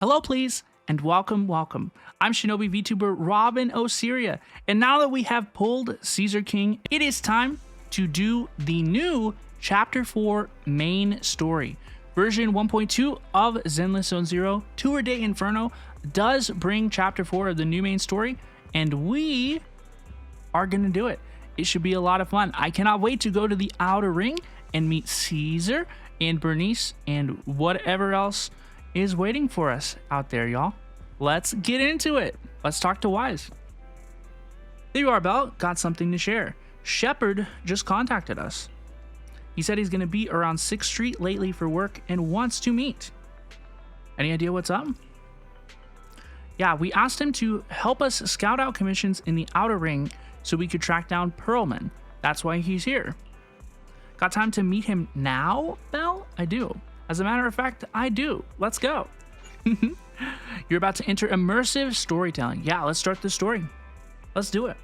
Hello, please, and welcome. I'm Shinobi VTuber Robin Osiria, and now that we have pulled Caesar King, it is time to do the new Chapter 4 main story. Version 1.2 of Zenless Zone Zero, Tour de Inferno, does bring Chapter 4 of the new main story, and we are going to do it. It should be a lot of fun. I cannot wait to go to the Outer Ring and meet Caesar and Bernice and whatever else is waiting for us out there, y'all. Let's get into it. Let's talk to Wise. There you are, Belle. Got something to share. Shepard just contacted us. He said he's going to be around 6th Street lately for work and wants to meet. Any idea what's up? Yeah, we asked him to help us scout out commissions in the Outer Ring so we could track down Pearlman. That's why he's here. Got time to meet him now, Belle? I do. As a matter of fact, I do. Let's go. You're about to enter immersive storytelling. Yeah, let's start the story. Let's do it.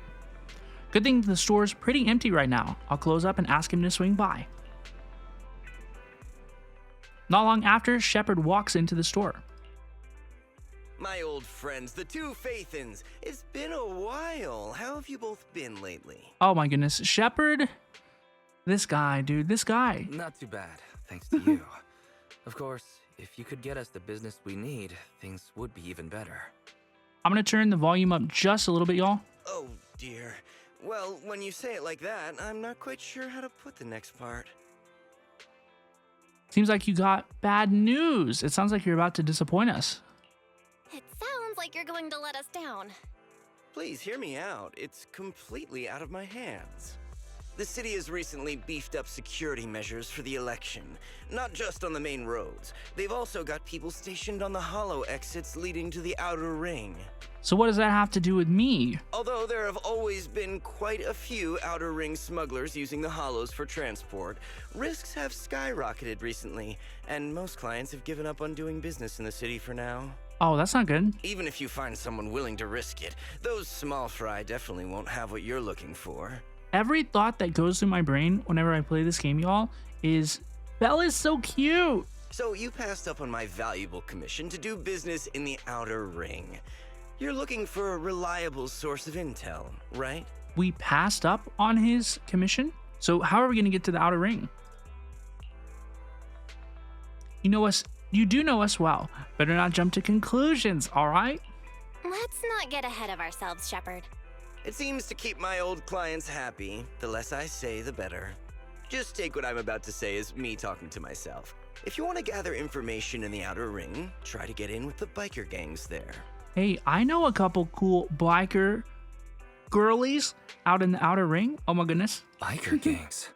Good thing the store's pretty empty right now. I'll close up and ask him to swing by. Not long after, Shepard walks into the store. My old friends, the two Fuel-fiends. It's been a while. How have you both been lately? Oh my goodness, Shepard. This guy, dude, this guy. Not too bad, thanks to you. Of course, if you could get us the business we need, things would be even better. I'm gonna turn the volume up just a little bit, y'all. Oh dear. Well, when you say it like that, I'm not quite sure how to put the next part. Seems like you got bad news. It sounds like you're about to disappoint us. It sounds like you're going to let us down. Please hear me out. It's completely out of my hands. The city has recently beefed up security measures for the election, not just on the main roads. They've also got people stationed on the hollow exits leading to the Outer Ring. So what does that have to do with me? Although there have always been quite a few Outer Ring smugglers using the hollows for transport, risks have skyrocketed recently, and most clients have given up on doing business in the city for now. Oh, that's not good. Even if you find someone willing to risk it, those small fry definitely won't have what you're looking for. Every thought that goes through my brain whenever I play this game, y'all, is Belle is so cute. So you passed up on my valuable commission to do business in the Outer Ring. You're looking for a reliable source of intel, right? We passed up on his commission? So how are we gonna get to the Outer Ring? You do know us well. Better not jump to conclusions, all right? Let's not get ahead of ourselves, Shepard. It seems to keep my old clients happy. The less I say, the better. Just take what I'm about to say as me talking to myself. If you want to gather information in the Outer Ring, try to get in with the biker gangs there. Hey, I know a couple cool biker girlies out in the Outer Ring. Oh my goodness. Biker gangs.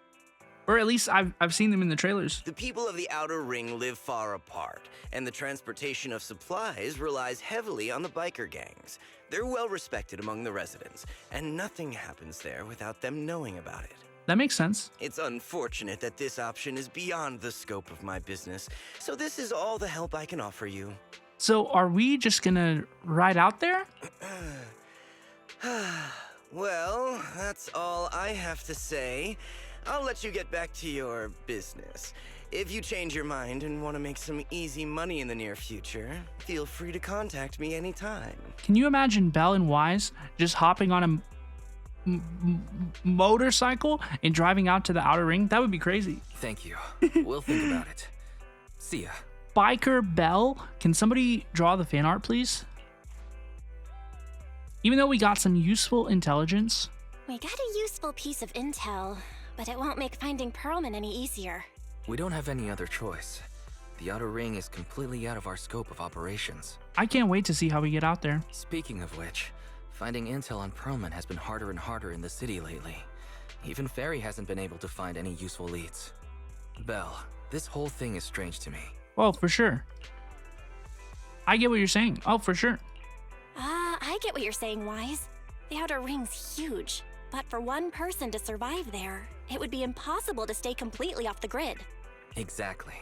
Or at least I've seen them in the trailers. The people of the Outer Ring live far apart, and the transportation of supplies relies heavily on the biker gangs. They're well respected among the residents, and nothing happens there without them knowing about it. That makes sense. It's unfortunate that this option is beyond the scope of my business, so this is all the help I can offer you. So are we just gonna ride out there? Well, that's all I have to say. I'll let you get back to your business. If you change your mind and want to make some easy money in the near future, feel free to contact me anytime. Can you imagine Belle and Wise just hopping on a motorcycle and driving out to the Outer Ring? That would be crazy. Thank you. We'll think about it. See ya. Biker Belle, can somebody draw the fan art, please? Even though we got some useful intelligence. We got a useful piece of intel, but it won't make finding Pearlman any easier. We don't have any other choice. The Outer Ring is completely out of our scope of operations. I can't wait to see how we get out there. Speaking of which, finding intel on Pearlman has been harder and harder in the city lately. Even Ferry hasn't been able to find any useful leads. Belle, this whole thing is strange to me. Oh, for sure. I get what you're saying. Oh, for sure. I get what you're saying, Wise. The Outer Ring's huge, but for one person to survive there, it would be impossible to stay completely off the grid. Exactly.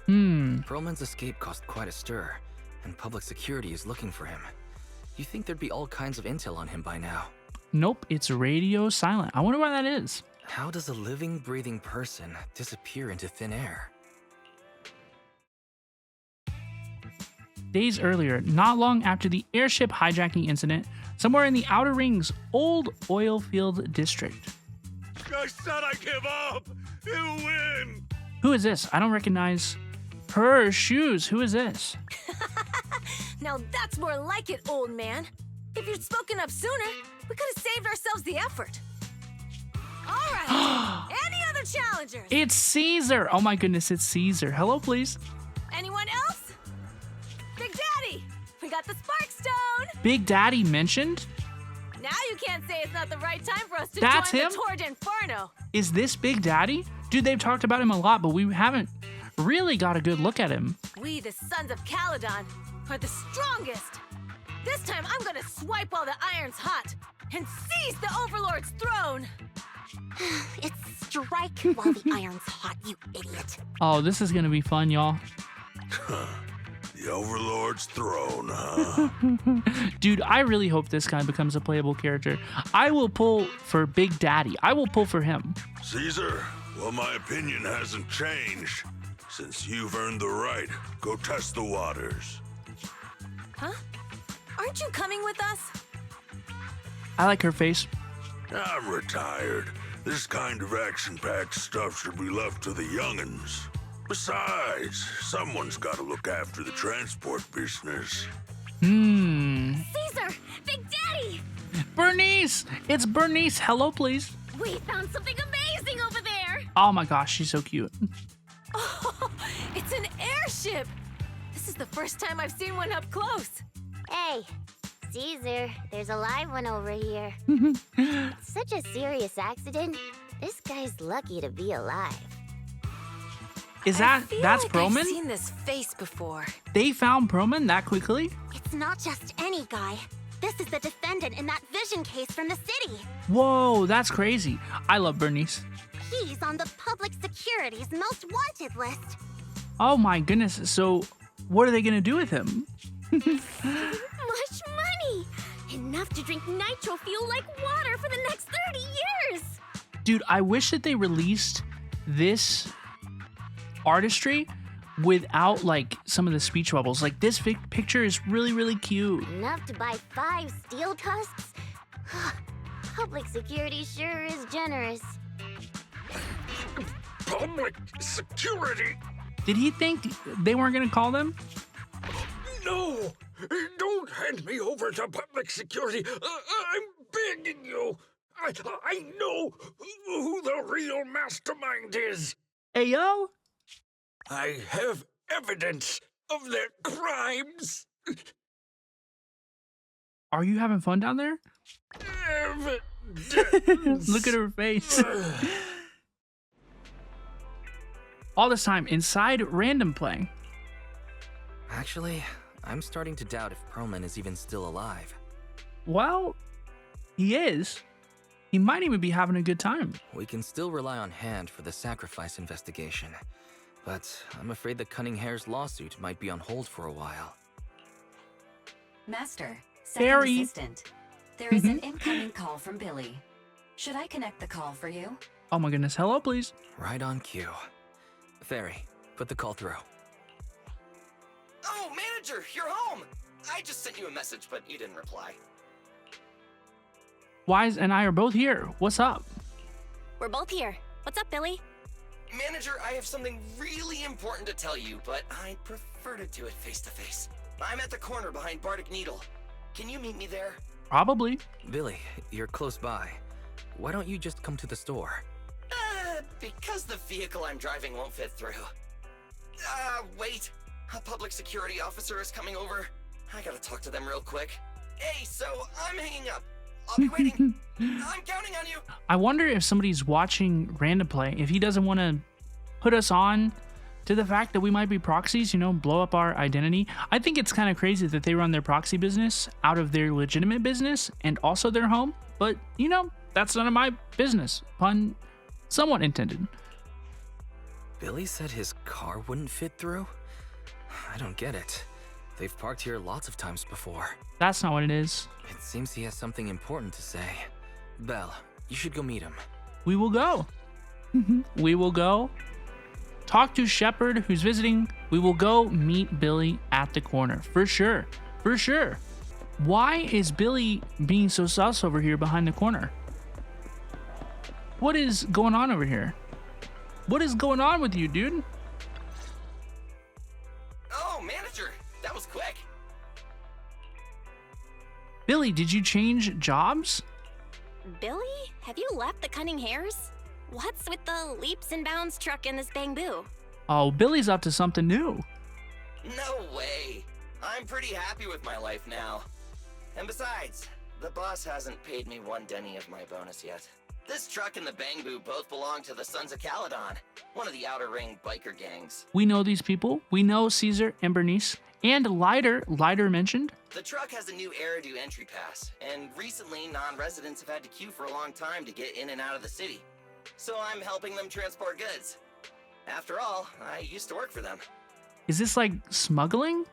Hmm. Pearlman's escape caused quite a stir, and public security is looking for him. You think there'd be all kinds of intel on him by now? Nope, it's radio silent. I wonder why that is. How does a living, breathing person disappear into thin air? days earlier, not long after the airship hijacking incident, somewhere in the Outer Rings old oil field district. I said I give up! You win! Who is this? I don't recognize her shoes. Who is this? Now that's more like it, old man. If you'd spoken up sooner, we could have saved ourselves the effort. All right. Any other challengers? It's Caesar. Oh my goodness, it's Caesar. Hello, please. Anyone else? Big Daddy, we got the Spark Stone. Big Daddy mentioned? Now you can't say it's not the right time for us to That's join him? the Tour de Inferno. Is this Big Daddy? Dude, they've talked about him a lot, but we haven't really got a good look at him. We, the sons of Caledon, are the strongest. This time I'm gonna swipe while the iron's hot and seize the Overlord's throne. It's strike while the iron's hot, you idiot. Oh, this is gonna be fun, y'all. The Overlord's throne, huh? Dude, I really hope this guy becomes a playable character. I will pull for Big Daddy. I will pull for him. Caesar, well, my opinion hasn't changed. Since you've earned the right, go test the waters. Huh? Aren't you coming with us? I like her face. I'm retired. This kind of action-packed stuff should be left to the young'uns. Besides, someone's got to look after the transport business. Caesar! Big Daddy! Bernice! It's Bernice. Hello, please. We found something amazing over there! Oh my gosh, she's so cute. Oh, it's an airship! This is the first time I've seen one up close. Hey, Caesar, there's a live one over here. It's such a serious accident. This guy's lucky to be alive. Is I that's feel like Proman? I've seen this face before. They found Proman that quickly? It's not just any guy. This is the defendant in that vision case from the city. Whoa, that's crazy. I love Bernice. He's on the public security's most wanted list. Oh my goodness. So, what are they gonna do with him? Much money! Enough to drink nitro fuel like water for the next 30 years! Dude, I wish that they released this artistry without like some of the speech bubbles. Like this picture is really, really cute. Enough to buy 5 steel tusks? Public security sure is generous. Public security? Did he think they weren't gonna call them? No! Don't hand me over to public security! I'm begging you! I know who the real mastermind is! Ayo? I have evidence of their crimes! Are you having fun down there? Evidence! Look at her face. All this time inside random play. Actually, I'm starting to doubt if Proman is even still alive. Well, he is. He might even be having a good time. We can still rely on Hand for the sacrifice investigation, but I'm afraid the Cunning Hare's lawsuit might be on hold for a while. Master, second Barry. assistant. There is an incoming call from Billy. Should I connect the call for you? Oh my goodness. Hello, please. Right on cue. Fairy, put the call through. Oh, manager, you're home! I just sent you a message, but you didn't reply. Wise and I are both here. What's up? We're both here. What's up, Billy? Manager, I have something really important to tell you, but I'd prefer to do it face to face. I'm at the corner behind Bardic Needle. Can you meet me there? Probably. Billy, you're close by. Why don't you just come to the store? Because the vehicle I'm driving won't fit through. Wait. A public security officer is coming over. I gotta talk to them real quick. Hey, so I'm hanging up. I'll be waiting. I'm counting on you. I wonder if somebody's watching random play, if he doesn't want to put us on to the fact that we might be proxies, you know, blow up our identity. I think it's kind of crazy that they run their proxy business out of their legitimate business and also their home. But, you know, that's none of my business. Pun somewhat intended. Billy said his car wouldn't fit through? I don't get it. They've parked here lots of times before. That's not what it is. It seems he has something important to say. Belle, you should go meet him. We will go. We will go. talk to Shepard, who's visiting. We will go meet Billy at the corner. For sure. For sure. Why is Billy being so sus over here behind the corner? What is going on over here? What is going on with you, dude? Oh, manager, that was quick. Billy, did you change jobs? Billy, have you left the Cunning Hares? What's with the leaps and bounds truck in this bamboo? Oh, Billy's up to something new. No way. I'm pretty happy with my life now. And besides, the boss hasn't paid me 1 denny of my bonus yet. This truck and the bamboo both belong to the Sons of Caledon, one of the Outer Ring biker gangs. We know these people. We know Caesar and Bernice. And Lighter mentioned. The truck has a new Eridu entry pass, and recently non-residents have had to queue for a long time to get in and out of the city. So I'm helping them transport goods. After all, I used to work for them. Is this like smuggling?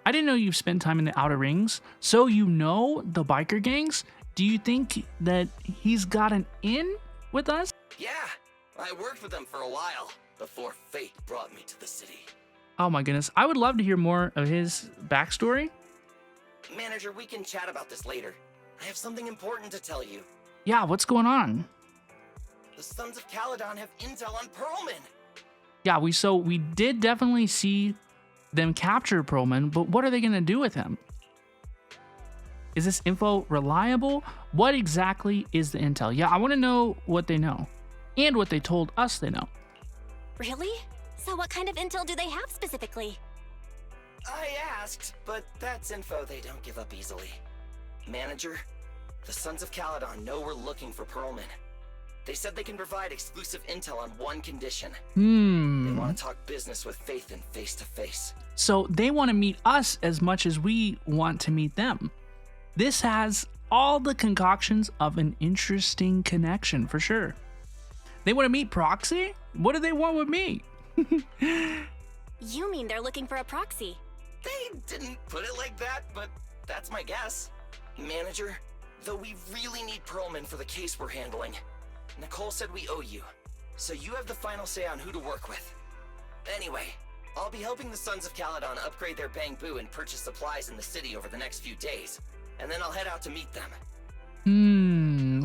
I didn't know you've spent time in the Outer Rings, so you know the biker gangs? Do you think that he's got an in with us? Yeah, I worked with them for a while, before fate brought me to the city. Oh my goodness, I would love to hear more of his backstory. Manager, we can chat about this later. I have something important to tell you. Yeah, what's going on? The Sons of Caledon have intel on Perlman. Yeah, we did definitely see them capture Perlman, but what are they gonna do with him? Is this info reliable? What exactly is the intel? Yeah, I want to know what they know and what they told us they know. Really? So what kind of intel do they have specifically? I asked, but that's info they don't give up easily. Manager, the Sons of Caledon know we're looking for Perlman. They said they can provide exclusive intel on one condition. They want to talk business with Faithin face to face. So they want to meet us as much as we want to meet them. This has all the concoctions of an interesting connection for sure. They want to meet Proxy? What do they want with me? You mean they're looking for a proxy? They didn't put it like that, but that's my guess. Manager, though we really need Perlman for the case we're handling, Nicole said we owe you, so you have the final say on who to work with. Anyway, I'll be helping the Sons of Caledon upgrade their bamboo and purchase supplies in the city over the next few days, and then I'll head out to meet them.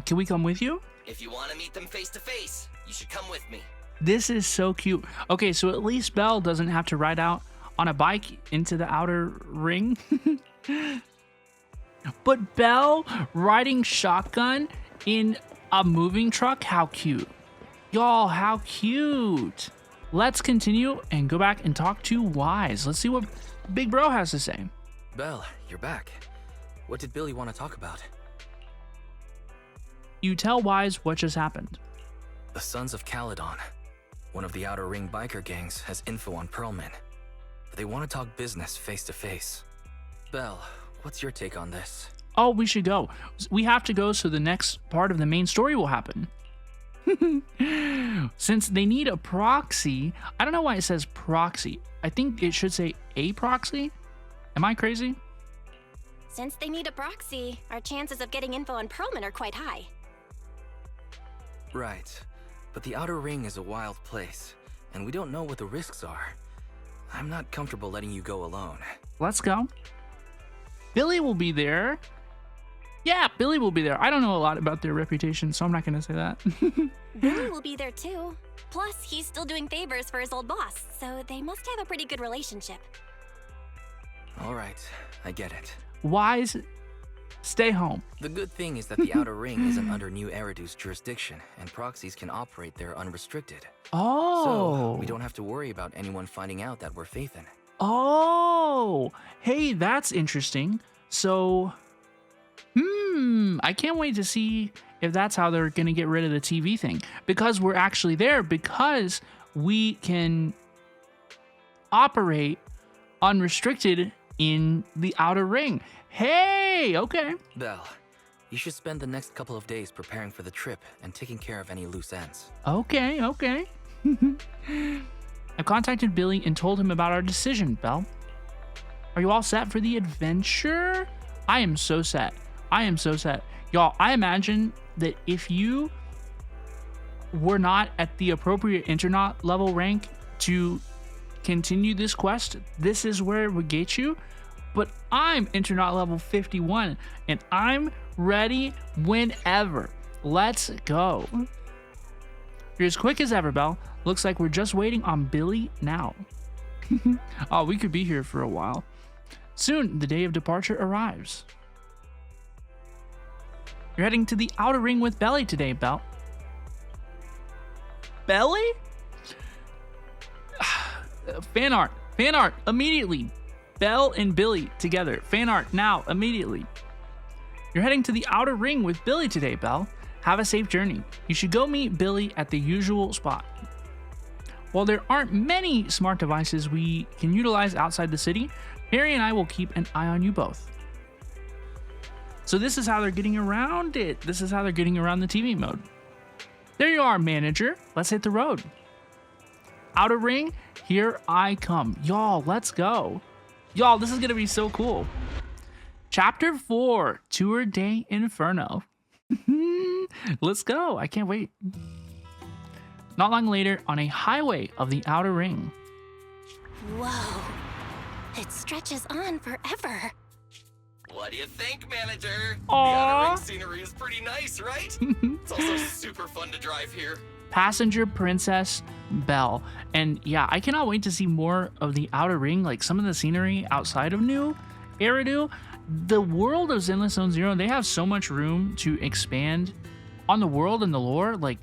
Can we come with you? If you want to meet them face to face, you should come with me. This is so cute. Okay, so at least Belle doesn't have to ride out on a bike into the Outer Ring. But Belle riding shotgun in a moving truck, how cute. Y'all, how cute. Let's continue and go back and talk to Wise. Let's see what Big Bro has to say. Belle, you're back. What did Billy want to talk about? You tell Wise what just happened. The Sons of Caledon, one of the Outer Ring biker gangs, has info on Perlman. But they want to talk business face to face. Belle, what's your take on this? Oh, we should go. We have to go so the next part of the main story will happen. Since they need a proxy, I don't know why it says proxy. I think it should say a proxy. Am I crazy? Since they need a proxy, our chances of getting info on Perlman are quite high. Right. But the Outer Ring is a wild place, and we don't know what the risks are. I'm not comfortable letting you go alone. Let's go. Billy will be there. Yeah, Billy will be there. I don't know a lot about their reputation, so I'm not going to say that. Billy will be there too. Plus, he's still doing favors for his old boss, so they must have a pretty good relationship. All right, I get it. Wise, stay home. The good thing is that the Outer Ring isn't under New Eridu's jurisdiction, and proxies can operate there unrestricted. Oh. So, we don't have to worry about anyone finding out that we're Faithin. Oh, hey, that's interesting. So, I can't wait to see if that's how they're going to get rid of the TV thing. Because we're actually there, because we can operate unrestricted in the Outer Ring. Hey, okay. Belle, you should spend the next couple of days preparing for the trip and taking care of any loose ends. Okay. I contacted Billy and told him about our decision, Belle. Are you all set for the adventure? I am so set. Y'all, I imagine that if you we're not at the appropriate Internaut level rank to continue this quest, this is where it would get you. But I'm Internaut level 51 and I'm ready whenever. Let's go. You're as quick as ever, Belle. Looks like we're just waiting on Billy now. Oh, we could be here for a while. Soon, the day of departure arrives. You're heading to the outer ring with Belly today, Belle. Belly? Fan art, immediately. Belle and Billy together. Fan art now, immediately. You're heading to the outer ring with Billy today, Belle. Have a safe journey. You should go meet Billy at the usual spot. While there aren't many smart devices we can utilize outside the city, Harry and I will keep an eye on you both. So this is how they're getting around it. This is how they're getting around the TV mode. There you are, manager. Let's hit the road. Outer ring, here I come. Y'all, let's go. Y'all, this is gonna be so cool. Chapter 4, Tour de Inferno. Let's go. I can't wait. Not long later, on a highway of the outer ring. Whoa. It stretches on forever. What do you think, manager? Aww. The outer ring scenery is pretty nice, right? It's also super fun to drive here. Passenger Princess Belle. And yeah, I cannot wait to see more of the outer ring, like some of the scenery outside of New Eridu. The world of Zenless Zone Zero, they have so much room to expand on the world and the lore. Like,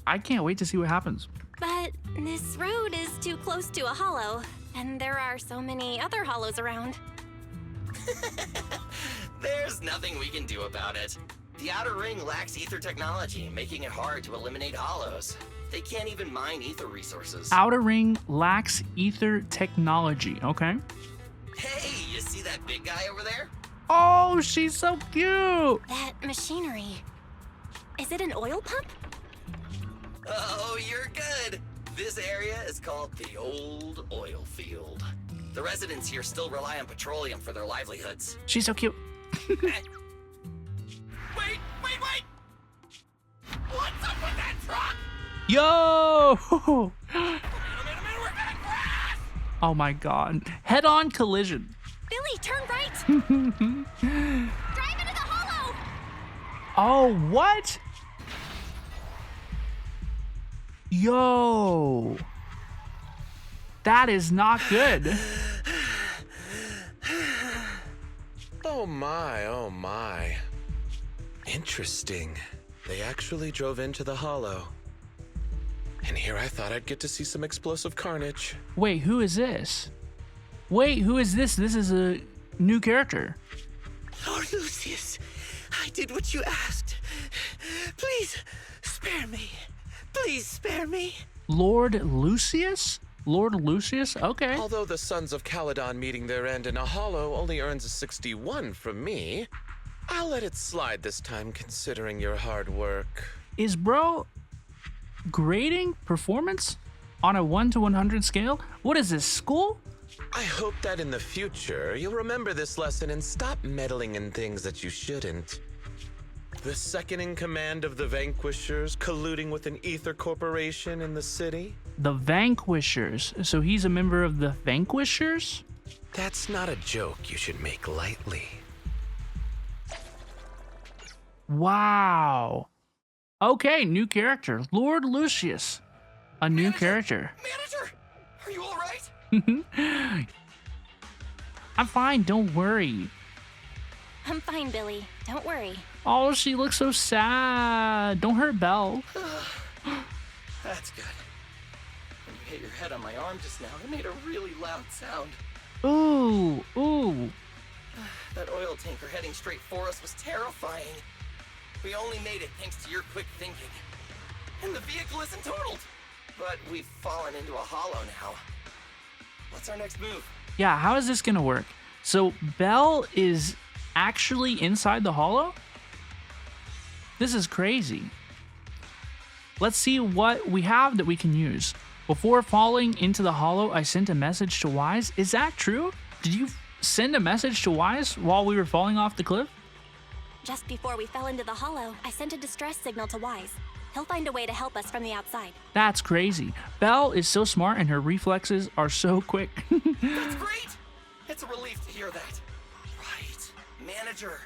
I can't wait to see what happens. But this road is too close to a hollow, and there are so many other hollows around. There's nothing we can do about it. The outer ring lacks ether technology, making it hard to eliminate hollows. They can't even mine ether resources. Outer ring lacks ether technology, okay? Hey, you see that big guy over there? Oh, she's so cute. That machinery. Is it an oil pump? Oh, you're good. This area is called the Old Oil Field. The residents here still rely on petroleum for their livelihoods. She's so cute. Wait! What's up with that truck? Yo! Man, we're gonna crash! Oh my god. Head-on collision. Billy, turn right! Drive into the hollow! Oh, what? Yo. That is not good. Oh my. Interesting. They actually drove into the hollow. And here I thought I'd get to see some explosive carnage. Wait, who is this? Wait, who is this? This is a new character. Lord Lucius, I did what you asked. Please, spare me. Please spare me. Lord Lucius? Lord Lucius? Okay. Although the Sons of Caledon meeting their end in a hollow only earns a 61 from me, I'll let it slide this time considering your hard work. Is bro grading performance on a 1 to 100 scale? What is this, school? I hope that in the future you'll remember this lesson and stop meddling in things that you shouldn't. The second in command of the Vanquishers colluding with an ether corporation in the city? The Vanquishers. So he's a member of the Vanquishers? That's not a joke you should make lightly. Wow. Okay, new character. Lord Lucius. A new character. Manager! Are you alright? I'm fine, don't worry. I'm fine, Billy. Don't worry. Oh, she looks so sad. Don't hurt Belle. That's good. When you hit your head on my arm just now, it made a really loud sound. Ooh, ooh. That oil tanker heading straight for us was terrifying. We only made it thanks to your quick thinking. And the vehicle isn't totaled. But we've fallen into a hollow now. What's our next move? Yeah, how is this gonna work? So Belle is actually inside the hollow? This is crazy. Let's see what we have that we can use. Before falling into the hollow, I sent a message to Wise. Is that true? Did you send a message to Wise while we were falling off the cliff? Just before we fell into the hollow, I sent a distress signal to Wise. He'll find a way to help us from the outside. That's crazy. Belle is so smart and her reflexes are so quick. That's great! It's a relief to hear that. Right. Manager,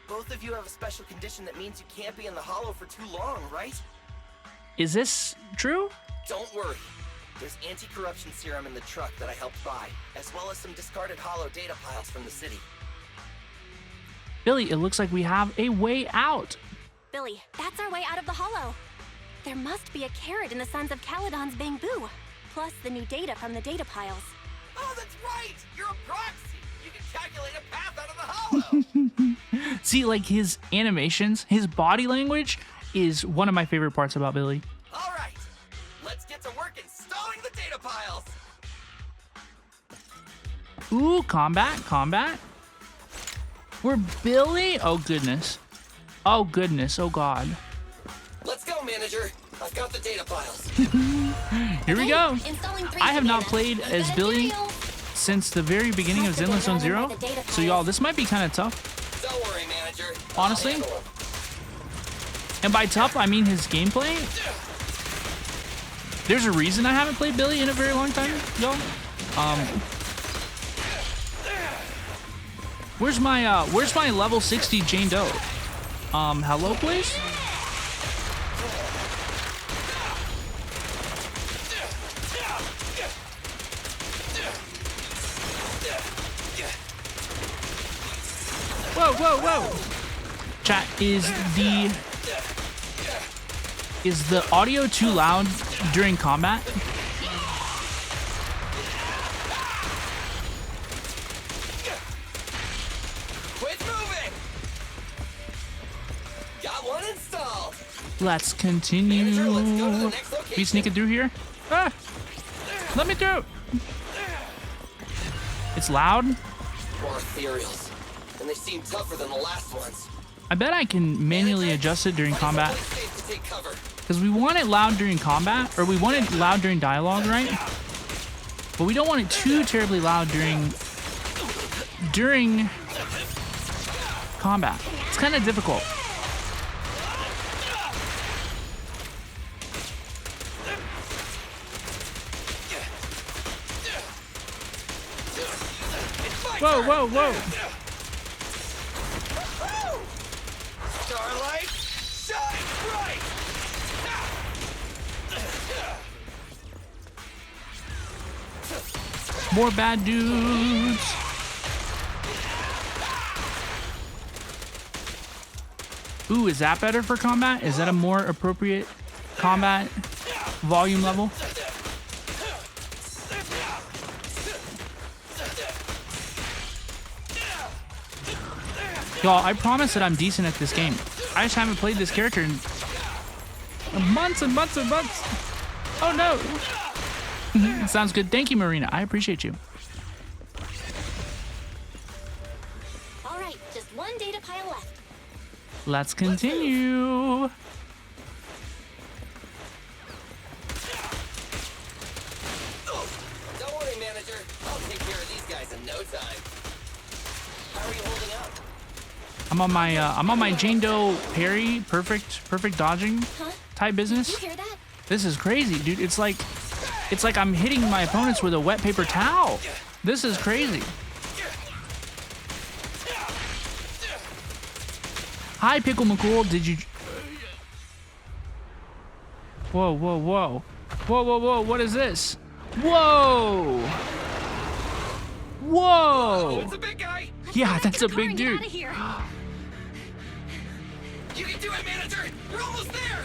both of you have a special condition that means you can't be in the hollow for too long, right? Is this true? Don't worry. There's anti-corruption serum in the truck that I helped buy, as well as some discarded hollow data piles from the city. Billy, it looks like we have a way out. Billy, that's our way out of the hollow. There must be a carrot in the Sons of Caledon's bamboo, plus the new data from the data piles. Oh, that's right! You're a proxy! You can calculate a path out of the hollow! See, like his animations, his body language is one of my favorite parts about Billy. All right, let's get to work installing the data piles! Ooh, combat. We're Billy? Oh, goodness. Oh, goodness. Oh, God. Let's go, manager. I've got the data piles. Here we go. Installing 3 I have not bananas. played You've as got a Billy cereal. since the very beginning of Zenless Zone Zero. So, y'all, this might be kind of tough, Don't worry, manager. honestly. I'll handle 'em. And by tough, I mean his gameplay. There's a reason I haven't played Billy in a very long time, y'all. Where's my level 60 Jane Doe? Hello, please? Whoa. Chat, is the audio too loud during combat? Quit moving! Got one installed! Let's continue. Manager, let's go to the next location. We sneaking through here? Ah! Let me through! It's loud. More ethereals. And they seem tougher than the last ones. I bet I can manually adjust it during Find combat. someplace safe to take cover. Because we want it loud during combat, or we want it loud during dialogue, right? But we don't want it too terribly loud during combat. It's kind of difficult. Whoa. Starlight, shine bright! More bad dudes. Ooh, is that better for combat? Is that a more appropriate combat volume level? Y'all, I promise that I'm decent at this game. I just haven't played this character in months and months and months. Oh no. Sounds good. Thank you, Marina. I appreciate you. All right, just one data pile left. Let's continue. Don't worry, manager. I'll take care of these guys in no time. How are you holding up? I'm on my Jane Doe parry, perfect dodging type business. You hear that? This is crazy, dude. It's like I'm hitting my opponents with a wet paper towel. This is crazy. Hi, Pickle McCool. Did you? Whoa. What is this? Whoa. It's a big guy! Yeah, that's a big Get dude. out of here. You can do it, manager! We're almost there!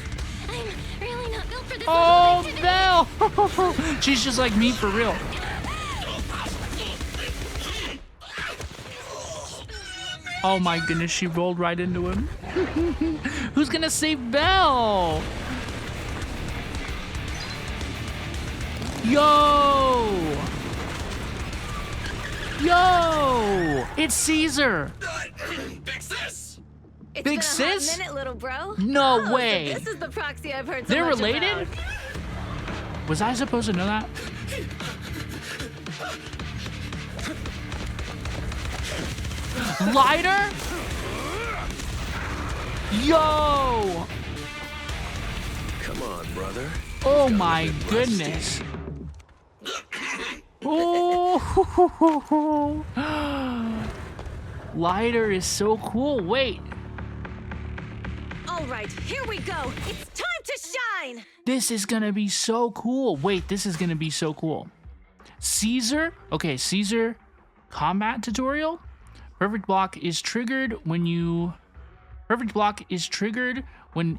I'm really not built for this. Oh, activity. Belle! She's just like me for real. Oh my goodness, she rolled right into him. Who's gonna save Belle? Yo! It's Caesar! Big sis! It's Big been sis? a hot minute, little bro. No Oh, way. So this is the proxy I've heard so They're much related? about. Was I supposed to know that? Lighter? Yo! brother. Oh my goodness. Oh, lighter is so cool. Wait, All right, here we go. It's time to shine. this is gonna be so cool. Wait, this is gonna be so cool. Caesar, okay, Caesar combat tutorial. Perfect block is triggered when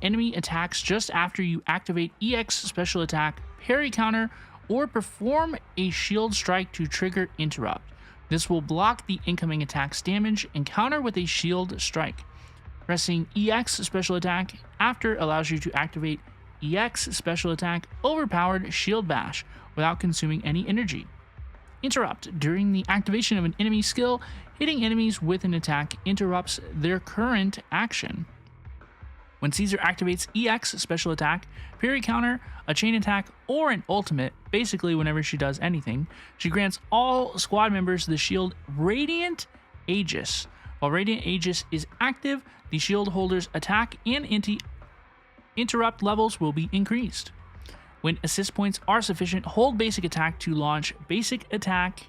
enemy attacks just after you activate EX special attack, parry counter, or perform a shield strike to trigger interrupt. This will block the incoming attack's damage and counter with a shield strike. Pressing EX special attack after allows you to activate EX special attack overpowered shield bash without consuming any energy. Interrupt. During the activation of an enemy skill, hitting enemies with an attack interrupts their current action. When Caesar activates EX special attack, parry counter, a chain attack, or an ultimate, basically whenever she does anything, she grants all squad members the shield Radiant Aegis. While Radiant Aegis is active, the shield holder's attack and interrupt levels will be increased. When assist points are sufficient, hold basic attack to launch basic attack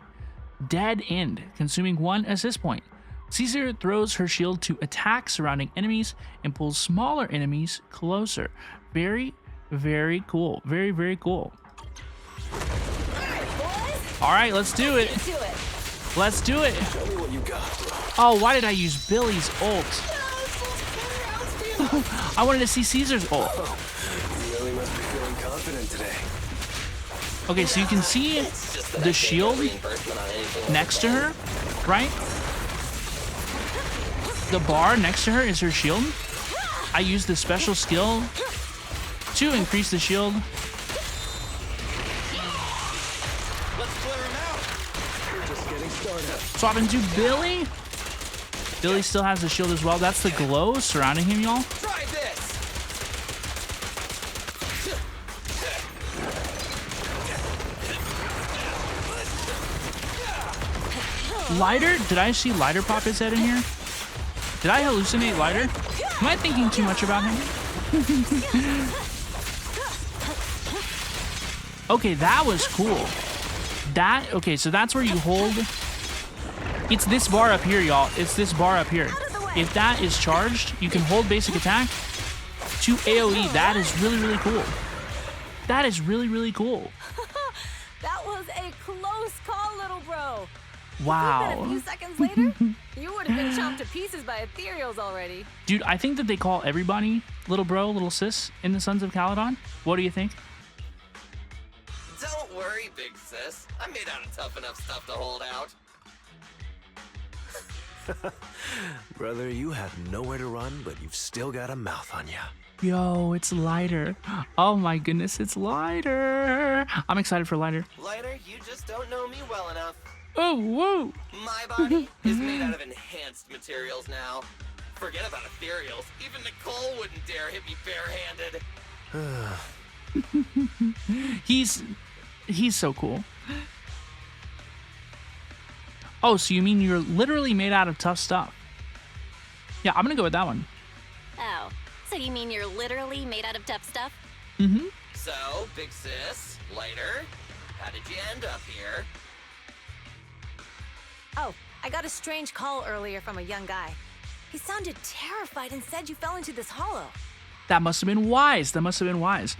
Dead End, consuming 1 assist point. Caesar throws her shield to attack surrounding enemies and pulls smaller enemies closer. Very, very cool. Very, very cool. All right, let's do it. Let's do it. Oh, why did I use Billy's ult? I wanted to see Caesar's ult. Really must be feeling confident today. Okay, so you can see the shield next to her, right? The bar next to her is her shield. I use the special skill to increase the shield. Let's clear him out. We're just getting started. Swap into Billy. Billy still has the shield as well. That's the glow surrounding him, y'all. Try this. Lighter? Did I see Lighter pop his head in here? Did I hallucinate Lighter? Am I thinking too much about him? Okay, that was cool. Okay, so that's where you hold. It's this bar up here, y'all. It's this bar up here. If that is charged, you can hold basic attack to AoE. That is really, really cool. That is really, really cool. That was a close call, little bro. Wow. A few seconds later, you would have been chomped to pieces by ethereals already. Dude, I think that they call everybody little bro, little sis in the Sons of Caledon. What do you think? Don't worry, big sis. I'm made out of tough enough stuff to hold out. Brother, you have nowhere to run, but you've still got a mouth on ya. Yo, it's Lighter. Oh my goodness, it's Lighter. I'm excited for Lighter. Lighter, you just don't know me well enough. Oh, whoa. My body is made out of enhanced materials now. Forget about ethereals. Even Nicole wouldn't dare hit me barehanded. He's so cool. Oh, so you mean you're literally made out of tough stuff? Yeah, I'm gonna go with that one. Oh, so you mean you're literally made out of tough stuff? Mm-hmm. So, big sis, Lighter, how did you end up here? Oh, I got a strange call earlier from a young guy. He sounded terrified and said you fell into this hollow. That must have been wise. That must have been wise.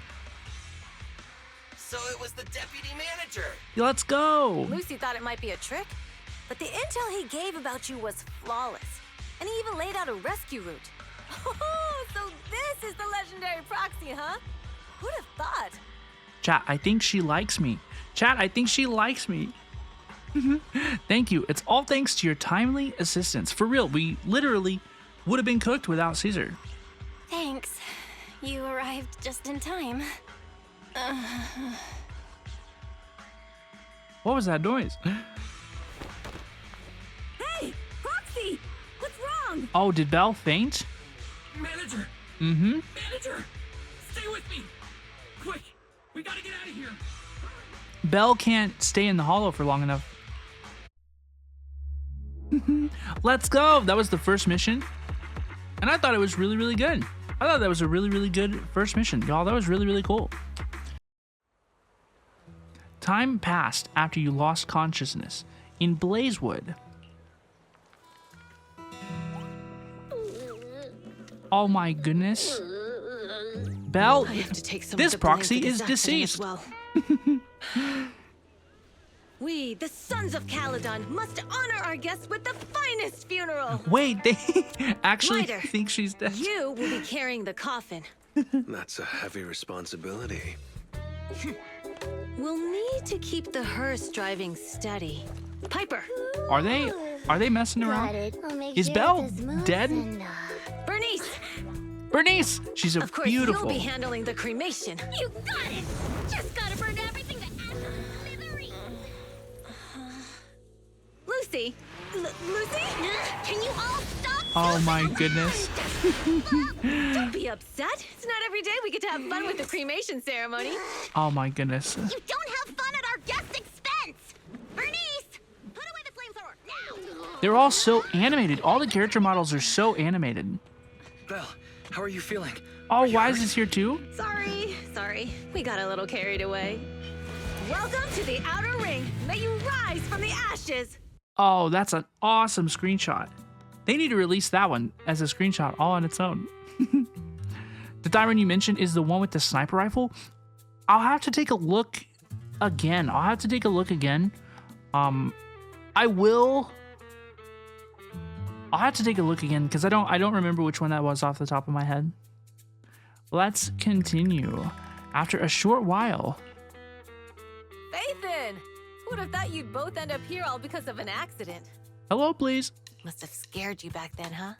So it was the deputy manager. Let's go. Lucy thought it might be a trick, but the intel he gave about you was flawless. And he even laid out a rescue route. Oh, so this is the legendary proxy, huh? Who'd have thought? Chat, I think she likes me. Chat, I think she likes me. Thank you. It's all thanks to your timely assistance. For real, we literally would have been cooked without Caesar. Thanks. You arrived just in time. What was that noise? Hey, Proxy! What's wrong? Oh, did Belle faint? Manager! Mm-hmm. Manager! Stay with me! Quick! We gotta get out of here! Belle can't stay in the hollow for long enough. Let's go! That was the first mission. And I thought it was really, really good. I thought that was a really, really good first mission. Y'all, that was really, really cool. Time passed after you lost consciousness in Blazewood. Oh my goodness. Belle, I have to take some this of the blame proxy for this is accident deceased. as well. We, the Sons of Caledon, must honor our guests with the finest funeral. Wait, they actually Ryder, think she's dead. You will be carrying the coffin. That's a heavy responsibility. We'll need to keep the hearse driving steady. Piper, Are they messing Got around? it. I'll make Is sure Belle it's smooth dead? and, Bernice, Bernice, she's a of course beautiful. you'll be handling the cremation. You got it! Just gotta burn everything to ashes and smithereens! Lucy, Lucy, Can you all stop? Oh my goodness. don't be upset. It's not every day we get to have fun with the cremation ceremony. Oh my goodness. You don't have fun at our guest expense! Bernice! Put away the flamethrower, now! They're all so animated. All the character models are so animated. Belle, how are you feeling? Oh, Wise is here too? Sorry. We got a little carried away. Welcome to the Outer Ring. May you rise from the ashes. Oh, that's an awesome screenshot. They need to release that one as a screenshot all on its own. The diamond you mentioned is the one with the sniper rifle. I'll have to take a look again. I'll have to take a look again because I don't remember which one that was off the top of my head. Let's continue. After a short while. Nathan, who would have thought you'd both end up here all because of an accident? Hello, please. Must have scared you back then, huh?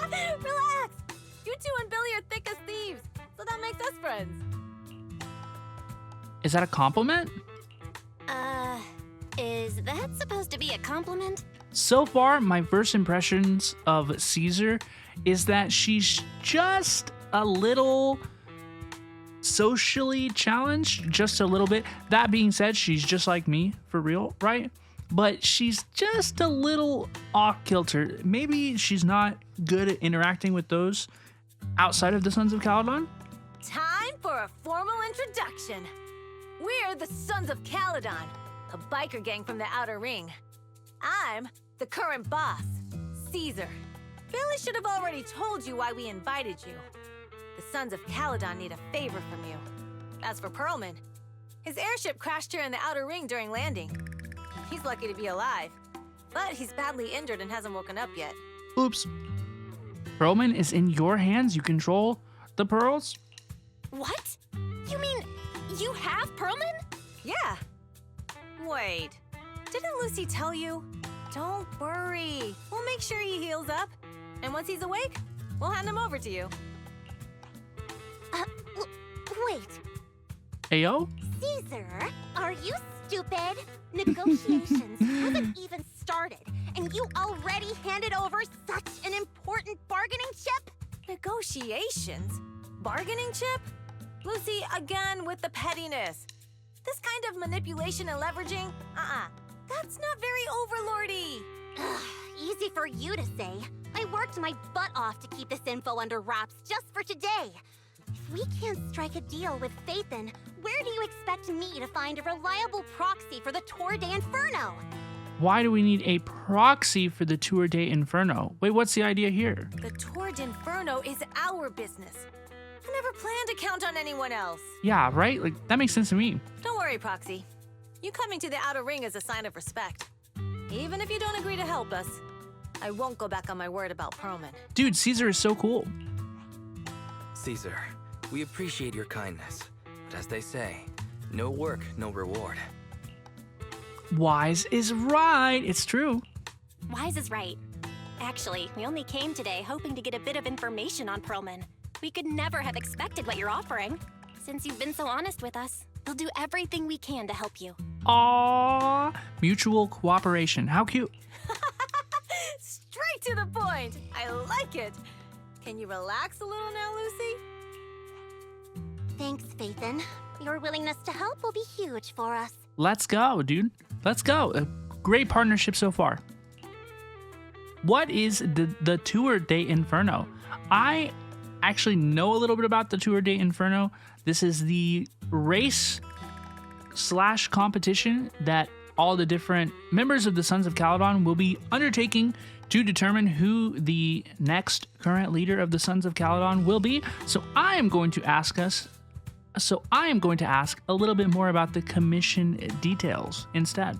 Relax. You two and Billy are thick as thieves, so that makes us friends. Is that a compliment? Is that supposed to be a compliment? So far, my first impressions of Caesar is that she's just a little socially challenged, just a little bit. That being said, she's just like me, for real, right? But she's just a little off-kilter. Maybe she's not good at interacting with those outside of the Sons of Caledon. Time for a formal introduction. We're the Sons of Caledon, a biker gang from the Outer Ring. I'm the current boss, Caesar. Billy should have already told you why we invited you. The Sons of Caledon need a favor from you. As for Perlman, his airship crashed here in the Outer Ring during landing. He's lucky to be alive, but he's badly injured and hasn't woken up yet. Oops. Perlman is in your hands. You control the pearls? What? You mean you have Perlman? Yeah. Wait, didn't Lucy tell you? Don't worry. We'll make sure he heals up. And once he's awake, we'll hand him over to you. Wait, Ayo? Caesar, are you stupid? Negotiations haven't even started, and you already handed over such an important bargaining chip? Negotiations? Bargaining chip? Lucy, again with the pettiness. This kind of manipulation and leveraging? That's not very overlordy. Easy for you to say. I worked my butt off to keep this info under wraps just for today. If we can't strike a deal with Phaethon, where do you expect me to find a reliable proxy for the Tour de Inferno? Why do we need a proxy for the Tour de Inferno? Wait, what's the idea here? The Tour de Inferno is our business. I never planned to count on anyone else. Yeah, right? Like, that makes sense to me. Don't worry, Proxy. You coming to the Outer Ring is a sign of respect. Even if you don't agree to help us, I won't go back on my word about Perlman. Dude, Caesar is so cool. Caesar, we appreciate your kindness. But as they say, no work, no reward. Wise is right. It's true. Wise is right. Actually, we only came today hoping to get a bit of information on Perlman. We could never have expected what you're offering. Since you've been so honest with us, we'll do everything we can to help you. Aww. Mutual cooperation. How cute. Straight to the point. I like it. Can you relax a little now, Lucy? Thanks, Phaethon. Your willingness to help will be huge for us. Let's go, dude. Let's go. A great partnership so far. What is the Tour de Inferno? I actually know a little bit about the Tour de Inferno. This is the race slash competition that all the different members of the Sons of Caledon will be undertaking to determine who the next current leader of the Sons of Caledon will be. So I am going to ask a little bit more about the commission details instead.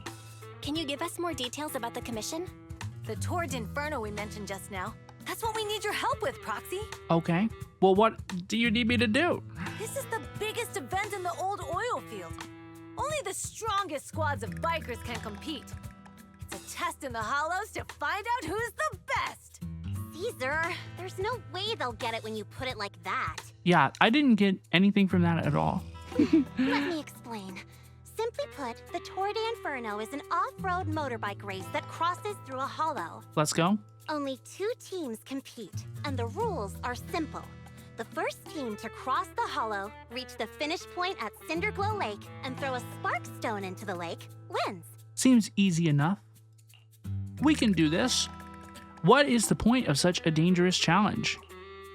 Can you give us more details about the commission? The Tour de Inferno we mentioned just now. That's what we need your help with, Proxy. Okay. Well, what do you need me to do? This is the biggest event in the old oil field. Only the strongest squads of bikers can compete. It's a test in the hollows to find out who's the best. Caesar, there's no way they'll get it when you put it like that. Yeah, I didn't get anything from that at all. Let me explain. Simply put, the Tour de Inferno is an off-road motorbike race that crosses through a hollow. Let's go. Only 2 teams compete, and the rules are simple. The first team to cross the hollow, reach the finish point at Cinderglow Lake, and throw a spark stone into the lake, wins. Seems easy enough. We can do this. What is the point of such a dangerous challenge?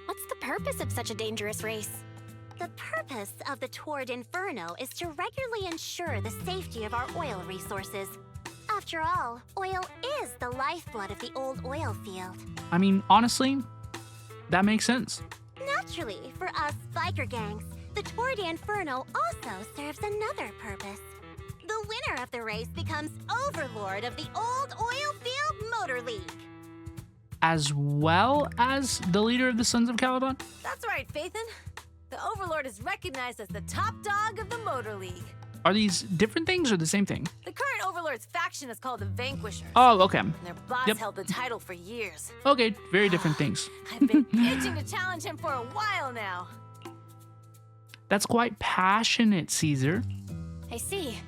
What's the purpose of such a dangerous race? The purpose of the Tour de Inferno is to regularly ensure the safety of our oil resources. After all, oil is the lifeblood of the old oil field. I mean, honestly, that makes sense. Naturally, for us biker gangs, the Tour de Inferno also serves another purpose. The winner of the race becomes Overlord of the old oil field motor league. As well as the leader of the Sons of Caledon? That's right, Phaethon. The Overlord is recognized as the top dog of the motor league. Are these different things or the same thing? The current Overlord's faction is called the Vanquishers. Oh, okay. And their boss held the title for years. Okay, very different things. I've been itching to challenge him for a while now. That's quite passionate, Caesar. I see.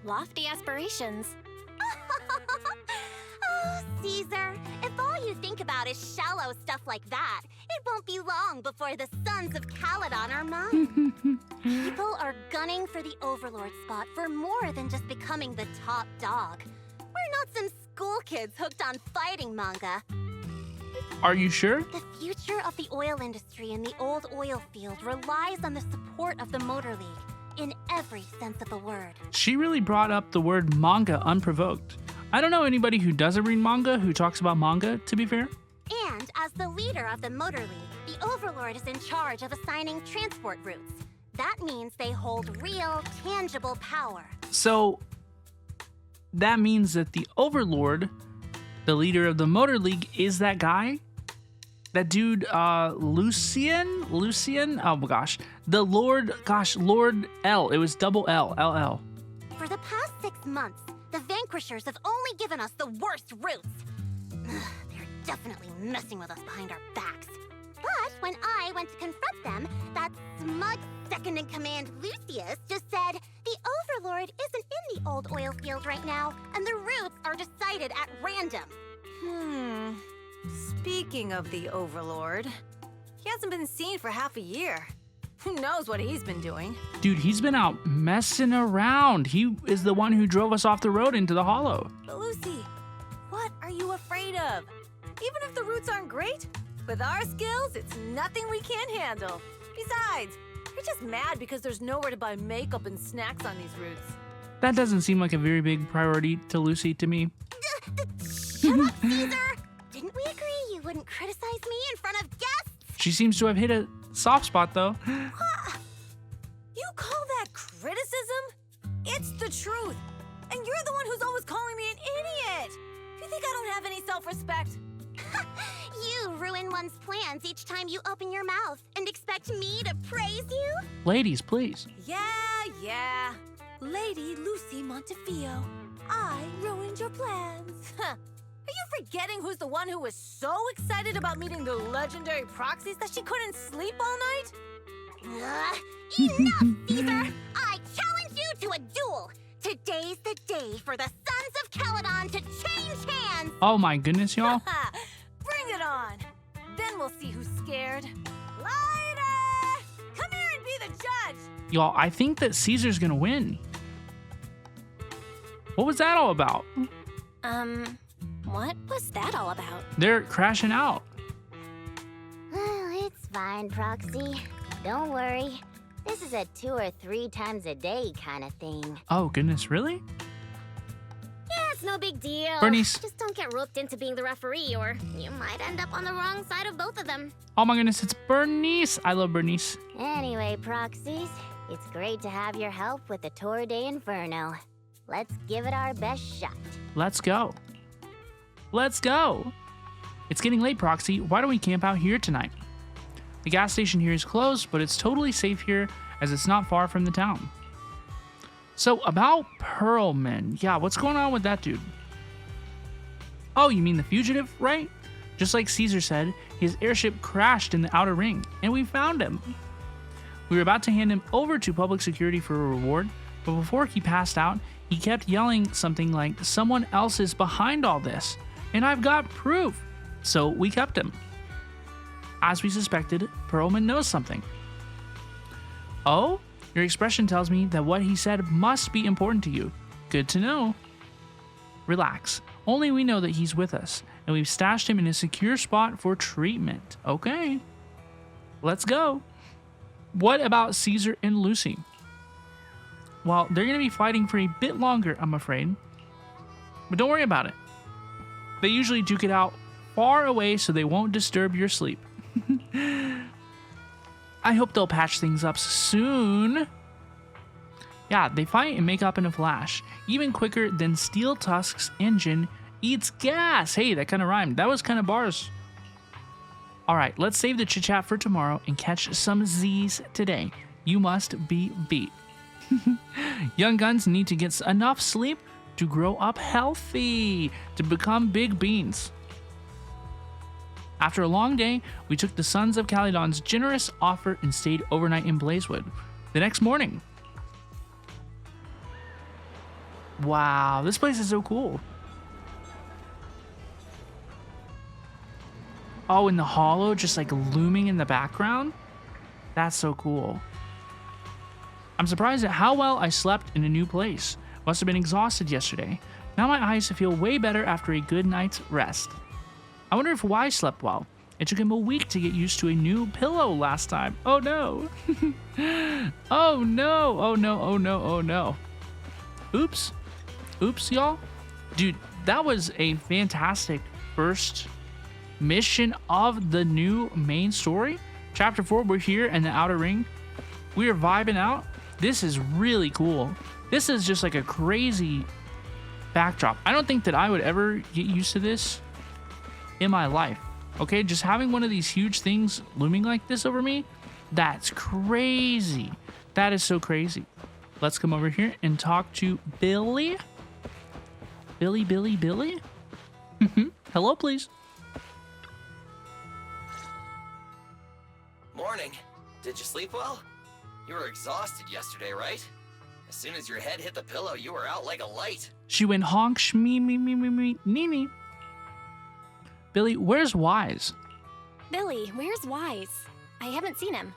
Lofty aspirations. Oh, Caesar, if all you think about is shallow stuff like that, it won't be long before the Sons of Caledon are mine. People are gunning for the Overlord spot for more than just becoming the top dog. We're not some school kids hooked on fighting manga. Are you sure? The future of the oil industry in the old oil field relies on the support of the Motor League, in every sense of the word. She really brought up the word manga unprovoked. I don't know anybody who doesn't read manga who talks about manga, to be fair. And as the leader of the Motor League, the Overlord is in charge of assigning transport routes. That means they hold real, tangible power. So that means that the Overlord, the leader of the Motor League, is that guy? That dude, Lucian? Oh my gosh. Lord L. It was double L, LL. For the past 6 months, the Vanquishers have only given us the worst routes. They're definitely messing with us behind our backs. But when I went to confront them, that smug second-in-command Lucius just said, the Overlord isn't in the old oil field right now, and the routes are decided at random. Speaking of the Overlord, he hasn't been seen for half a year. Who knows what he's been doing? Dude, he's been out messing around. He is the one who drove us off the road into the hollow. But Lucy, what are you afraid of? Even if the routes aren't great, with our skills, it's nothing we can't handle. Besides, you're just mad because there's nowhere to buy makeup and snacks on these routes. That doesn't seem like a very big priority to Lucy to me. Shut up, Caesar! Didn't we agree you wouldn't criticize me in front of guests? She seems to have hit a soft spot, though. What? You call that criticism? It's the truth. And you're the one who's always calling me an idiot. You think I don't have any self-respect? You ruin one's plans each time you open your mouth and expect me to praise you? Ladies, please. Yeah. Lady Lucy Montefiore, I ruined your plans. Are you forgetting who's the one who was so excited about meeting the legendary proxies that she couldn't sleep all night? Enough, Caesar! I challenge you to a duel! Today's the day for the Sons of Caledon to change hands! Oh my goodness, y'all. Bring it on! Then we'll see who's scared. Lighter! Come here and be the judge! Y'all, I think that Caesar's gonna win. What was that all about? What was that all about? They're crashing out. It's fine, Proxy. Don't worry. This is a 2 or 3 times a day kind of thing. Oh, goodness, really? Yeah, it's no big deal. Bernice. Just don't get roped into being the referee, or you might end up on the wrong side of both of them. Oh my goodness, it's Bernice. I love Bernice. Anyway, Proxies, it's great to have your help with the Tour de Inferno. Let's give it our best shot. Let's go. Let's go. It's getting late, Proxy. Why don't we camp out here tonight? The gas station here is closed, but it's totally safe here as it's not far from the town. So, about Pearlman. Yeah, what's going on with that dude? Oh, you mean the fugitive, right? Just like Caesar said, his airship crashed in the outer ring, and we found him. We were about to hand him over to public security for a reward, but before he passed out, he kept yelling something like, "Someone else is behind all this, and I've got proof." So we kept him. As we suspected, Pearlman knows something. Oh? Your expression tells me that what he said must be important to you. Good to know. Relax. Only we know that he's with us, and we've stashed him in a secure spot for treatment. Okay. Let's go. What about Caesar and Lucy? Well, they're going to be fighting for a bit longer, I'm afraid. But don't worry about it. They usually duke it out far away so they won't disturb your sleep. I hope they'll patch things up soon. Yeah, they fight and make up in a flash, even quicker than Steel Tusk's engine eats gas. Hey, that kind of rhymed. That was kind of bars. All right, let's save the chit-chat for tomorrow and catch some Z's today. You must be beat. Young guns need to get enough sleep to grow up healthy, to become big beans. After a long day, we took the Sons of Caledon's generous offer and stayed overnight in Blazewood. The next morning. Wow, this place is so cool. Oh, and the hollow just like looming in the background? That's so cool. I'm surprised at how well I slept in a new place. Must have been exhausted yesterday. Now my eyes feel way better after a good night's rest. I wonder if Y slept well. It took him a week to get used to a new pillow last time. Oh no. Oh no. Oh no. Oh no. Oh no. Oops. Oops, y'all. Dude, that was a fantastic first mission of the new main story. Chapter 4, we're here in the Outer Ring. We are vibing out. This is really cool. This is just like a crazy backdrop. I don't think that I would ever get used to this in my life. Okay, just having one of these huge things looming like this over me, that's crazy. That is so crazy. Let's come over here and talk to Billy. Billy? Hello, please. Morning. Did you sleep well? You were exhausted yesterday, right? As soon as your head hit the pillow, you were out like a light. She went honk, shmee, nee. Billy, where's Wise? Billy, where's Wise? I haven't seen him.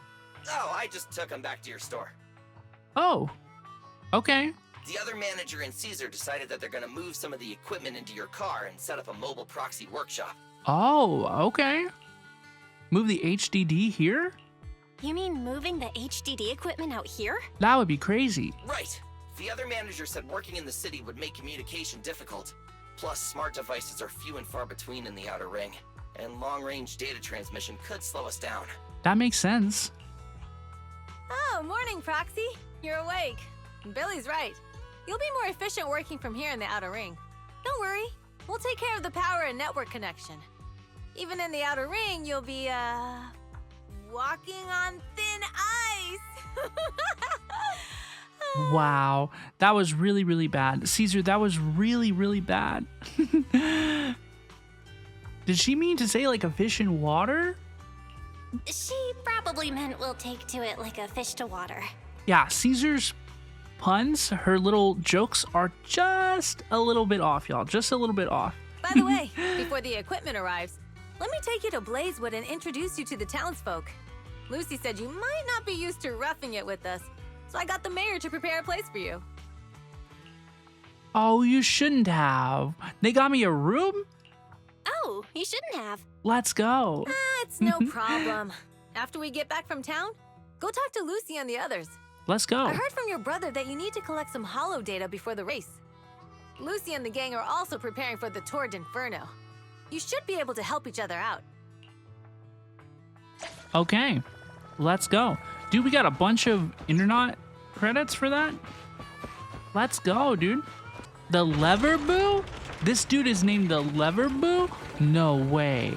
Oh, I just took him back to your store. Oh, okay. The other manager and Caesar decided that they're gonna move some of the equipment into your car and set up a mobile proxy workshop. Oh, okay. Move the HDD here? You mean moving the HDD equipment out here? That would be crazy. Right. The other manager said working in the city would make communication difficult. Plus, smart devices are few and far between in the Outer Ring, and long-range data transmission could slow us down. That makes sense. Oh, morning, Proxy. You're awake. Billy's right. You'll be more efficient working from here in the Outer Ring. Don't worry. We'll take care of the power and network connection. Even in the Outer Ring, you'll be, walking on thin ice. Wow, that was really, really bad. Caesar, that was really, really bad. Did she mean to say like a fish in water? She probably meant we'll take to it like a fish to water. Yeah, Caesar's puns, her little jokes are just a little bit off, y'all. Just a little bit off. By the way, before the equipment arrives, let me take you to Blazewood and introduce you to the townsfolk. Lucy said you might not be used to roughing it with us, so I got the mayor to prepare a place for you. Oh, you shouldn't have. They got me a room? Oh, you shouldn't have. Let's go. It's no problem. After we get back from town, Go talk to Lucy and the others. Let's go. I heard from your brother that you need to collect some holo data before the race. Lucy and the gang are also preparing for the Tour de Inferno. You should be able to help each other out. Okay, let's go. Dude, we got a bunch of internet credits for that. Let's go, dude. The Lever Boo? This dude is named the Lever Boo? No way.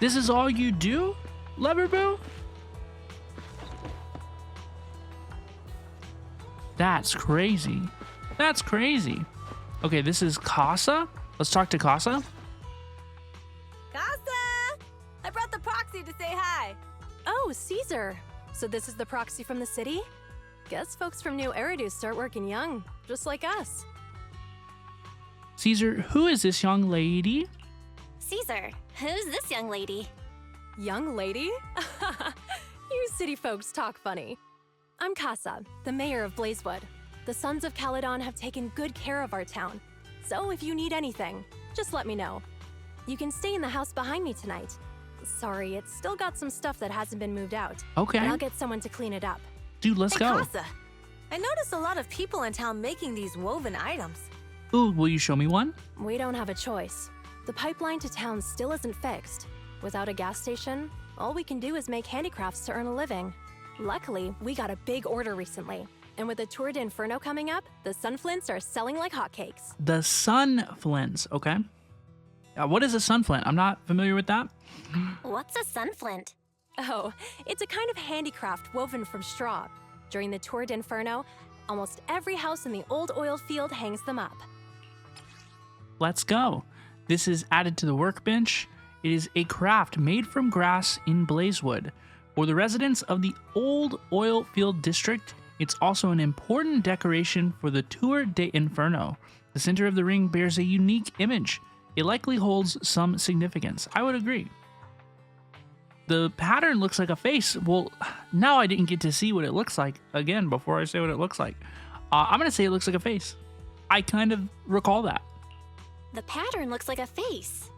This is all you do, Lever Boo? That's crazy. That's crazy. Okay, this is Casa. Let's talk to Casa. Casa! I brought the proxy to say hi. Oh, Caesar. So this is the proxy from the city? Guess folks from New Eridu start working young, just like us. Caesar, who is this young lady? Caesar, who's this young lady? Young lady? You city folks talk funny. I'm Casa, the mayor of Blazewood. The Sons of Caledon have taken good care of our town. So if you need anything, just let me know. You can stay in the house behind me tonight. Sorry, it's still got some stuff that hasn't been moved out. Okay. But I'll get someone to clean it up. Dude, let's go. Casa, I noticed a lot of people in town making these woven items. Ooh, will you show me one? We don't have a choice. The pipeline to town still isn't fixed. Without a gas station, all we can do is make handicrafts to earn a living. Luckily, we got a big order recently. And with the Tour de Inferno coming up, the sunflints are selling like hotcakes. The sunflints, okay. What is a sunflint? I'm not familiar with that. What's a sunflint? Oh, it's a kind of handicraft woven from straw. During the Tour de Inferno, almost every house in the old oil field hangs them up. Let's go. This is added to the workbench. It is a craft made from grass in Blazewood. For the residents of the old oil field district, it's also an important decoration for the Tour de Inferno. The center of the ring bears a unique image. It likely holds some significance. I would agree. The pattern looks like a face. Well, now I didn't get to see what it looks like again before I say what it looks like. I'm going to say it looks like a face. I kind of recall that. The pattern looks like a face.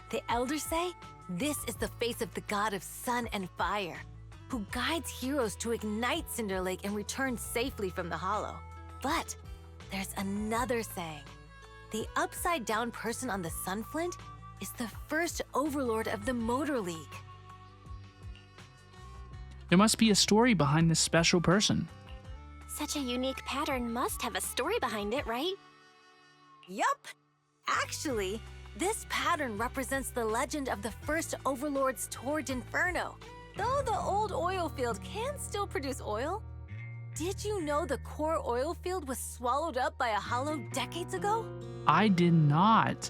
The elders say this is the face of the god of sun and fire, who guides heroes to ignite Cinder Lake and return safely from the hollow. But there's another saying. The upside-down person on the sunflint is the first overlord of the Motor League. There must be a story behind this special person. Such a unique pattern must have a story behind it, right? Yup! Actually, this pattern represents the legend of the first Overlord's Tour de Inferno. Though the old oil field can still produce oil, did you know the core oil field was swallowed up by a hollow decades ago? I did not.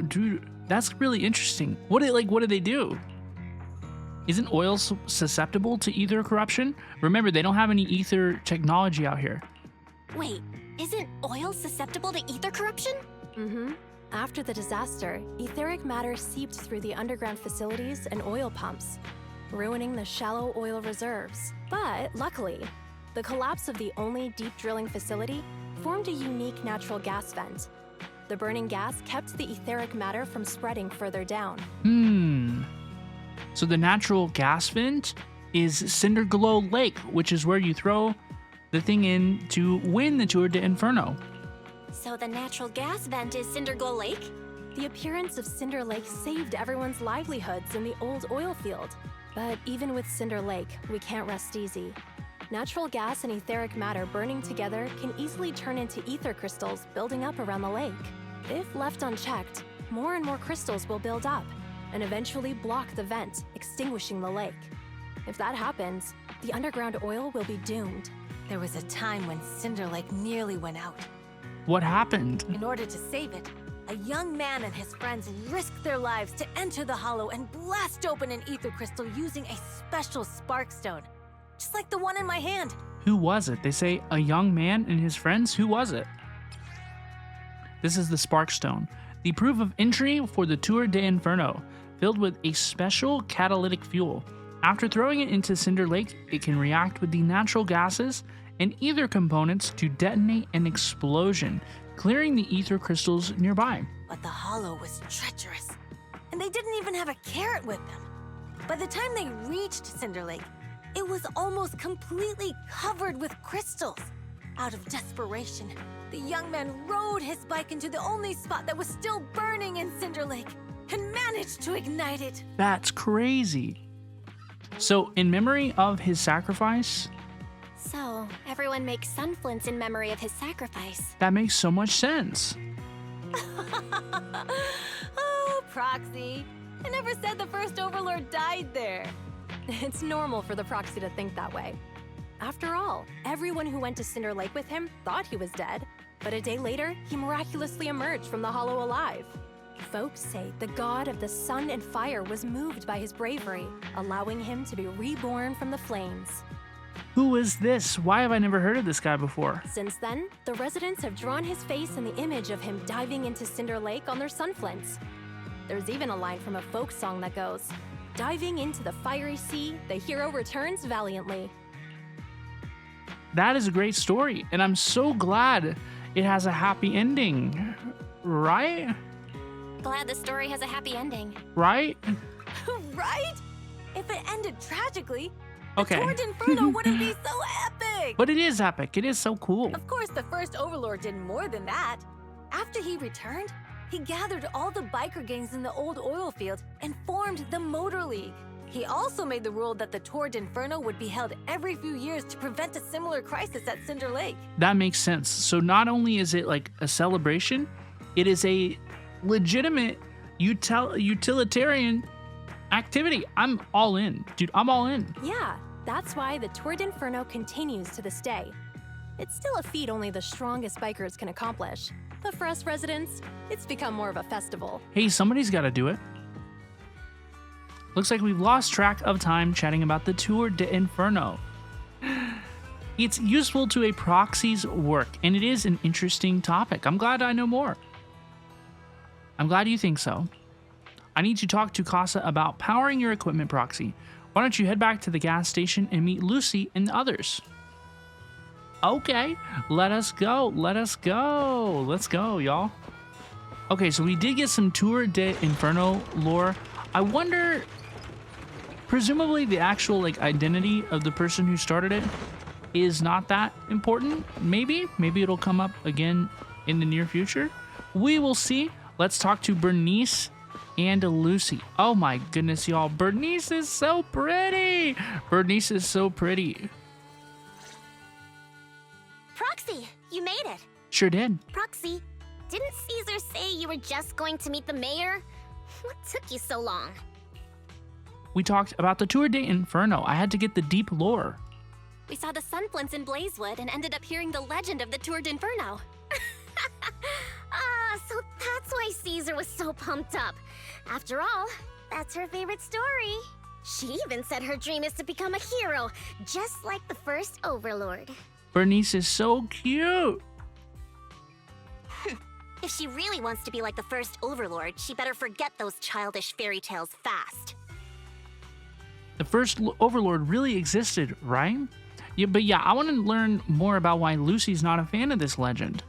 Dude, that's really interesting. What do they do? Isn't oil susceptible to ether corruption? Remember, they don't have any ether technology out here. Wait, isn't oil susceptible to ether corruption? Mm-hmm. After the disaster, etheric matter seeped through the underground facilities and oil pumps, ruining the shallow oil reserves. But luckily, the collapse of the only deep drilling facility formed a unique natural gas vent. The burning gas kept the etheric matter from spreading further down. So the natural gas vent is Cinderglow Lake, which is where you throw the thing in to win the Tour de Inferno. So the natural gas vent is Cinderglow Lake? The appearance of Cinder Lake saved everyone's livelihoods in the old oil field. But even with Cinder Lake, we can't rest easy. Natural gas and etheric matter burning together can easily turn into ether crystals building up around the lake. If left unchecked, more and more crystals will build up and eventually block the vent, extinguishing the lake. If that happens, the underground oil will be doomed. There was a time when Cinder Lake nearly went out. What happened? In order to save it, a young man and his friends risked their lives to enter the hollow and blast open an ether crystal using a special spark stone, just like the one in my hand. Who was it? They say a young man and his friends? Who was it? This is the Sparkstone, the proof of entry for the Tour de Inferno, filled with a special catalytic fuel. After throwing it into Cinder Lake, it can react with the natural gases and ether components to detonate an explosion, clearing the ether crystals nearby. But the hollow was treacherous, and they didn't even have a carrot with them. By the time they reached Cinder Lake, it was almost completely covered with crystals. Out of desperation, the young man rode his bike into the only spot that was still burning in Cinder Lake and managed to ignite it. That's crazy. So, in memory of his sacrifice, So, everyone makes sunflints in memory of his sacrifice. that makes so much sense. Oh, Proxy. I never said the first Overlord died there. It's normal for the Proxy to think that way. After all, everyone who went to Cinder Lake with him thought he was dead, but a day later, he miraculously emerged from the hollow alive. Folks say the god of the sun and fire was moved by his bravery, allowing him to be reborn from the flames. Who is this? Why have I never heard of this guy before? Since then, the residents have drawn his face and the image of him diving into Cinder Lake on their sunflints. There's even a line from a folk song that goes, "Diving into the fiery sea, the hero returns valiantly." That is a great story, and I'm so glad it has a happy ending. Right? Glad the story has a happy ending. Right? Right? If it ended tragically, Okay. the Tour de Inferno wouldn't be so epic. But it is epic. It is so cool. Of course, the first Overlord did more than that. After he returned, he gathered all the biker gangs in the old oil field and formed the Motor League. He also made the rule that the Tour de Inferno would be held every few years to prevent a similar crisis at Cinder Lake. That makes sense. So not only is it like a celebration, it is a legitimate utilitarian activity. I'm all in. Dude, I'm all in. Yeah, that's why the Tour de Inferno continues to this day. It's still a feat only the strongest bikers can accomplish, but for us residents, it's become more of a festival. Hey, somebody's got to do it. Looks like we've lost track of time chatting about the Tour de Inferno. It's useful to a proxy's work, and it is an interesting topic. I'm glad I know more. I'm glad you think so. I need to talk to Casa about powering your equipment, Proxy. Why don't you head back to the gas station and meet Lucy and the others? Okay, let us go. Let's go, y'all. Okay, so we did get some Tour de Inferno lore. I wonder, presumably the actual identity of the person who started it is not that important. Maybe it'll come up again in the near future. We will see. Let's talk to Bernice and Lucy. Oh my goodness, y'all. Bernice is so pretty. Proxy, you made it. Sure did. Proxy, didn't Caesar say you were just going to meet the mayor? What took you so long? We talked about the Tour de Inferno. I had to get the deep lore. We saw the sunflints in Blazewood and ended up hearing the legend of the Tour de Inferno. So that's why Caesar was so pumped up. After all, that's her favorite story. She even said her dream is to become a hero, just like the first Overlord. Bernice is so cute. If she really wants to be like the first Overlord, she better forget those childish fairy tales fast. The first Overlord really existed, right? Yeah, but yeah, I want to learn more about why Lucy's not a fan of this legend.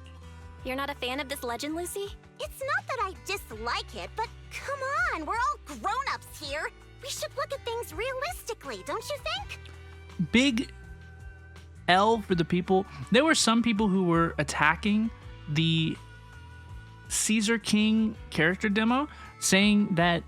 You're not a fan of this legend, Lucy? It's not that I dislike it, but come on, we're all grown-ups here. We should look at things realistically, don't you think? Big L for the people. There were some people who were attacking the Caesar King character demo, saying that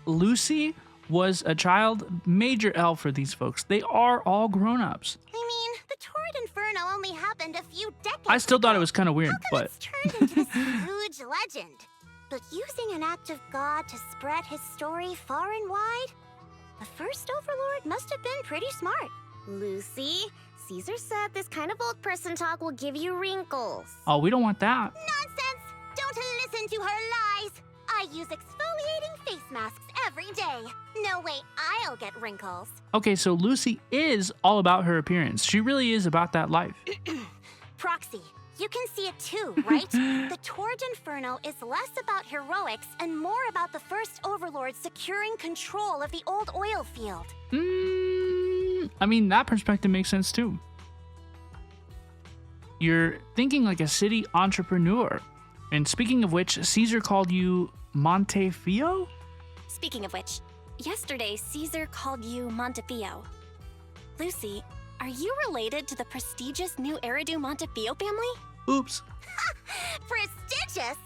Lucy was a child. Major L for these folks. They are all grown-ups. I mean, the Tour de Inferno only happened a few decades I still thought it was kind of weird, How come but it's turned into this huge legend? But using an act of God to spread his story far and wide, the first Overlord must have been pretty smart. Lucy, Caesar said this kind of old person talk will give you wrinkles. oh, we don't want that. Nonsense! Don't listen to her lies! I use exfoliating face masks every day. No way I'll get wrinkles. Okay, so Lucy is all about her appearance. She really is about that life. Proxy, you can see it too, right? The Tour de Inferno is less about heroics and more about the first Overlord securing control of the old oil field. I mean, that perspective makes sense too. You're thinking like a city entrepreneur. And speaking of which, Caesar called you Montefiore? Speaking of which, yesterday Caesar called you Montefiore. Lucy, are you related to the prestigious new Eridu Montefiore family? Oops. Prestigious?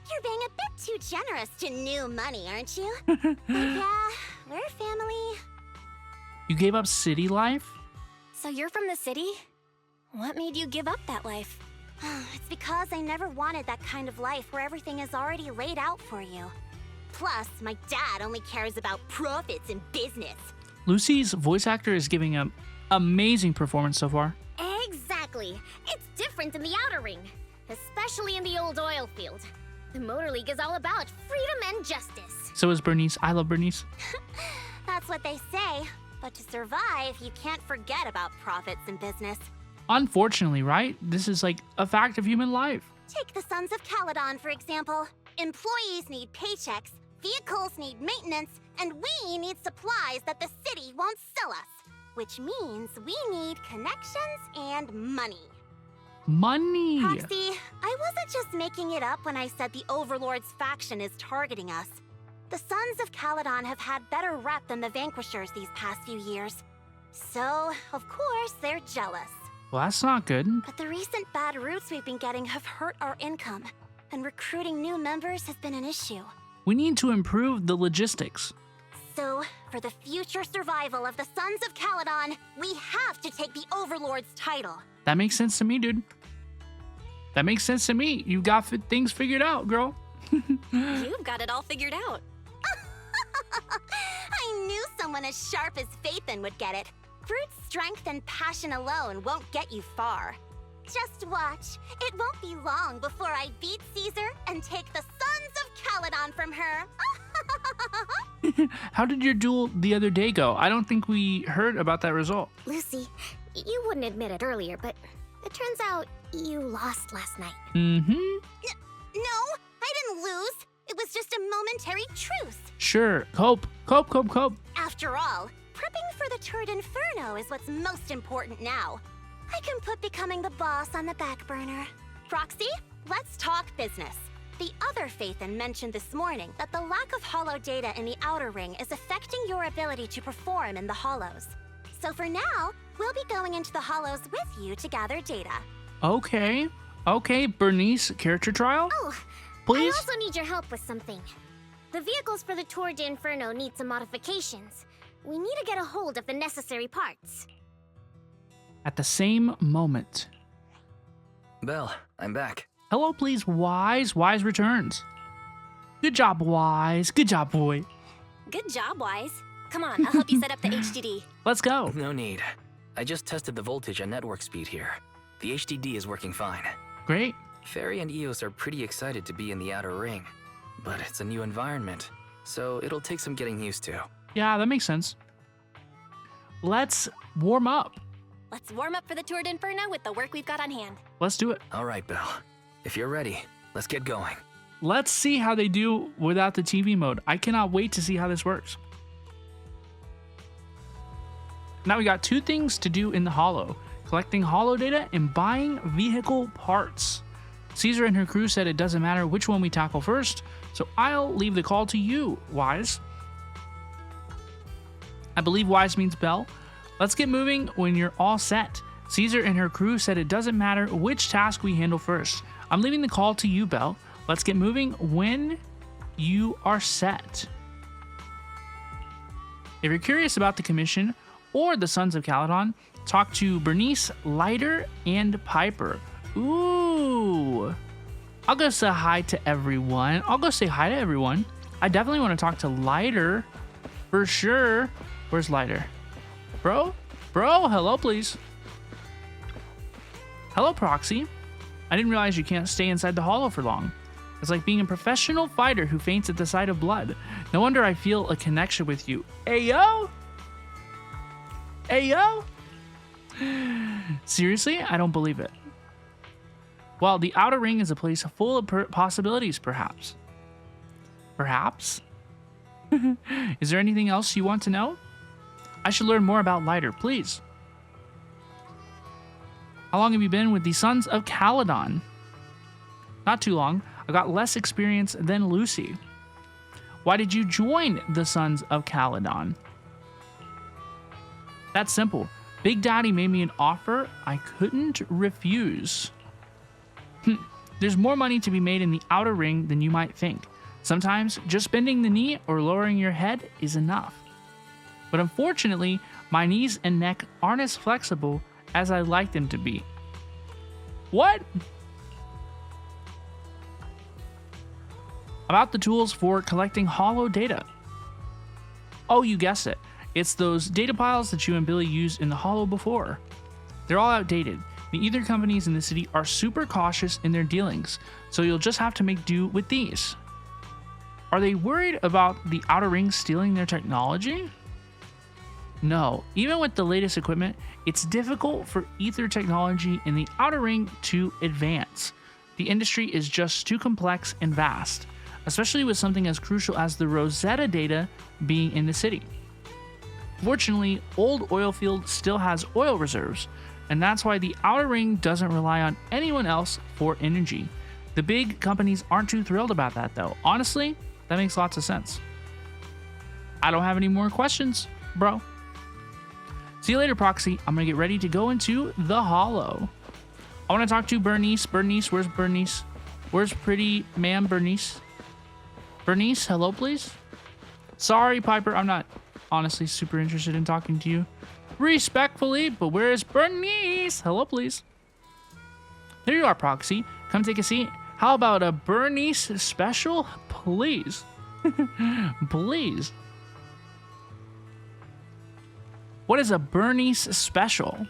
You're being a bit too generous to new money, aren't you? But yeah, we're family. You gave up city life? So you're from the city? What made you give up that life? It's because I never wanted that kind of life where everything is already laid out for you. Plus, my dad only cares about profits and business. Lucy's voice actor is giving an amazing performance so far. Exactly. It's different in the Outer Ring, especially in the old oil field. The Motor League is all about freedom and justice. So is Bernice. I love Bernice. That's what they say. But to survive, you can't forget about profits and business. Unfortunately, right? This is like a fact of human life. Take the Sons of Caledon, for example. Employees need paychecks, vehicles need maintenance, and we need supplies that the city won't sell us. Which means we need connections and money. Money! Proxy, I wasn't just making it up when I said the Overlord's faction is targeting us. The Sons of Caledon have had better rep than the Vanquishers these past few years. So, of course, they're jealous. Well, that's not good. But the recent bad routes we've been getting have hurt our income, and recruiting new members has been an issue. We need to improve the logistics. So, for the future survival of the Sons of Caledon, we have to take the Overlord's title. That makes sense to me, dude. That makes sense to me. You got things figured out, girl. You've got it all figured out. I knew someone as sharp as Phaethon would get it. Brute strength and passion alone won't get you far. Just watch. It won't be long before I beat Caesar and take the Sons of Caledon from her. How did your duel the other day go? I don't think we heard about that result. Lucy, you wouldn't admit it earlier, but it turns out you lost last night. Mm-hmm. No, I didn't lose. It was just a momentary truce. Sure. Cope. After all, prepping for the Tour de Inferno is what's most important now. I can put becoming the boss on the back burner. Proxy, let's talk business. The other Phaethon mentioned this morning that the lack of hollow data in the Outer Ring is affecting your ability to perform in the hollows. So for now, we'll be going into the hollows with you to gather data. Okay, Bernice, character trial? Oh, please? I also need your help with something. The vehicles for the Tour de Inferno need some modifications. We need to get a hold of the necessary parts. At the same moment. Belle, I'm back. Hello, please, Wise. Wise returns. Good job, Wise. Good job, boy. Good job, Wise. Come on, I'll help you set up the HDD. Let's go. No need. I just tested the voltage and network speed here. The HDD is working fine. Great. Fairy and Eos are pretty excited to be in the Outer Ring, but it's a new environment, so it'll take some getting used to. Yeah, that makes sense. Let's warm up. Let's warm up for the Tour de Inferno with the work we've got on hand. Let's do it. All right, Belle. If you're ready, let's get going. Let's see how they do without the TV mode. I cannot wait to see how this works. Now we got two things to do in the Hollow. Collecting Hollow data and buying vehicle parts. Caesar and her crew said it doesn't matter which one we tackle first, so I'll leave the call to you, Wise. I believe Wise means Belle. Let's get moving when you're all set. Caesar and her crew said it doesn't matter which task we handle first. I'm leaving the call to you, Belle. Let's get moving when you are set. If you're curious about the commission or the Sons of Caledon, talk to Bernice, Lighter, and Piper. Ooh. I'll go say hi to everyone. I definitely want to talk to Lighter for sure. Where's Lighter? Bro, hello, please. Hello, Proxy. I didn't realize you can't stay inside the Hollow for long. It's like being a professional fighter who faints at the sight of blood. No wonder I feel a connection with you. Ayo? Seriously? I don't believe it. Well, the Outer Ring is a place full of possibilities, perhaps. Perhaps? Is there anything else you want to know? I should learn more about Lighter, please. How long have you been with the Sons of Caledon? Not too long. I got less experience than Lucy. Why did you join the Sons of Caledon? That's simple. Big Daddy made me an offer I couldn't refuse. There's more money to be made in the outer ring than you might think. Sometimes just bending the knee or lowering your head is enough. But unfortunately, my knees and neck aren't as flexible as I'd like them to be. What? About the tools for collecting hollow data. Oh, you guessed it. It's those data piles that you and Billy used in the hollow before. They're all outdated. The ether companies in the city are super cautious in their dealings, so you'll just have to make do with these. Are they worried about the outer ring stealing their technology? No, even with the latest equipment, it's difficult for ether technology in the outer ring to advance. The industry is just too complex and vast, especially with something as crucial as the Rosetta data being in the city. Fortunately, old oil field still has oil reserves, and that's why the outer ring doesn't rely on anyone else for energy. The big companies aren't too thrilled about that though. Honestly, that makes lots of sense. I don't have any more questions, bro. See you later, Proxy. I'm gonna get ready to go into the hollow. I want to talk to Bernice. Bernice, where's Bernice? Where's pretty ma'am Bernice? Bernice, hello, please? Sorry, Piper, I'm not honestly super interested in talking to you. Respectfully, but where is Bernice? Hello, please. There you are, Proxy. Come take a seat. How about a Bernice special? Please. Please. What is a Bernice special?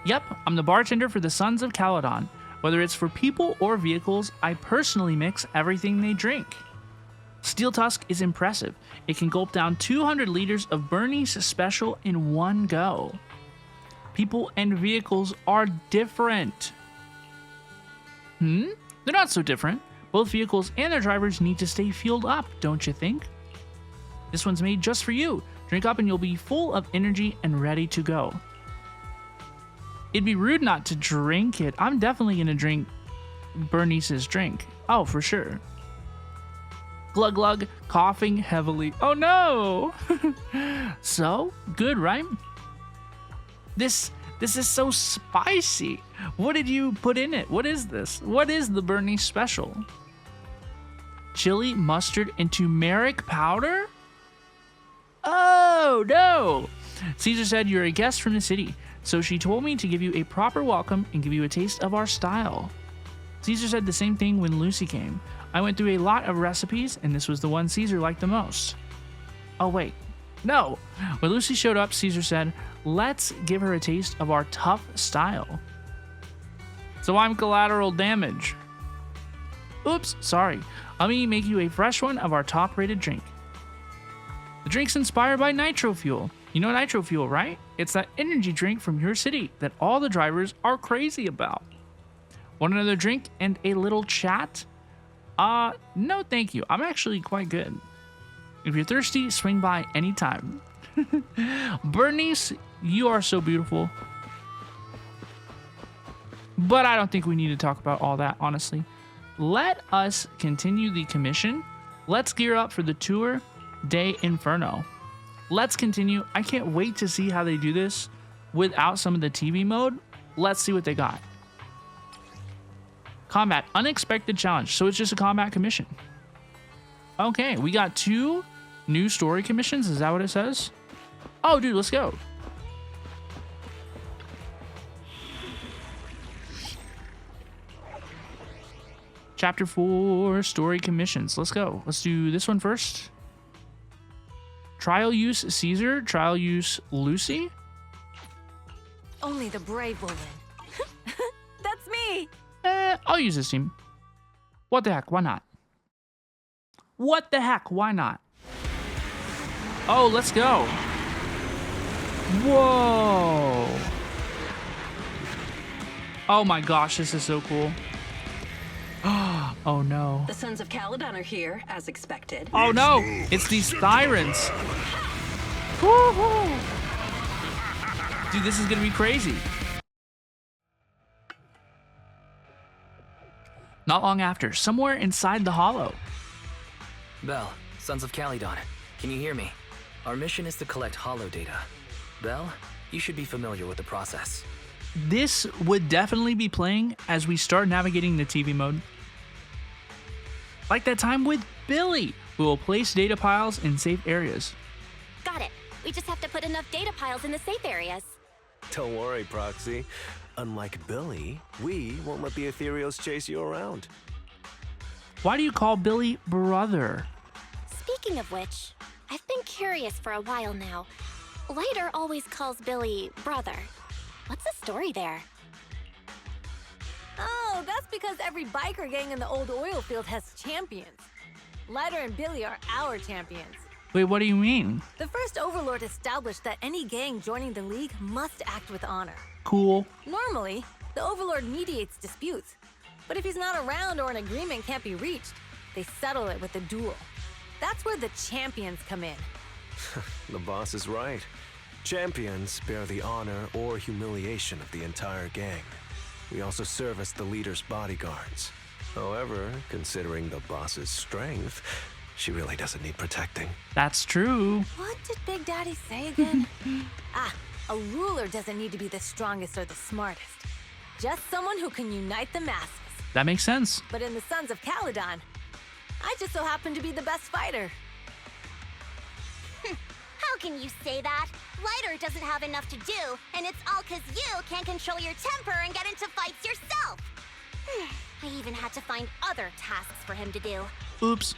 Yep, I'm the bartender for the Sons of Caledon. Whether it's for people or vehicles, I personally mix everything they drink. Steel Tusk is impressive. It can gulp down 200 liters of Bernice special in one go. People and vehicles are different. They're not so different. Both vehicles and their drivers need to stay fueled up, don't you think? This one's made just for you. Drink up and you'll be full of energy and ready to go. It'd be rude not to drink it. I'm definitely gonna drink Bernice's drink. Oh, for sure. Glug glug, coughing heavily. Oh no! So, good, right? This is so spicy. What did you put in it? What is this? What is the Bernice special? Chili, mustard, and turmeric powder? Oh no! Caesar said you're a guest from the city, so she told me to give you a proper welcome and give you a taste of our style. Caesar said the same thing when Lucy came. I went through a lot of recipes, and this was the one Caesar liked the most. Oh wait, no! When Lucy showed up, Caesar said, let's give her a taste of our tough style. So I'm collateral damage. Oops, sorry. Let me make you a fresh one of our top-rated drink. The drink's inspired by nitro fuel. You know nitro fuel, right? It's that energy drink from your city that all the drivers are crazy about. Want another drink and a little chat? No thank you. I'm actually quite good. If you're thirsty, swing by anytime. Bernice, you are so beautiful. But I don't think we need to talk about all that, honestly. Let us continue the commission. Let's gear up for the Tour de Inferno. Let's continue. I can't wait to see how they do this without some of the TV mode. Let's see what they got. Combat, unexpected challenge. So it's just a combat commission. Okay, we got 2 new story commissions. Is that what it says? Oh, dude, let's go. Chapter 4, story commissions. Let's go. Let's do this one first. Trial use Caesar, trial use Lucy. Only the brave will win. That's me. I'll use this team. What the heck? Why not? What the heck? Why not? Oh, let's go. Whoa. Oh my gosh, this is so cool. Oh no. The Sons of Caledon are here, as expected. Oh no! It's these Thyrans! Woohoo! Dude, this is gonna be crazy. Not long after, somewhere inside the hollow. Bell, Sons of Calydon, can you hear me? Our mission is to collect holo data. Bell, you should be familiar with the process. This would definitely be playing as we start navigating the TV mode. Like that time with Billy, we will place data piles in safe areas. Got it. We just have to put enough data piles in the safe areas. Don't worry, Proxy. Unlike Billy, we won't let the ethereals chase you around. Why do you call Billy brother? Speaking of which, I've been curious for a while now. Lighter always calls Billy brother. What's the story there? Oh, that's because every biker gang in the old oil field has champions. Lighter and Billy are our champions. Wait, what do you mean? The first Overlord established that any gang joining the League must act with honor. Cool. Normally, the Overlord mediates disputes. But if he's not around or an agreement can't be reached, they settle it with a duel. That's where the champions come in. The boss is right. Champions bear the honor or humiliation of the entire gang. We also serve as the leader's bodyguards. However, considering the boss's strength, she really doesn't need protecting. That's true. What did Big Daddy say again? A ruler doesn't need to be the strongest or the smartest. Just someone who can unite the masses. That makes sense. But in the Sons of Calydon, I just so happen to be the best fighter. How can you say that? Lighter doesn't have enough to do, and it's all 'cause you can't control your temper and get into fights yourself. I even had to find other tasks for him to do. Oops.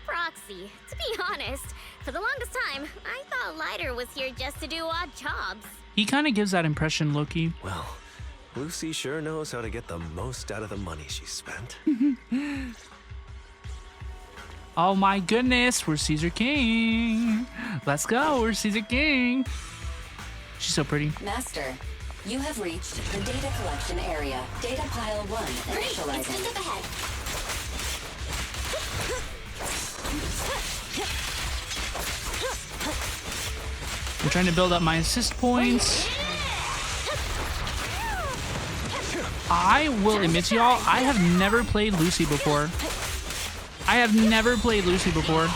Proxy, to be honest, for the longest time, I thought Lighter was here just to do odd jobs. He kind of gives that impression, Loki. Well, Lucy sure knows how to get the most out of the money she spent. Oh my goodness, we're Caesar King. Let's go, we're Caesar King. She's so pretty. Master, you have reached the data collection area. Data pile 1 initializing. It's just up ahead. I'm trying to build up my assist points. I will admit to y'all, I have never played Lucy before. I have never played Lucy before.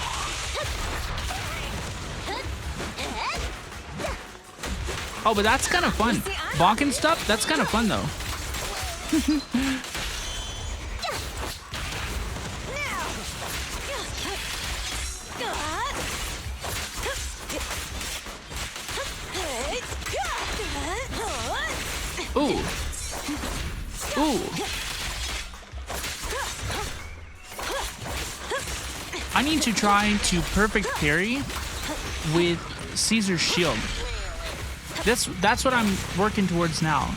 Oh, but that's kind of fun. Bonking stuff, that's kind of fun though. Ooh. Ooh. I need to try to perfect parry with Caesar's shield. That's what I'm working towards now.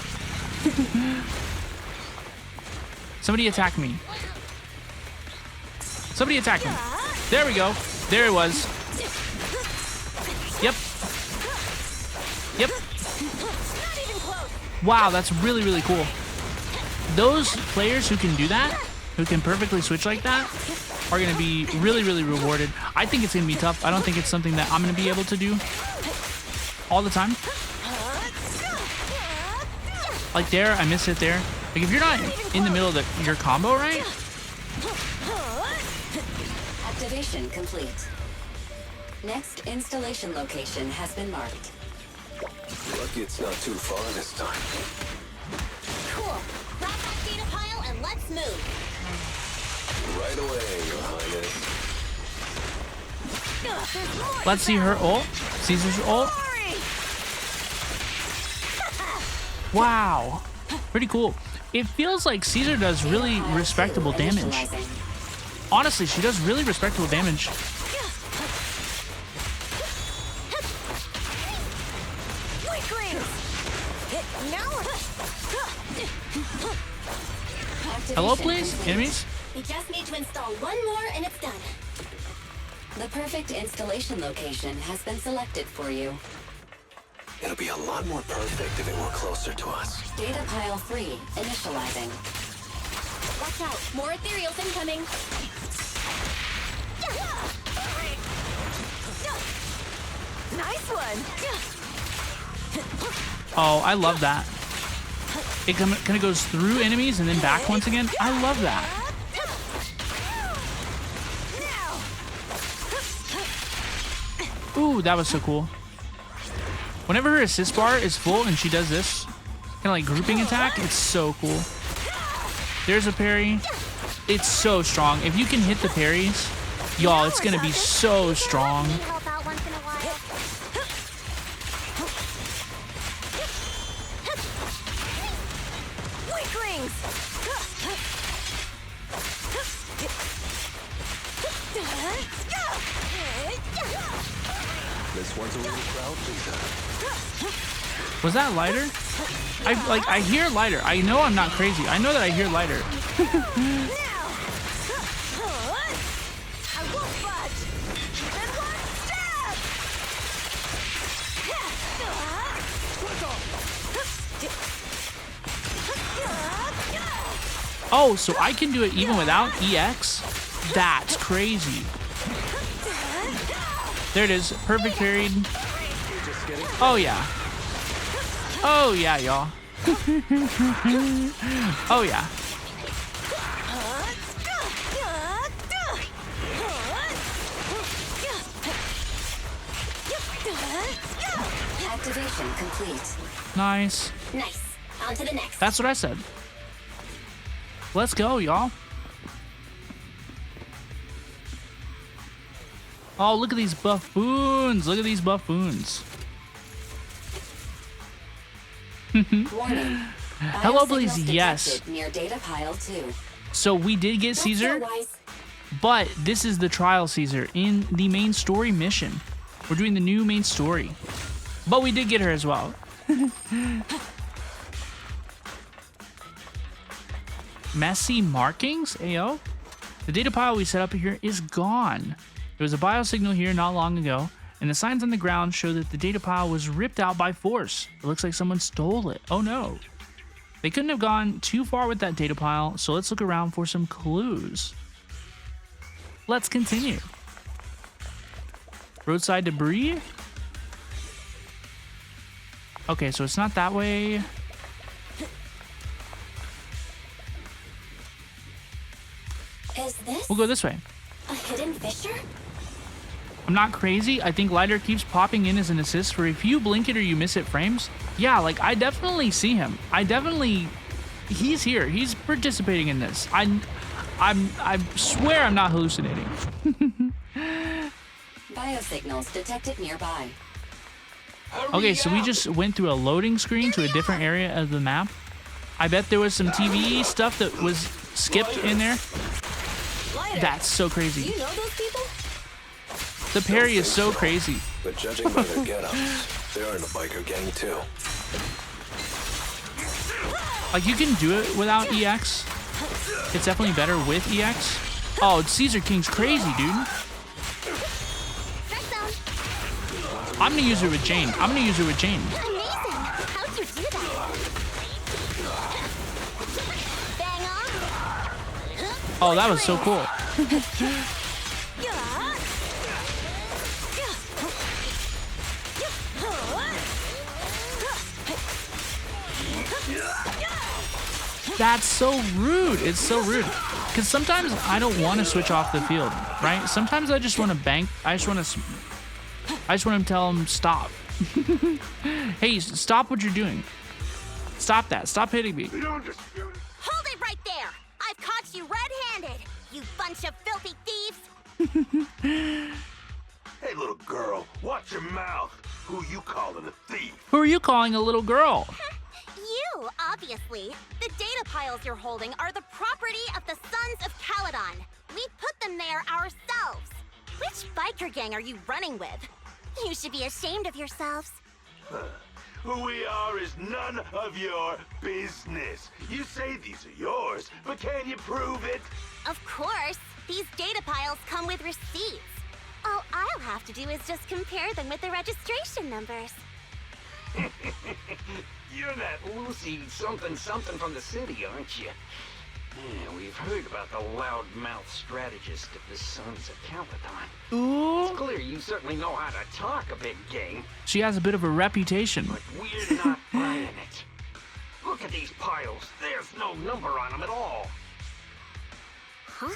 Somebody attack me. Somebody attack me. There we go. There it was. Yep. Yep. Wow, that's really, really cool. Those players who can do that, who can perfectly switch like that, are going to be really, really rewarded. I think it's going to be tough. I don't think it's something that I'm going to be able to do all the time. Like there, I miss it there. Like if you're not in the middle of your combo, right? Activation complete. Next installation location has been marked. Lucky it's not too far this time. Cool. Grab that data pile and let's move. Right away, Your Highness. Let's see her ult. Caesar's ult. Wow. Pretty cool. It feels like Caesar does really respectable damage. Honestly, she does really respectable damage. Hello, please? Enemies? We just need to install one more and it's done. The perfect installation location has been selected for you. It'll be a lot more perfect if it were closer to us. Data pile 3 initializing. Watch out, more ethereals incoming. Nice one. Oh, I love that. It kind of goes through enemies and then back once again. I love that. Ooh, that was so cool. Whenever her assist bar is full and she does this kind of like grouping attack, it's so cool. There's a parry. It's so strong. If you can hit the parries, y'all, it's gonna be so strong. This one's a little crowd pleaser. Was that lighter? I hear lighter. I know I'm not crazy. I know that I hear lighter. Oh, so I can do it even without EX? That's crazy. There it is. Perfect parried. Oh, yeah. Oh, yeah, y'all. Oh, yeah. Activation complete. Nice. Nice. On to the next. That's what I said. Let's go, y'all. Oh, look at these buffoons. Look at these buffoons. Warning. Hello, please. Biosignals Yes. detected near data pile 2. So we did get Caesar, but this is the trial Caesar in the main story mission. We're doing the new main story, but we did get her as well. Messy markings, ayo. The data pile we set up here is gone. There was a biosignal here not long ago, and the signs on the ground show that the data pile was ripped out by force. It looks like someone stole it. Oh no. They couldn't have gone too far with that data pile, so let's look around for some clues. Let's continue. Roadside debris? Okay, so it's not that way. Is this We'll go this way. a hidden fissure? I'm not crazy. I think Lighter keeps popping in as an assist for if you blink it or you miss it frames. Yeah, like I definitely see him. He's here. He's participating in this. I swear I'm not hallucinating. Biosignals detected nearby. Okay, so we just went through a loading screen to a different area of the map. I bet there was some TV stuff that was skipped in there. That's so crazy. Do you know those people? The parry is so crazy. But judging by their get-ups, they're in a biker gang too. Like, you can do it without EX. It's definitely better with EX. Oh, Caesar King's crazy, dude. I'm gonna use her with Jane. Amazing. How'd you do that? Bang on. Oh, that was so cool. That's so rude. It's so rude. Because sometimes I don't want to switch off the field, right? Sometimes I just want to bank. I just want to tell him stop. Hey, stop what you're doing. Stop that. Stop hitting me. Hold it right there. I've caught you red-handed, you bunch of filthy thieves. Hey, little girl, watch your mouth. Who you calling a thief? Who are you calling a little girl? You, obviously. The data piles you're holding are the property of the Sons of Caledon. We put them there ourselves. Which biker gang are you running with? You should be ashamed of yourselves. Who we are is none of your business. You say these are yours, but can you prove it? Of course. These data piles come with receipts. All I'll have to do is just compare them with the registration numbers. You're that Lucy something from the city, aren't you? Yeah, we've heard about the loudmouth strategist of the Sons of Caledon. Ooh. It's clear you certainly know how to talk a big game. She has a bit of a reputation. But we're not buying it. Look at these piles. There's no number on them at all. Huh?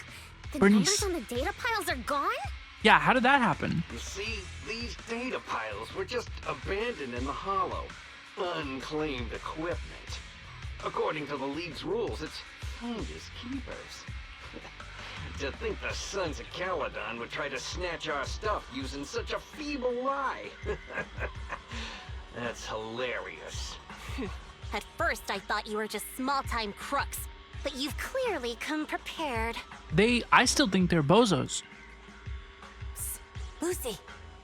The Bernice. numbers on the data piles are gone? Yeah, how did that happen? You see, these data piles were just abandoned in the hollow. Unclaimed equipment. According to the League's rules, it's finders keepers. To think the Sons of Caledon would try to snatch our stuff using such a feeble lie. That's hilarious. At first, I thought you were just small-time crooks, but you've clearly come prepared. I still think they're bozos. Lucy,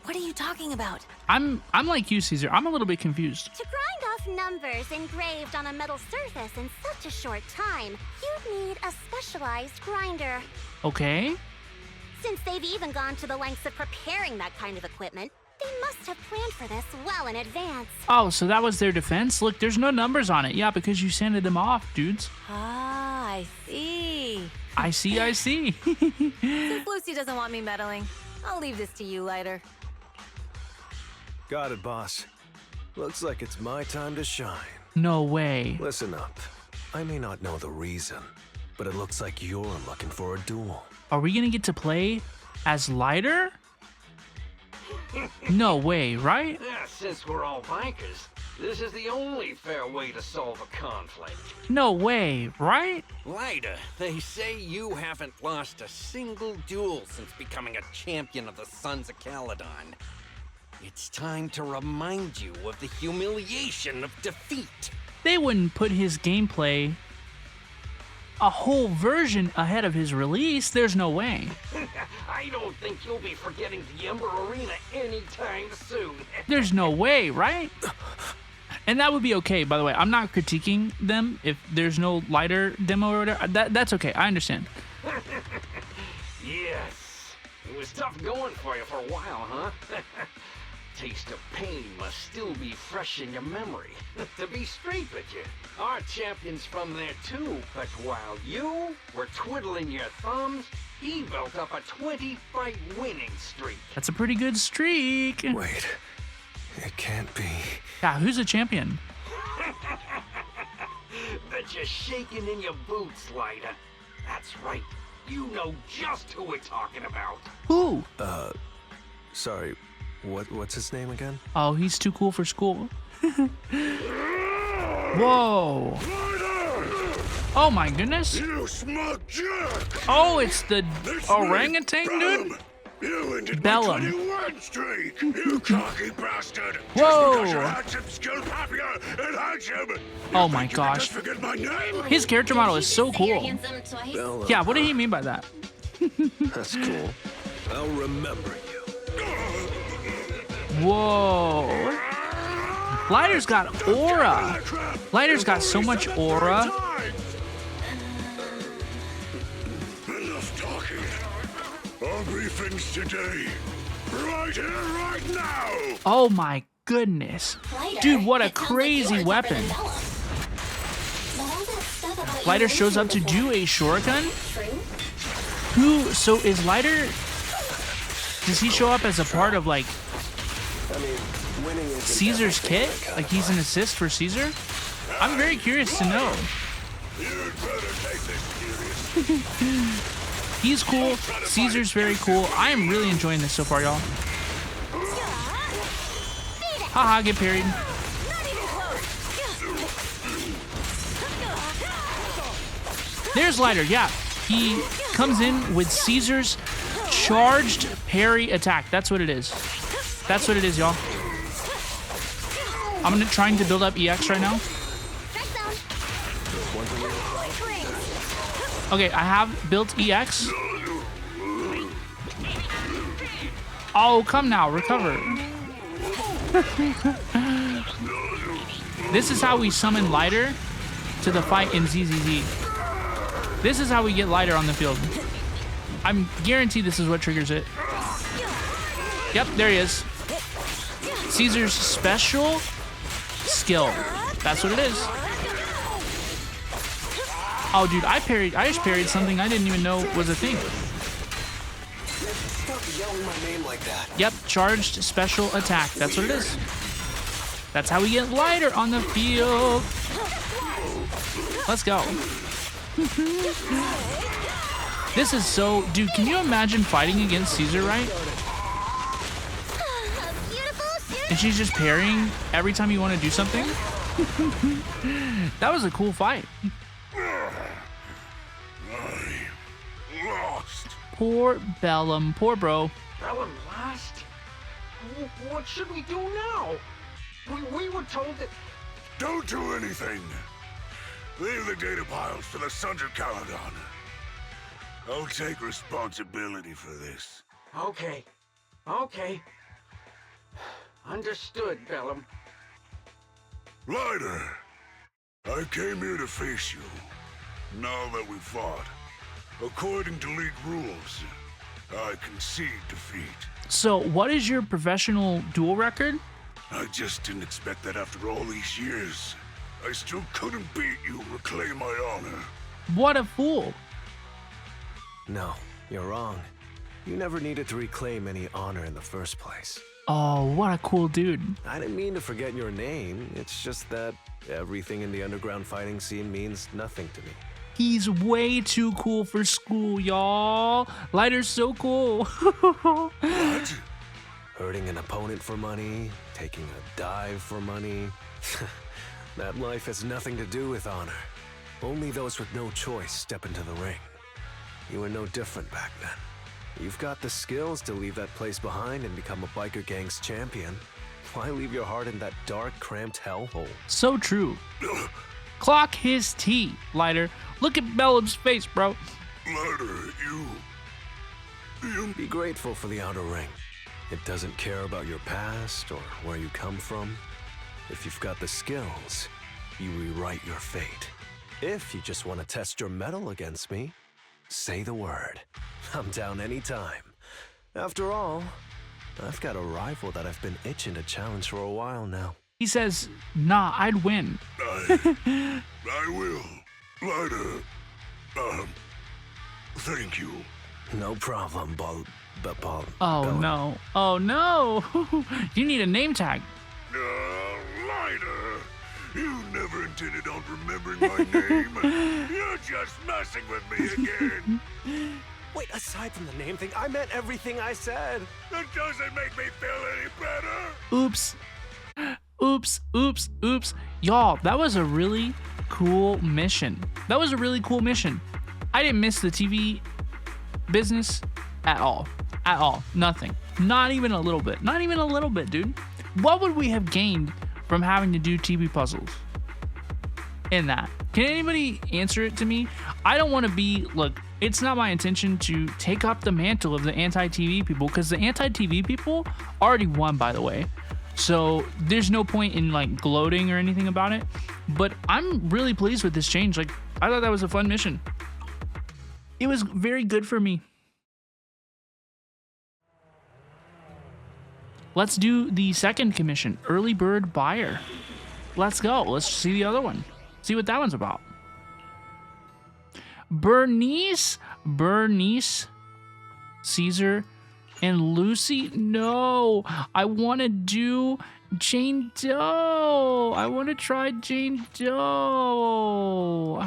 what are you talking about? I'm like you, Caesar. I'm a little bit confused. To grind off numbers engraved on a metal surface in such a short time, you'd need a specialized grinder. Okay. Since they've even gone to the lengths of preparing that kind of equipment, they must have planned for this well in advance. Oh, so that was their defense? Look, there's no numbers on it. Yeah, because you sanded them off, dudes. Ah, I see. I see. Since Lucy doesn't want me meddling, I'll leave this to you, Lighter. Got it, boss. Looks like it's my time to shine. No way. Listen up. I may not know the reason, but it looks like you're looking for a duel. Are we gonna get to play as Lighter? No way, right? Yeah, since we're all bikers, this is the only fair way to solve a conflict. No way, right? Lighter, they say you haven't lost a single duel since becoming a champion of the Sons of Caledon. It's time to remind you of the humiliation of defeat. They wouldn't put his gameplay a whole version ahead of his release. There's no way. I don't think you'll be forgetting the Ember Arena anytime soon. There's no way, right? And that would be okay, by the way. I'm not critiquing them if there's no Lighter demo or whatever. That's okay. I understand. Yes. It was tough going for you for a while, huh? Taste of pain must still be fresh in your memory. To be straight with you, our champion's from there too, but while you were twiddling your thumbs, he built up a 20-fight winning streak. That's a pretty good streak. Wait, it can't be. Yeah, who's the champion? Bet you're shaking in your boots, Lighter. That's right. You know just who we're talking about. Who? Sorry. What's his name again? Oh, he's too cool for school. Whoa. Oh my goodness. You smug jerk. Oh, it's the orangutan dude? You ended Bellum. my 21 streak, you cocky bastard. Whoa. Just because you're handsome, skilled, happier, and handsome. Oh my gosh. Forget my name. His character model is so cool. Bellum. Yeah, what did he mean by that? That's cool. I'll remember you. Whoa. Lighter's got aura. Lighter's got so much aura. Enough talking. I'll brief things today. Right here, right now. Oh my goodness. Dude, what a crazy weapon. Lighter shows up to do a shuriken? So is Lighter, does he show up as a part of like Caesar's kit? Like he's an assist for Caesar? I'm very curious to know. He's cool. Caesar's very cool. I am really enjoying this so far, y'all. Haha, get parried. There's Lighter, yeah. He comes in with Caesar's charged parry attack. That's what it is. That's what it is, y'all. I'm trying to build up EX right now. Okay, I have built EX. Oh, come now, recover. This is how we summon Lighter to the fight in ZZZ. This is how we get Lighter on the field. I'm guaranteed this is what triggers it. Yep, there he is. Caesar's special skill. That's what it is. Oh, dude, I just parried something I didn't even know was a thing. Stop yelling my name like that. Yep, charged special attack. That's what it is. That's how we get Lighter on the field. Let's go. This is so... Dude, can you imagine fighting against Caesar, right? And she's just parrying every time you want to do something? That was a cool fight. I lost. Poor Bellum. Poor bro. Bellum lost? What should we do now? We were told that... Don't do anything. Leave the data piles to the Sons of Caledon. I'll take responsibility for this. Okay. Understood, Bellum. Lighter, I came here to face you. Now that we fought, according to League rules, I concede defeat. So, what is your professional duel record? I just didn't expect that after all these years. I still couldn't beat you, reclaim my honor. What a fool. No, you're wrong. You never needed to reclaim any honor in the first place. Oh, what a cool dude. I didn't mean to forget your name. It's just that everything in the underground fighting scene means nothing to me. He's way too cool for school, y'all. Lighter's so cool. What? Hurting an opponent for money, taking a dive for money. That life has nothing to do with honor. Only those with no choice step into the ring. You were no different back then. You've got the skills to leave that place behind and become a biker gang's champion. Why leave your heart in that dark, cramped hellhole? So true. Clock his tea, Lighter. Look at Bellum's face, bro. Lighter, you... Be grateful for the outer ring. It doesn't care about your past or where you come from. If you've got the skills, you rewrite your fate. If you just want to test your mettle against me, say the word. I'm down anytime. After all, I've got a rival that I've been itching to challenge for a while now. He says, nah, I'd win. I will. Lighter, thank you. No problem, Ball. Oh, no. Oh, no. You need a name tag. Lighter, you never intended on remembering my name. You're just messing with me again. Wait, aside from the name thing, I meant everything I said. That doesn't make me feel any better. Oops. Oops, oops, oops. Y'all, that was a really cool mission. I didn't miss the TV business at all. At all. Nothing. Not even a little bit. Not even a little bit, dude. What would we have gained from having to do TV puzzles in that? Can anybody answer it to me? I don't want to be... Look, it's not my intention to take up the mantle of the anti-TV people, because the anti-TV people already won, by the way. So there's no point in like gloating or anything about it. But I'm really pleased with this change. Like, I thought that was a fun mission. It was very good for me. Let's do the second commission, Early Bird Buyer. Let's go. Let's see the other one. See what that one's about. Bernice, Caesar, and Lucy. No, I want to do Jane Doe. I want to try Jane Doe.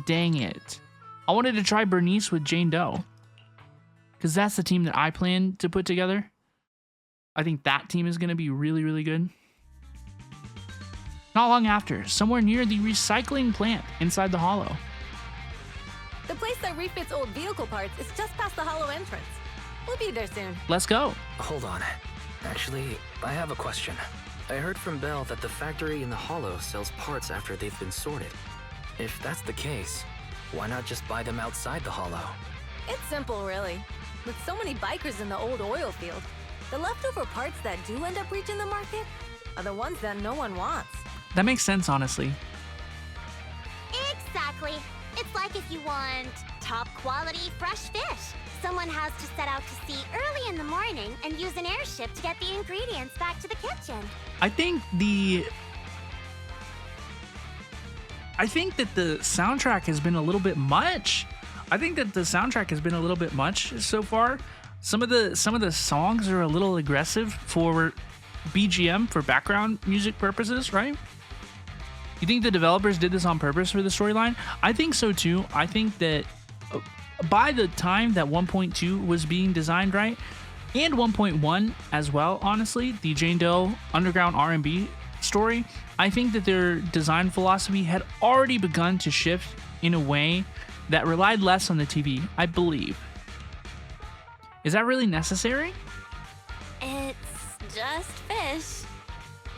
Dang it. I wanted to try Bernice with Jane Doe, because that's the team that I plan to put together. I think that team is going to be really, really good. Not long after, somewhere near the recycling plant inside the Hollow. The place that refits old vehicle parts is just past the Hollow entrance. We'll be there soon. Let's go. Hold on. Actually, I have a question. I heard from Belle that the factory in the Hollow sells parts after they've been sorted. If that's the case, why not just buy them outside the Hollow? It's simple, really. With so many bikers in the old oil field, the leftover parts that do end up reaching the market are the ones that no one wants. That makes sense, honestly. Exactly. It's like if you want top quality fresh fish. Someone has to set out to sea early in the morning and use an airship to get the ingredients back to the kitchen. I think that the soundtrack has been a little bit much. So far. Some of the songs are a little aggressive for BGM, for background music purposes, right? You think the developers did this on purpose for the storyline? I think so too. I think that by the time that 1.2 was being designed, right, and 1.1 as well, honestly, the Jane Doe Underground R&B story, I think that their design philosophy had already begun to shift in a way that relied less on the TV, I believe. Is that really necessary? It's just fish.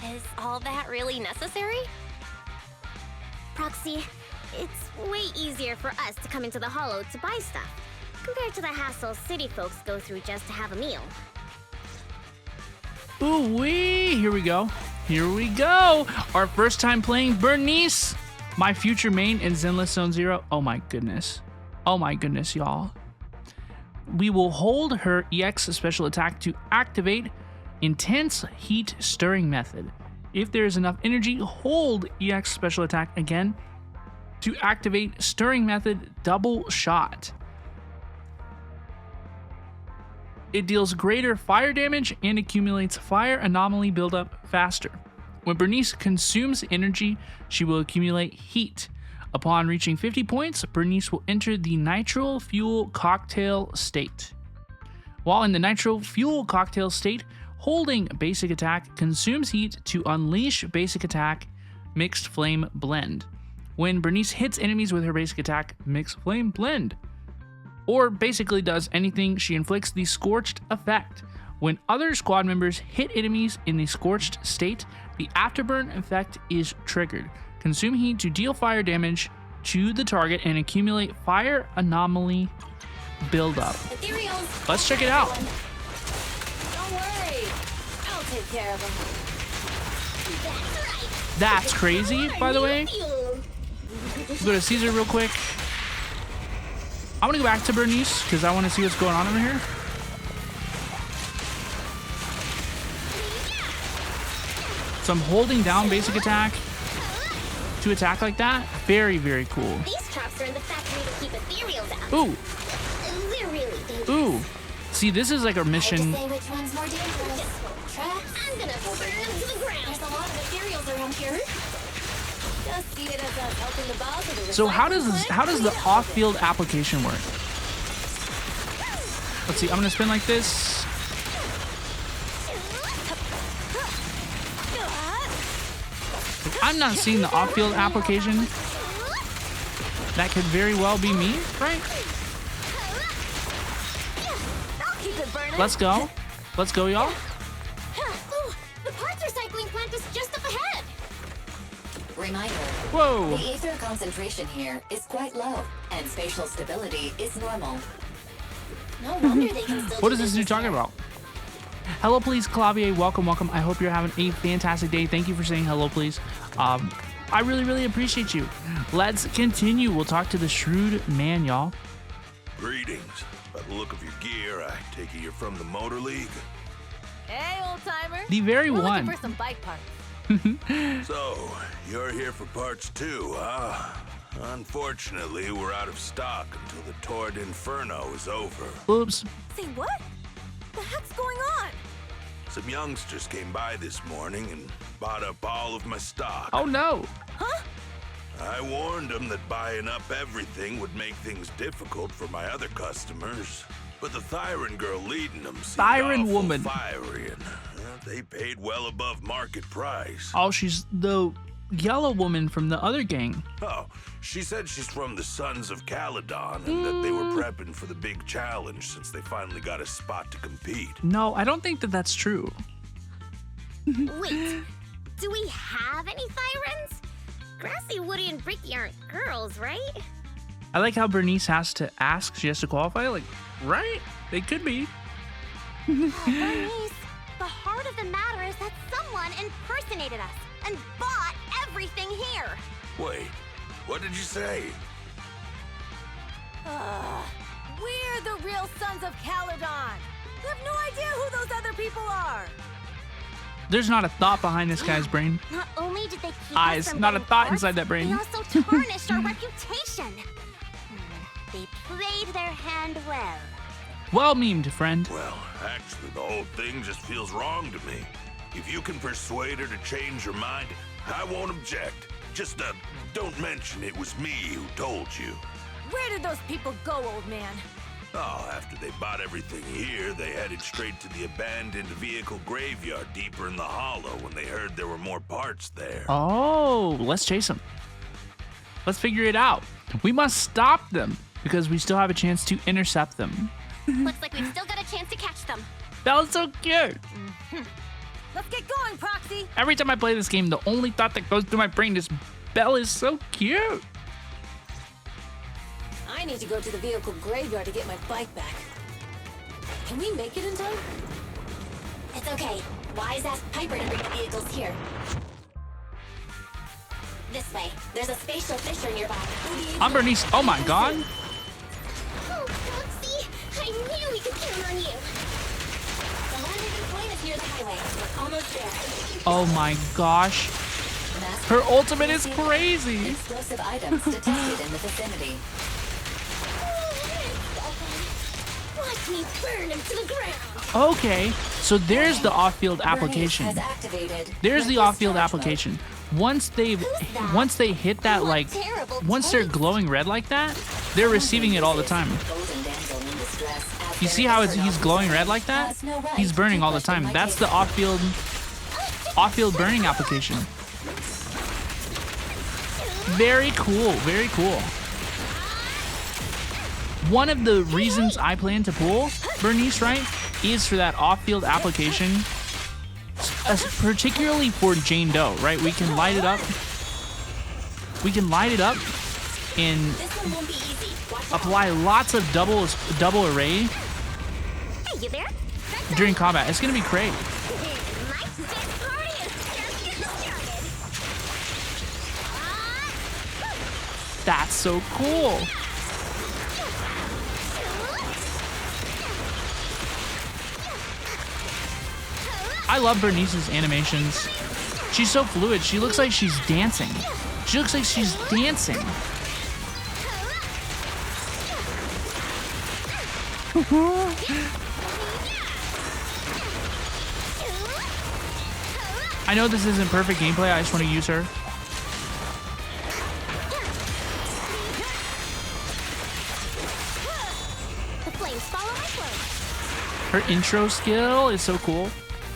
Is all that really necessary? Proxy, it's way easier for us to come into the Hollow to buy stuff, compared to the hassle city folks go through just to have a meal. Ooh wee! Here we go. Here we go. Our first time playing Bernice, my future main in Zenless Zone Zero. Oh my goodness. Oh my goodness, y'all. We will hold her EX special attack to activate Intense Heat Stirring Method. If there is enough energy, hold EX special attack again to activate Stirring Method Double Shot. It deals greater fire damage and accumulates fire anomaly buildup faster. When Bernice consumes energy, she will accumulate heat. Upon reaching 50 points, Bernice will enter the Nitro Fuel Cocktail state. While in the Nitro Fuel Cocktail state, holding basic attack consumes heat to unleash basic attack Mixed Flame Blend. When Bernice hits enemies with her basic attack, Mixed Flame Blend, or basically does anything, she inflicts the Scorched effect. When other squad members hit enemies in the Scorched state, the Afterburn effect is triggered. Consume heat to deal fire damage to the target and accumulate fire anomaly buildup. Ethereals. Let's check it out. Don't worry, I'll take care of them. That's crazy, by the way. Let's go to Caesar real quick. I'm gonna go back to Bernice because I want to see what's going on over here. So I'm holding down basic attack to attack like that. Very, very cool. These traps are in the factory to keep ethereals out. Ooh. They're really dangerous. Ooh. See, this is like a mission. Say which one's more dangerous. Traps? I'm gonna burn them to the ground. There's a lot of ethereals around here. Just see it as us helping the boss of the So how does the off-field application work? Let's see. I'm gonna spin like this. I'm not seeing the off-field application. That could very well be me, right? Let's go. Let's go, y'all. Oh, the parts recycling plant is just up ahead. Reminder. Whoa. The ether concentration here is quite low, and spatial stability is normal. No wonder they can still What is this dude talking about? Hello, please, Clavier. Welcome, welcome. I hope you're having a fantastic day. Thank you for saying hello, please. I really, really appreciate you. Let's continue. We'll talk to the shrewd man, y'all. Greetings. By the look of your gear, I take it you're from the Motor League. Hey, old timer. The very We're one. looking for some bike parts. So, you're here for parts too, huh? Unfortunately, we're out of stock until the Tour de Inferno is over. Oops. Say what? The heck's going on? Some youngsters came by this morning and bought up all of my stock. Oh no. Huh? I warned them that buying up everything would make things difficult for my other customers. But the Thyron girl leading them seemed Thyron awful woman. fiery, and they paid well above market price. Oh, she's the yellow woman from the other gang. Oh, she said she's from the Sons of Caledon and that they were prepping for the big challenge since they finally got a spot to compete. No, I don't think that that's true. Wait, do we have any Thyrans? Grassy, Woody, and Bricky aren't girls, right? I like how Bernice has to ask. She has to qualify. Like, right? They could be. Bernice, the heart of the matter is that someone impersonated us and bought everything here. Wait, what did you say? We're the real Sons of Caledon. We have no idea who those other people are. There's not a thought behind this guy's brain. Not only did they keep Eyes, us from not a getting thought parts, inside that brain. They also tarnished our reputation. They played their hand well. Well memed, friend. Well, actually, the whole thing just feels wrong to me. If you can persuade her to change her mind, I won't object. Just, don't mention it was me who told you. Where did those people go, old man? Oh, after they bought everything here, they headed straight to the abandoned vehicle graveyard deeper in the hollow when they heard there were more parts there. Oh, let's chase them. Let's figure it out. We must stop them because we still have a chance to intercept them. Looks like we've still got a chance to catch them. Bella's so cute. Let's get going, Proxy. Every time I play this game, the only thought that goes through my brain is Belle is so cute. I need to go to the vehicle graveyard to get my bike back. Can we make it in time? It's okay. Wise asked Piper to bring the vehicles here. This way. There's a spatial fissure nearby. I'm Bernice. Oh my god. Oh, Proxy! I knew we could count on you. The landing point is near the highway. We're almost there. Oh my gosh. Her ultimate is crazy. Explosive items detected in the vicinity. Watch me burn him to the ground. Okay, so there's the off-field application. There's the off-field application. Once they hit that, like, once they're glowing red like that, they're receiving it all the time. You see how he's glowing red like that? He's burning all the time. That's the off-field burning application. Very cool, very cool. One of the reasons I plan to pull Bernice, right, is for that off-field application, particularly for Jane Doe, right? We can light it up. We can light it up and apply lots of double array during combat. It's gonna be great. That's so cool. I love Bernice's animations. She's so fluid. She looks like she's dancing. She looks like she's dancing. I know this isn't perfect gameplay. I just want to use her. Her intro skill is so cool.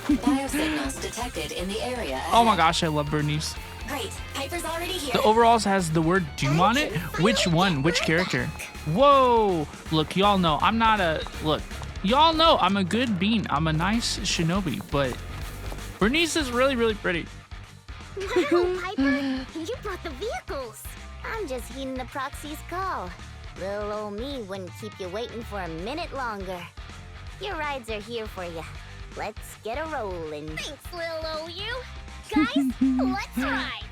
Biosignals detected in the area. Oh my gosh, I love Bernice. Great. Piper's already here. The overalls has the word Doom on it. Which one? Which character? Whoa! Look, y'all know I'm not a... Look, y'all know I'm a good bean. I'm a nice shinobi, but Bernice is really, really pretty. Wow, Piper, you brought the vehicles. I'm just heeding the proxy's call. Little old me wouldn't keep you waiting for a minute longer. Your rides are here for you. Let's get a rollin'. Thanks, little old you. Guys, let's ride.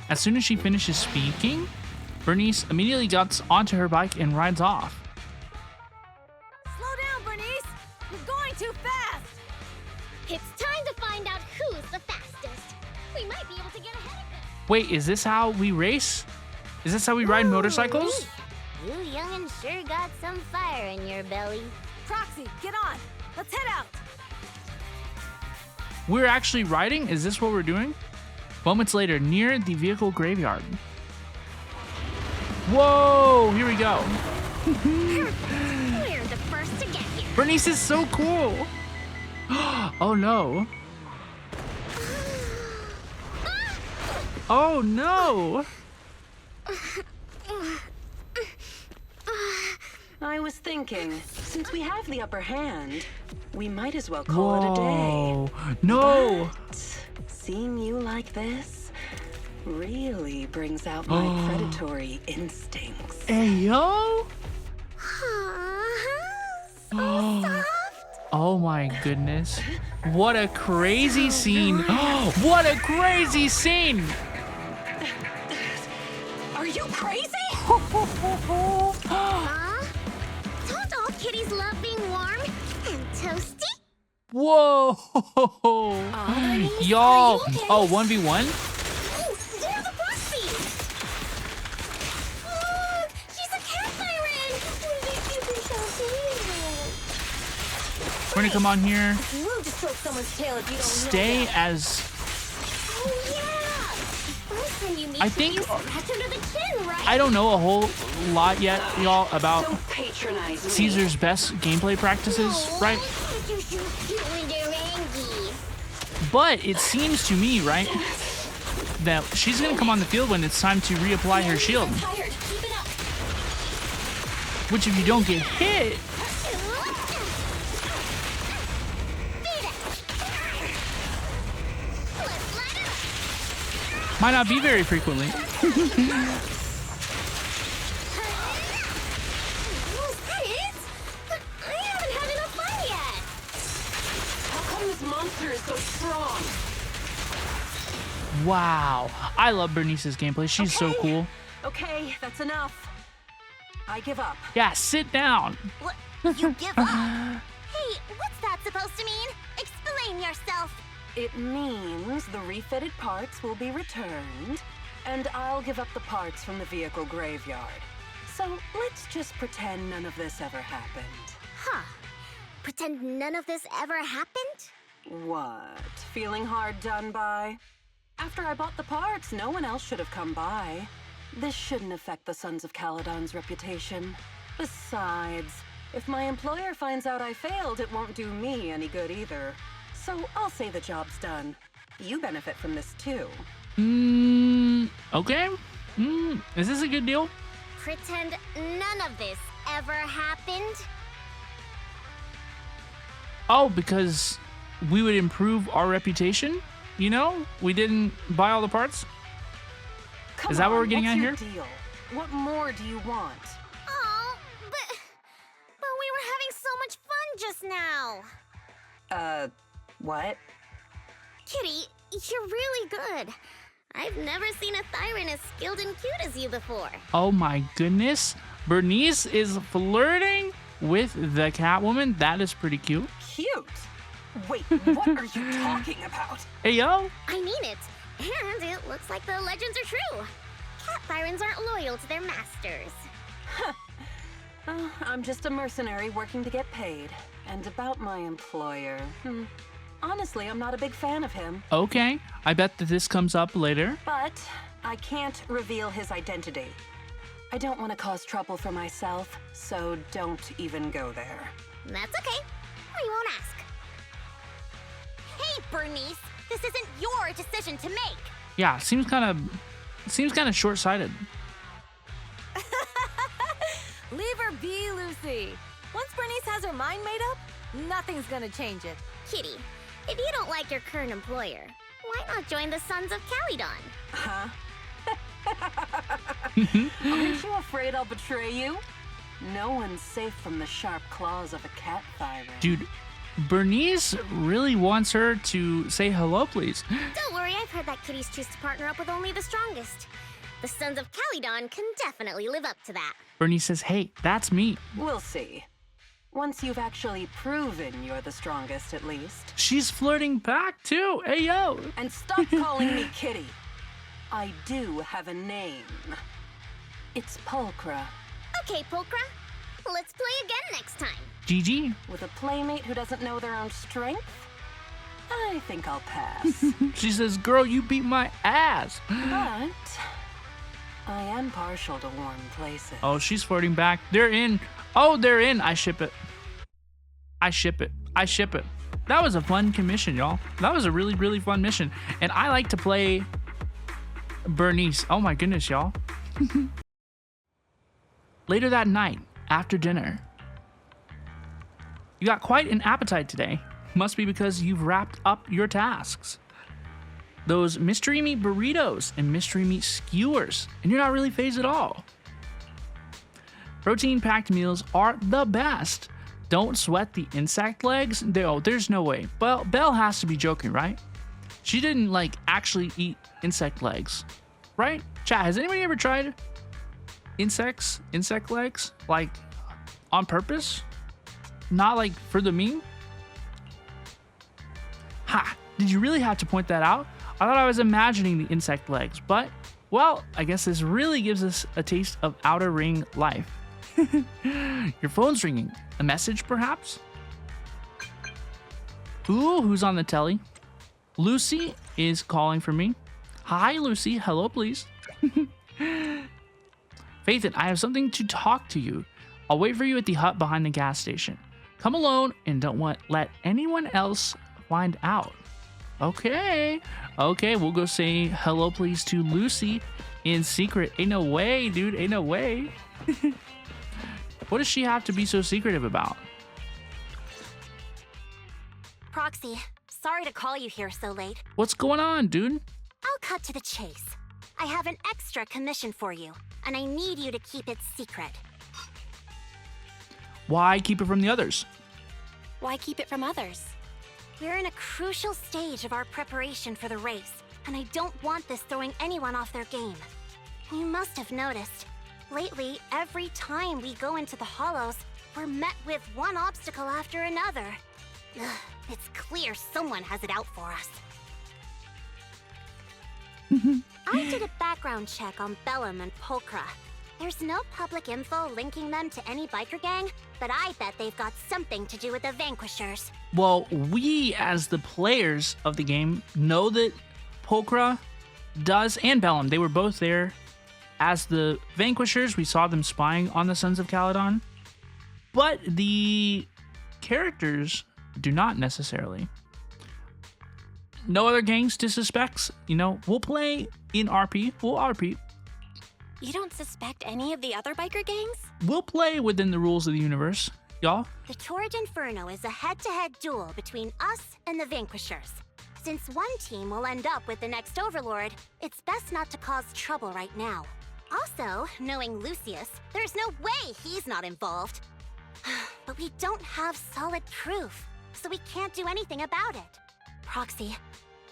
As soon as she finishes speaking, Bernice immediately gets onto her bike and rides off. Slow down, Bernice. You're going too fast. It's time to find out who's the fastest. We might be able to get ahead of them. Wait, is this how we race? Is this how we ride motorcycles? You young'un sure got some fire in your belly. Proxy, get on. Let's head out. We're actually riding? Is this what we're doing? Moments later, near the vehicle graveyard. Whoa, here we go. We're the first to get here. Bernice is so cool. Oh no. Oh no. I was thinking, since we have the upper hand, we might as well call it a day. No. But seeing you like this really brings out my predatory instincts. Hey, yo. Oh my goodness. What a crazy scene. What a crazy scene. Are you crazy? Don't all kitties love being warm and toasty? Whoa. Y'all. Oh, 1v1? Oh, there's a proxy! Look, she's a cat siren! We're gonna come on here. We'll just stroke someone's tail if you don't Stay know that. as... Oh, yeah! First And you need I to think be smacked under the chin, right? I don't know a whole lot yet, y'all, about Don't patronize me. Caesar's best gameplay practices, right? But you should feel when they're angry. But it seems to me, right, that she's gonna come on the field when it's time to reapply her shield. Tired. Keep it up. Which, if you don't get hit, might not be very frequently. Was that it? I haven't had enough fun yet. How come this monster is so strong? Wow, I love Bernice's gameplay. She's so cool. Okay, that's enough. I give up. Yeah, sit down. What? You give up? Hey, what's that supposed to mean? Explain yourself. It means the refitted parts will be returned, and I'll give up the parts from the vehicle graveyard. So let's just pretend none of this ever happened. Huh. Pretend none of this ever happened? What? Feeling hard done by? After I bought the parts, no one else should have come by. This shouldn't affect the Sons of Caledon's reputation. Besides, if my employer finds out I failed, it won't do me any good either. So I'll say the job's done. You benefit from this too. Okay. Is this a good deal? Pretend none of this ever happened? Oh, because we would improve our reputation? You know? We didn't buy all the parts? Is that what we're getting at here? What's your deal? What more do you want? Oh, but we were having so much fun just now. What? Kitty, you're really good. I've never seen a Thyran as skilled and cute as you before. Oh my goodness. Bernice is flirting with the Catwoman. That is pretty cute. Cute? Wait, what are you talking about? Hey, yo. I mean it. And it looks like the legends are true. Cat Thyrans aren't loyal to their masters. I'm just a mercenary working to get paid. And about my employer, honestly, I'm not a big fan of him. Okay. I bet that this comes up later. But I can't reveal his identity. I don't want to cause trouble for myself, so don't even go there. That's okay. We won't ask. Hey, Bernice, this isn't your decision to make. Yeah, seems kind of short-sighted. Leave her be, Lucy. Once Bernice has her mind made up, nothing's gonna change it. Kitty, if you don't like your current employer, why not join the Sons of Caledon? Huh? Aren't you afraid I'll betray you? No one's safe from the sharp claws of a cat Thyran. Dude, Bernice really wants her to say hello, please. Don't worry, I've heard that kitties choose to partner up with only the strongest. The Sons of Caledon can definitely live up to that. Bernice says, hey, that's me. We'll see. Once you've actually proven you're the strongest, at least. She's flirting back, too. Hey, yo. And stop calling me Kitty. I do have a name. It's Pulchra. Okay, Pulchra. Let's play again next time. GG. With a playmate who doesn't know their own strength? I think I'll pass. She says, girl, you beat my ass. But I am partial to warm places. Oh, she's flirting back. They're in. Oh, they're in. I ship it. I ship it. I ship it. That was a fun commission, y'all. That was a really, really fun mission. And I like to play Bernice. Oh my goodness, y'all. Later that night, after dinner, you got quite an appetite today. Must be because you've wrapped up your tasks. Those mystery meat burritos and mystery meat skewers, and you're not really phased at all. Protein-packed meals are the best. Don't sweat the insect legs. There's no way. Well, Belle has to be joking, right? She didn't, like, actually eat insect legs, right? Chat, has anybody ever tried insect legs, like, on purpose? Not, like, for the meme? Ha! Did you really have to point that out? I thought I was imagining the insect legs, but, well, I guess this really gives us a taste of Outer Ring life. Your phone's ringing. A message, perhaps? Ooh, who's on the telly? Lucy is calling for me. Hi, Lucy. Hello, please. Phaethon, I have something to talk to you. I'll wait for you at the hut behind the gas station. Come alone and don't let anyone else find out. Okay. Okay, we'll go say hello, please, to Lucy in secret. Ain't no way, dude. Ain't no way. What does she have to be so secretive about? Proxy, sorry to call you here so late. What's going on, dude? I'll cut to the chase. I have an extra commission for you, and I need you to keep it secret. Why keep it from the others? Why keep it from others? We're in a crucial stage of our preparation for the race, and I don't want this throwing anyone off their game. You must have noticed, lately, every time we go into the hollows, we're met with one obstacle after another. Ugh, it's clear someone has it out for us. I did a background check on Bellum and Pulchra. There's no public info linking them to any biker gang, but I bet they've got something to do with the Vanquishers. Well, we as the players of the game know that Pulchra does, and Bellum, they were both there as the Vanquishers. We saw them spying on the Sons of Caledon, but the characters do not necessarily. No other gangs to suspects. You know, we'll play in RP. We'll RP. You don't suspect any of the other biker gangs? We'll play within the rules of the universe, y'all. The Tour de Inferno is a head-to-head duel between us and the Vanquishers. Since one team will end up with the next Overlord, it's best not to cause trouble right now. Also, knowing Lucius, there's no way he's not involved. But we don't have solid proof, so we can't do anything about it. Proxy,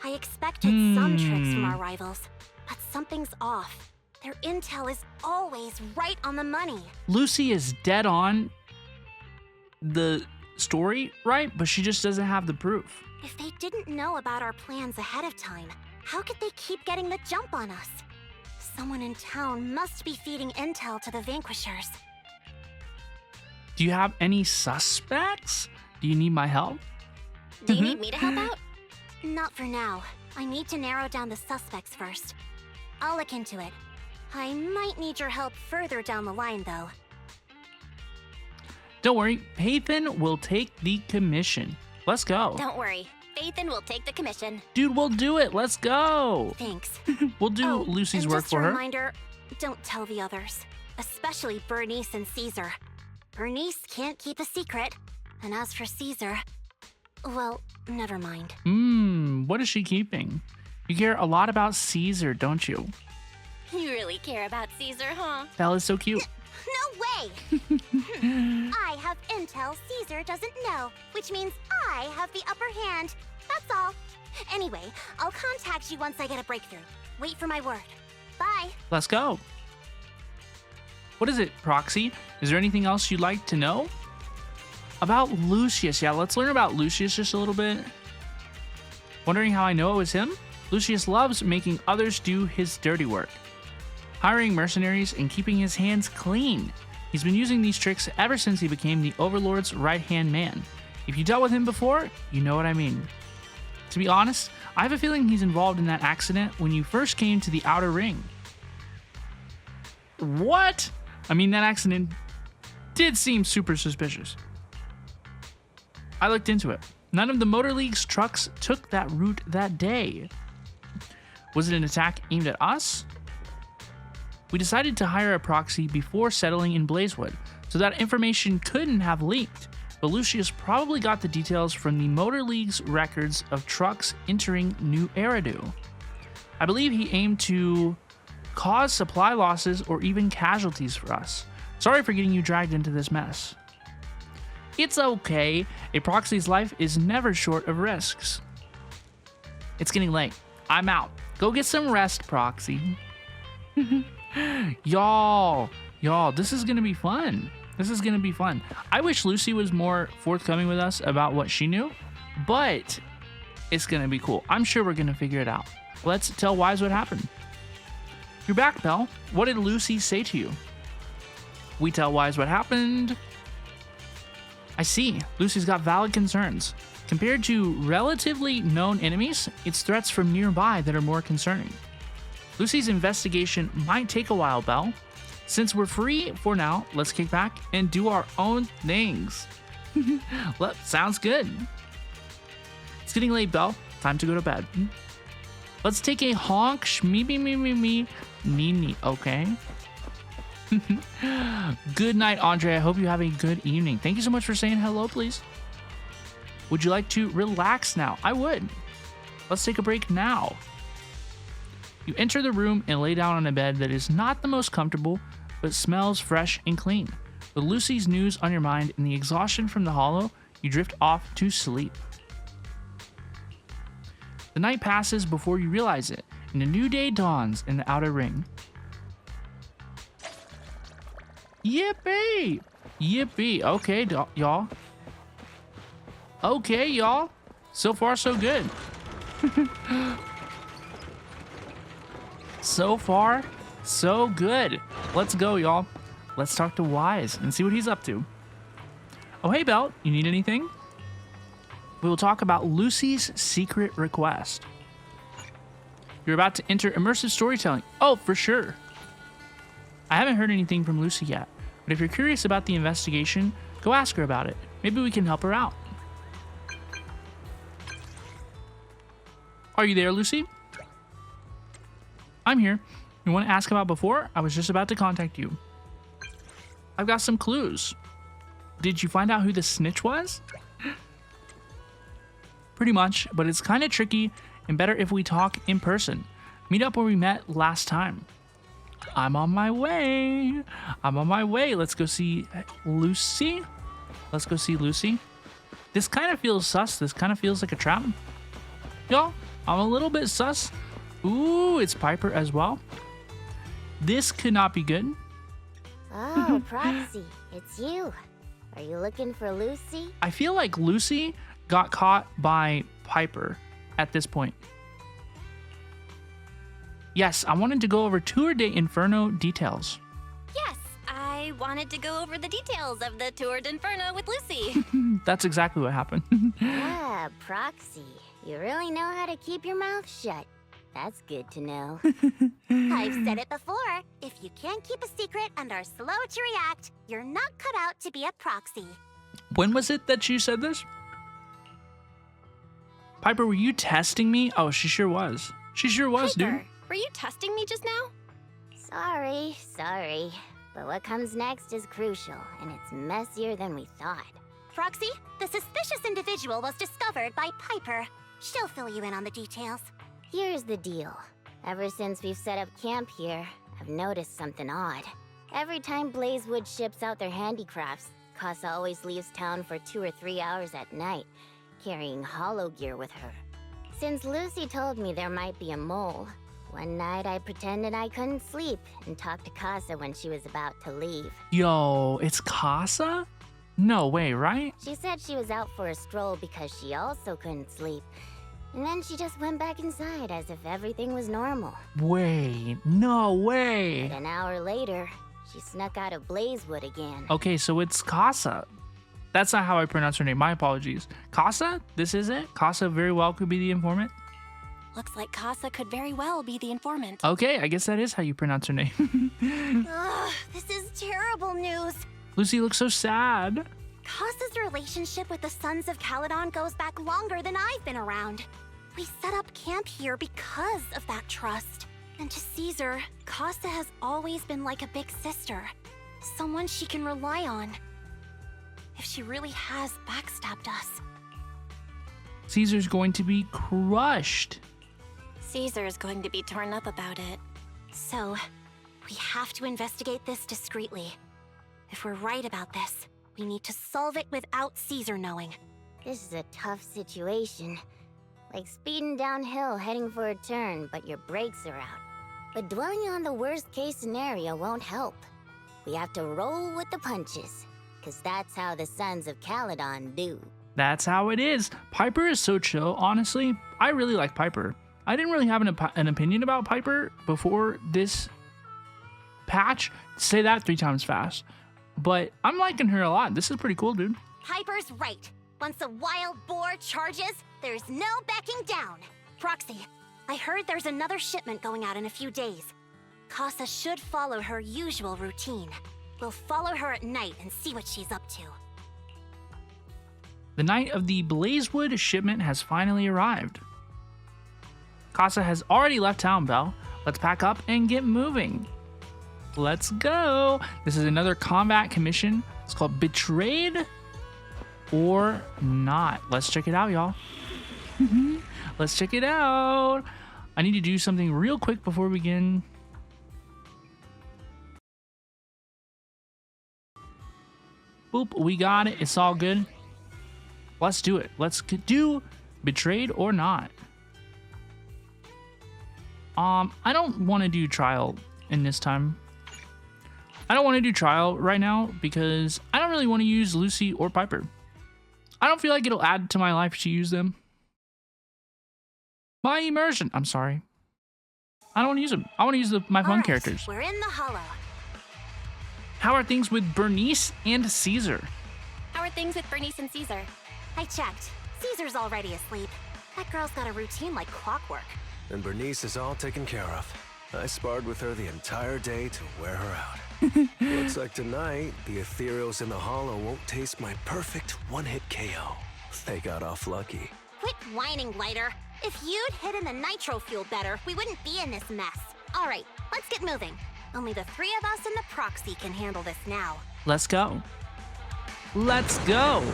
I expected some tricks from our rivals, but something's off. Their intel is always right on the money. Lucy is dead on the story, right? But she just doesn't have the proof. If they didn't know about our plans ahead of time, how could they keep getting the jump on us? Someone in town must be feeding intel to the Vanquishers. Do you have any suspects? Do you need my help? Do you need me to help out? Not for now. I need to narrow down the suspects first. I'll look into it. I might need your help further down the line, though. Don't worry, Phaethon will take the commission. Let's go. Don't worry, Phaethon will take the commission. Dude, we'll do it. Let's go. Thanks. We'll do Lucy's work for her. Just a reminder, don't tell the others, especially Bernice and Caesar. Bernice can't keep a secret, and as for Caesar, well, never mind. What is she keeping? You care a lot about Caesar, don't you? You really care about Caesar, huh? That is so cute. No way! I have intel Caesar doesn't know, which means I have the upper hand. That's all. Anyway, I'll contact you once I get a breakthrough. Wait for my word. Bye. Let's go. What is it, Proxy? Is there anything else you'd like to know? About Lucius. Yeah, let's learn about Lucius just a little bit. Wondering how I know it was him? Lucius loves making others do his dirty work, hiring mercenaries and keeping his hands clean. He's been using these tricks ever since he became the Overlord's right-hand man. If you dealt with him before, you know what I mean. To be honest, I have a feeling he's involved in that accident when you first came to the Outer Ring. What? I mean, that accident did seem super suspicious. I looked into it. None of the Motor League's trucks took that route that day. Was it an attack aimed at us? We decided to hire a proxy before settling in Blazewood, so that information couldn't have leaked, but Lucius probably got the details from the Motor League's records of trucks entering New Eridu. I believe he aimed to cause supply losses or even casualties for us. Sorry for getting you dragged into this mess. It's okay. A proxy's life is never short of risks. It's getting late. I'm out. Go get some rest, Proxy. Y'all, this is gonna be fun. This is gonna be fun. I wish Lucy was more forthcoming with us about what she knew, but it's gonna be cool. I'm sure we're gonna figure it out. Let's tell Wise what happened. You're back, Belle. What did Lucy say to you? We tell Wise what happened. I see. Lucy's got valid concerns. Compared to relatively known enemies, it's threats from nearby that are more concerning. Lucy's investigation might take a while, Belle. Since we're free for now, let's kick back and do our own things. Sounds good. It's getting late, Belle. Time to go to bed. Let's take a honk, me, okay? Good night, Andre. I hope you have a good evening. Thank you so much for saying hello, please. Would you like to relax now? I would. Let's take a break now. You enter the room and lay down on a bed that is not the most comfortable, but smells fresh and clean. With Lucy's news on your mind and the exhaustion from the hollow, you drift off to sleep. The night passes before you realize it, and a new day dawns in the outer ring. Yippee! Yippee. Okay, y'all. Okay, y'all. So far, so good. So far, so good. Let's go, y'all. Let's talk to Wise and see what he's up to. Oh, hey, Belle. You need anything? We will talk about Lucy's secret request. You're about to enter immersive storytelling. Oh, for sure. I haven't heard anything from Lucy yet, but if you're curious about the investigation, go ask her about it. Maybe we can help her out. Are you there, Lucy? I'm here. You want to ask about before? I was just about to contact you. I've got some clues. Did you find out who the snitch was? Pretty much, but it's kind of tricky and better if we talk in person. Meet up where we met last time. I'm on my way. I'm on my way. Let's go see Lucy. Let's go see Lucy. This kind of feels sus. This kind of feels like a trap. Y'all, I'm a little bit sus. Ooh, it's Piper as well. This could not be good. Oh, Proxy, it's you. Are you looking for Lucy? I feel like Lucy got caught by Piper at this point. Yes, I wanted to go over Tour de Inferno details. Yes, I wanted to go over the details of the Tour de Inferno with Lucy. That's exactly what happened. Ah, Proxy, you really know how to keep your mouth shut. That's good to know. I've said it before. If you can't keep a secret and are slow to react, you're not cut out to be a proxy. When was it that you said this? Piper, were you testing me? Oh, she sure was. She sure was, Piper, dude. Were you testing me just now? Sorry. But what comes next is crucial, and it's messier than we thought. Proxy, the suspicious individual was discovered by Piper. She'll fill you in on the details. Here's the deal. Ever since we've set up camp here, I've noticed something odd. Every time Blazewood ships out their handicrafts, Casa always leaves town for 2 or 3 hours at night, carrying hollow gear with her. Since Lucy told me there might be a mole, one night I pretended I couldn't sleep and talked to Casa when she was about to leave. Yo, it's Casa? No way, right? She said she was out for a stroll because she also couldn't sleep. And then she just went back inside as if everything was normal. Wait, no way. But an hour later, she snuck out of Blazewood again. Okay, so it's Casa. That's not how I pronounce her name. My apologies. Casa? This is it? Casa very well could be the informant? Looks like Casa could very well be the informant. Okay, I guess that is how you pronounce her name. Ugh, this is terrible news. Lucy looks so sad. Casa's relationship with the Sons of Caledon goes back longer than I've been around. We set up camp here because of that trust. And to Caesar, Casa has always been like a big sister. Someone she can rely on. If she really has backstabbed us. Caesar's going to be crushed. Caesar's going to be torn up about it. So, we have to investigate this discreetly. If we're right about this, we need to solve it without Caesar knowing. This is a tough situation. Like speeding downhill heading for a turn, but your brakes are out. But dwelling on the worst case scenario won't help. We have to roll with the punches, because that's how the Sons of Caledon do. That's how it is. Piper is so chill. Honestly, I really like Piper. I didn't really have an opinion about Piper before this patch. Say that 3 times fast. But I'm liking her a lot. This is pretty cool, dude. Piper's right. Once a wild boar charges, there's no backing down. Proxy, I heard there's another shipment going out in a few days. Casa should follow her usual routine. We'll follow her at night and see what she's up to. The night of the Blazewood shipment has finally arrived. Casa has already left town, Belle. Let's pack up and get moving. Let's go. This is another combat commission. It's called Betrayed or Not. Let's check it out, y'all. Let's check it out. I need to do something real quick before we begin. Boop, we got it. It's all good. Let's do it. Let's do Betrayed or Not. I don't want to do trial in this time. I don't want to do trial right now because I don't really want to use Lucy or Piper. I don't feel like it'll add to my life to use them. My immersion. I'm sorry. I don't want to use them. I want to use my fun characters. We're in the hollow. How are things with Bernice and Caesar? How are things with Bernice and Caesar? I checked. Caesar's already asleep. That girl's got a routine like clockwork. And Bernice is all taken care of. I sparred with her the entire day to wear her out. Looks like tonight, the ethereals in the hollow won't taste my perfect one-hit KO. They got off lucky. Quit whining, Lighter. If you'd hidden the nitro fuel better, we wouldn't be in this mess. All right, let's get moving. Only the three of us and the proxy can handle this now. Let's go. Let's go.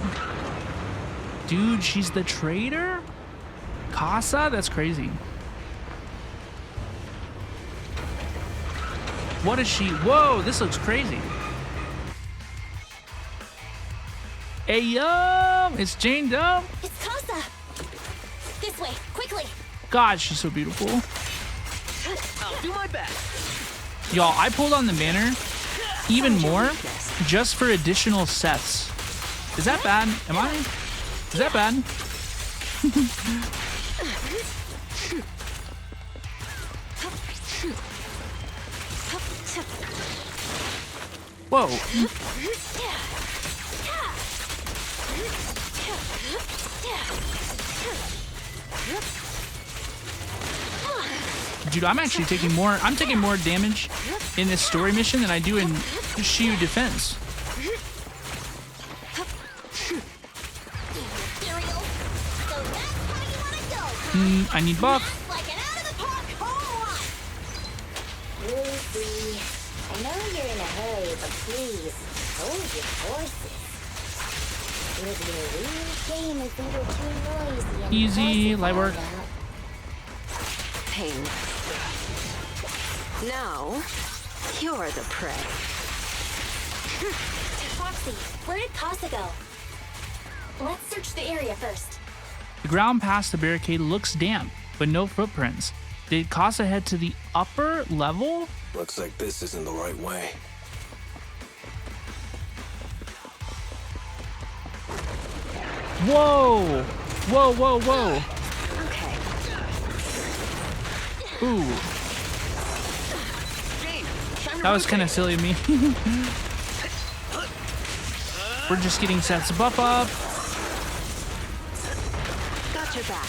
Dude, she's the traitor? Casa? That's crazy. What is she? Whoa, this looks crazy. Hey, yo, it's Jane Doe. It's Casa. This way, quickly. God, she's so beautiful. I'll do my best. Y'all, I pulled on the banner even more just for additional Seths. Is that bad? Is that bad? Whoa. Dude, I'm actually taking more damage in this story mission than I do in Shiyu Defense. I need buff. Lucy, I know you're in a hurry, but please, hold your horses. It'll be a real shame if we were too noisy and Easy, light work. Pain. Now, you're the prey. Foxy, where did Casa go? Let's search the area first. The ground past the barricade looks damp, but no footprints. Did Casa head to the upper level? Looks like this isn't the right way. Whoa! Whoa, whoa, whoa! Okay. Ooh. That was kind of silly of me. We're just getting Seth's buff up. Got your back.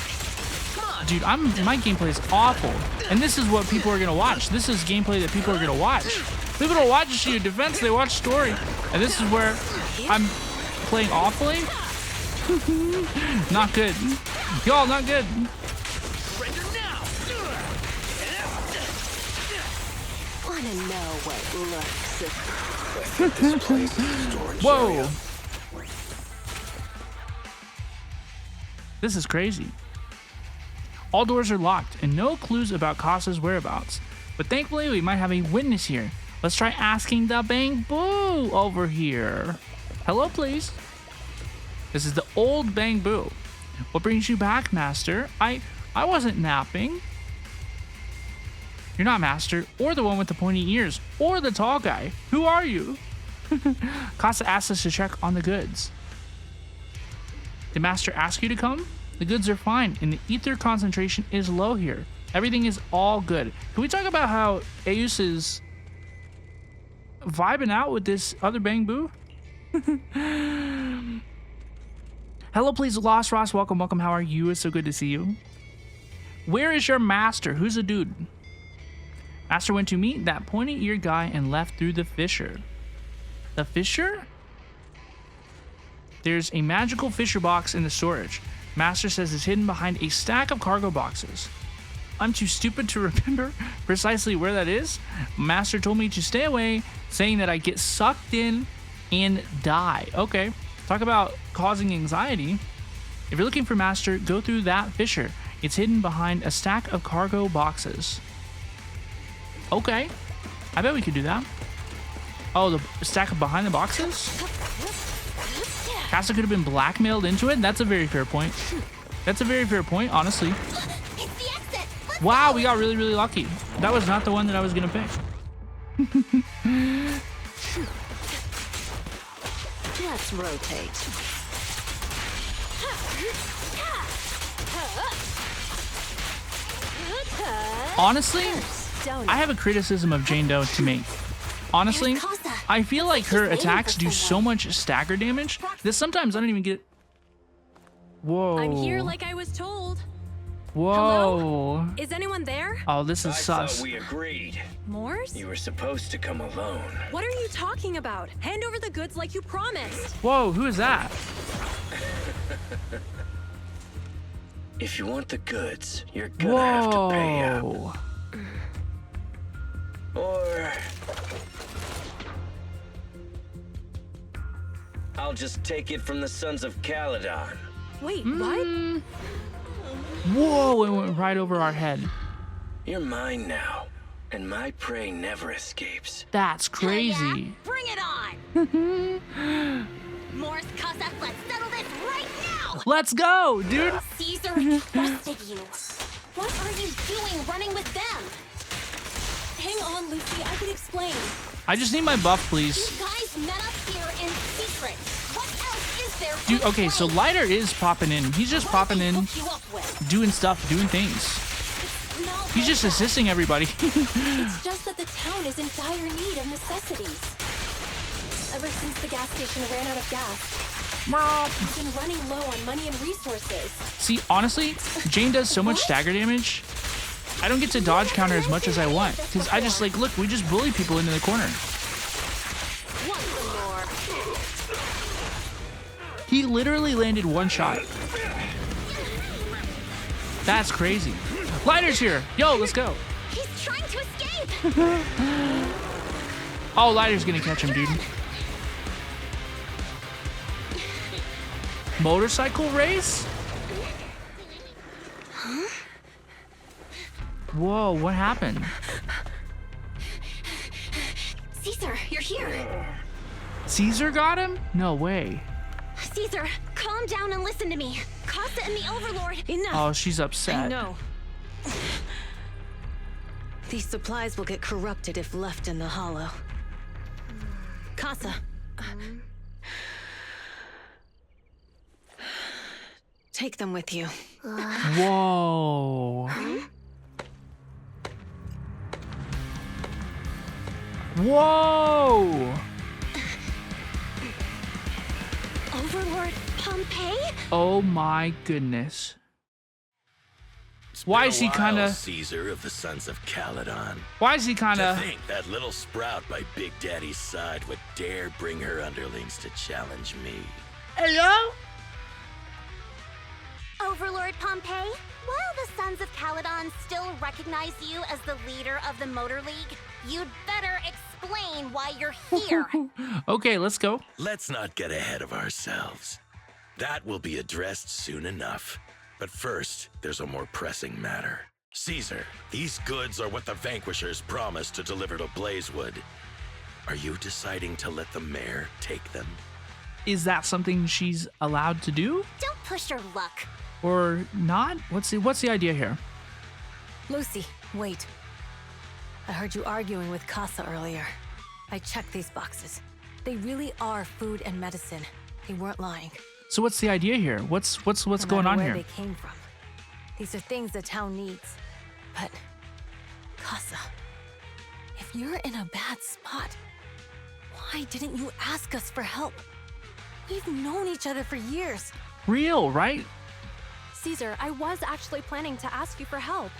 Dude, my gameplay is awful. And this is what people are gonna watch. This is gameplay that people are gonna watch. People don't watch Shiyu Defense, they watch story. And this is where I'm playing awfully. Not good. Y'all, not good. Wanna know what looks Whoa. This is crazy. All doors are locked and no clues about Casa's whereabouts. But thankfully we might have a witness here. Let's try asking the Bang Boo over here. Hello, please. This is the old Bang Boo. What brings you back, Master? I wasn't napping. You're not Master, or the one with the pointy ears, or the tall guy. Who are you? Casa asked us to check on the goods. Did Master ask you to come? The goods are fine, and the ether concentration is low here. Everything is all good. Can we talk about how Aeus is vibing out with this other Bang Boo? Hello, please, Lost Ross. Welcome, welcome. How are you? It's so good to see you. Where is your master? Who's the dude? Master went to meet that pointy-eared guy and left through the fissure. The fissure? There's a magical fissure box in the storage. Master says it's hidden behind a stack of cargo boxes. I'm too stupid to remember precisely where that is. Master told me to stay away, saying that I get sucked in and die. Okay, talk about causing anxiety. If you're looking for Master, go through that fissure. It's hidden behind a stack of cargo boxes. Okay, I bet we could do that. Oh, the stack behind the boxes? Casa could have been blackmailed into it? That's a very fair point. That's a very fair point, honestly. Wow, we got really, really lucky. That was not the one that I was gonna pick. Let's rotate. Honestly, I have a criticism of Jane Doe to make. Honestly, I feel like her attacks do so much stagger damage that sometimes I don't even get... Whoa. I'm here like I was told. Whoa. Hello? Is anyone there? Oh, this is sus. I thought we agreed. Mors? You were supposed to come alone. What are you talking about? Hand over the goods like you promised. Whoa, who is that? If you want the goods, you're gonna have to pay up. Or... I'll just take it from the Sons of Caledon. Wait, what? Whoa, it went right over our head. You're mine now, and my prey never escapes. That's crazy. Yeah? Bring it on! Morse, Casa, let's settle this right now! Let's go, dude! Caesar trusted you. What are you doing running with them? Hang on, Lucy, I can explain. I just need my buff, please. You guys met up here in secret. What else is there? Dude, okay, so Lighter is popping in. He's just popping in, doing stuff, doing things. He's just assisting everybody. It's just that the town is in dire need of necessities. Ever since the gas station ran out of gas, we've been running low on money and resources. See, honestly, Jane does so much stagger damage. I don't get to dodge counter as much as I want, because I just, like, look, we just bully people into the corner. He literally landed one shot. That's crazy. Lighter's here. Yo, let's go. He's trying to escape. Oh, Lighter's gonna catch him, dude. Motorcycle race? Huh? Whoa, what happened? Caesar, you're here. Caesar got him? No way. Caesar, calm down and listen to me. Casa and the Overlord. Enough. Oh, she's upset. I know. These supplies will get corrupted if left in the hollow. Casa. Take them with you. Whoa. Whoa! Overlord Pompeii? Oh my goodness. Why is he kind of... Caesar of the Sons of Caledon. Why is he kind of... To think that little sprout by Big Daddy's side would dare bring her underlings to challenge me. Hello? Overlord Pompeii, while the Sons of Caledon still recognize you as the leader of the Motor League, you'd better explain why you're here. Okay, let's go. Let's not get ahead of ourselves. That will be addressed soon enough. But first, there's a more pressing matter. Caesar, these goods are what the Vanquishers promised to deliver to Blazewood. Are you deciding to let the mayor take them? Is that something she's allowed to do? Don't push your luck. Or not? What's the idea here? Lucy, wait. I heard you arguing with Casa earlier. I checked these boxes. They really are food and medicine. They weren't lying. So what's the idea here? What's going on where here? They came from. These are things the town needs. But Casa, if you're in a bad spot, why didn't you ask us for help? We've known each other for years. Real, right? Caesar, I was actually planning to ask you for help.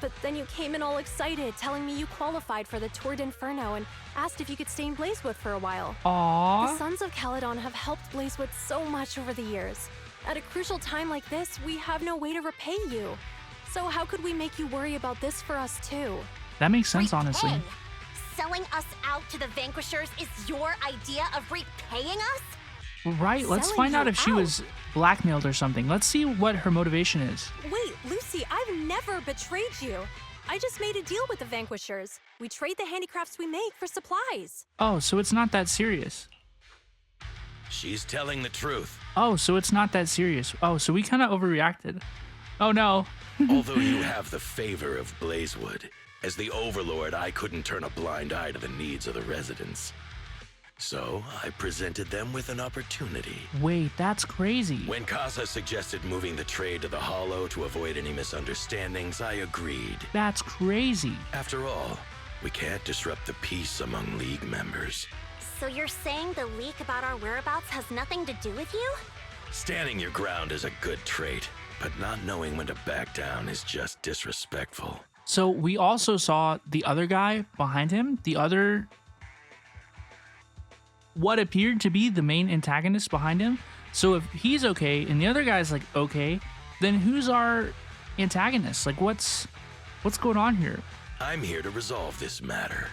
But then you came in all excited, telling me you qualified for the Tour de Inferno and asked if you could stay in Blazewood for a while. Aww. The Sons of Caledon have helped Blazewood so much over the years. At a crucial time like this, we have no way to repay you. So how could we make you worry about this for us too? That makes sense, honestly. Hey, selling us out to the Vanquishers is your idea of repaying us? Right, let's Selling find out you if she out? was blackmailed or something. Let's see what her motivation is. Wait, Lucy, I've never betrayed you. I just made a deal with the Vanquishers. We trade the handicrafts we make for supplies. Oh, so it's not that serious. She's telling the truth. Oh, so it's not that serious. Oh, so we kind of overreacted. Oh no. Although you have the favor of Blazewood, as the Overlord, I couldn't turn a blind eye to the needs of the residents. So I presented them with an opportunity. Wait, that's crazy. When Casa suggested moving the trade to the Hollow to avoid any misunderstandings, I agreed. That's crazy. After all, we can't disrupt the peace among League members. So you're saying the leak about our whereabouts has nothing to do with you? Standing your ground is a good trait, but not knowing when to back down is just disrespectful. So we also saw the other guy behind him, the other, what appeared to be the main antagonist behind him. So if he's okay and the other guy's like okay, then who's our antagonist? Like what's going on here? I'm here to resolve this matter.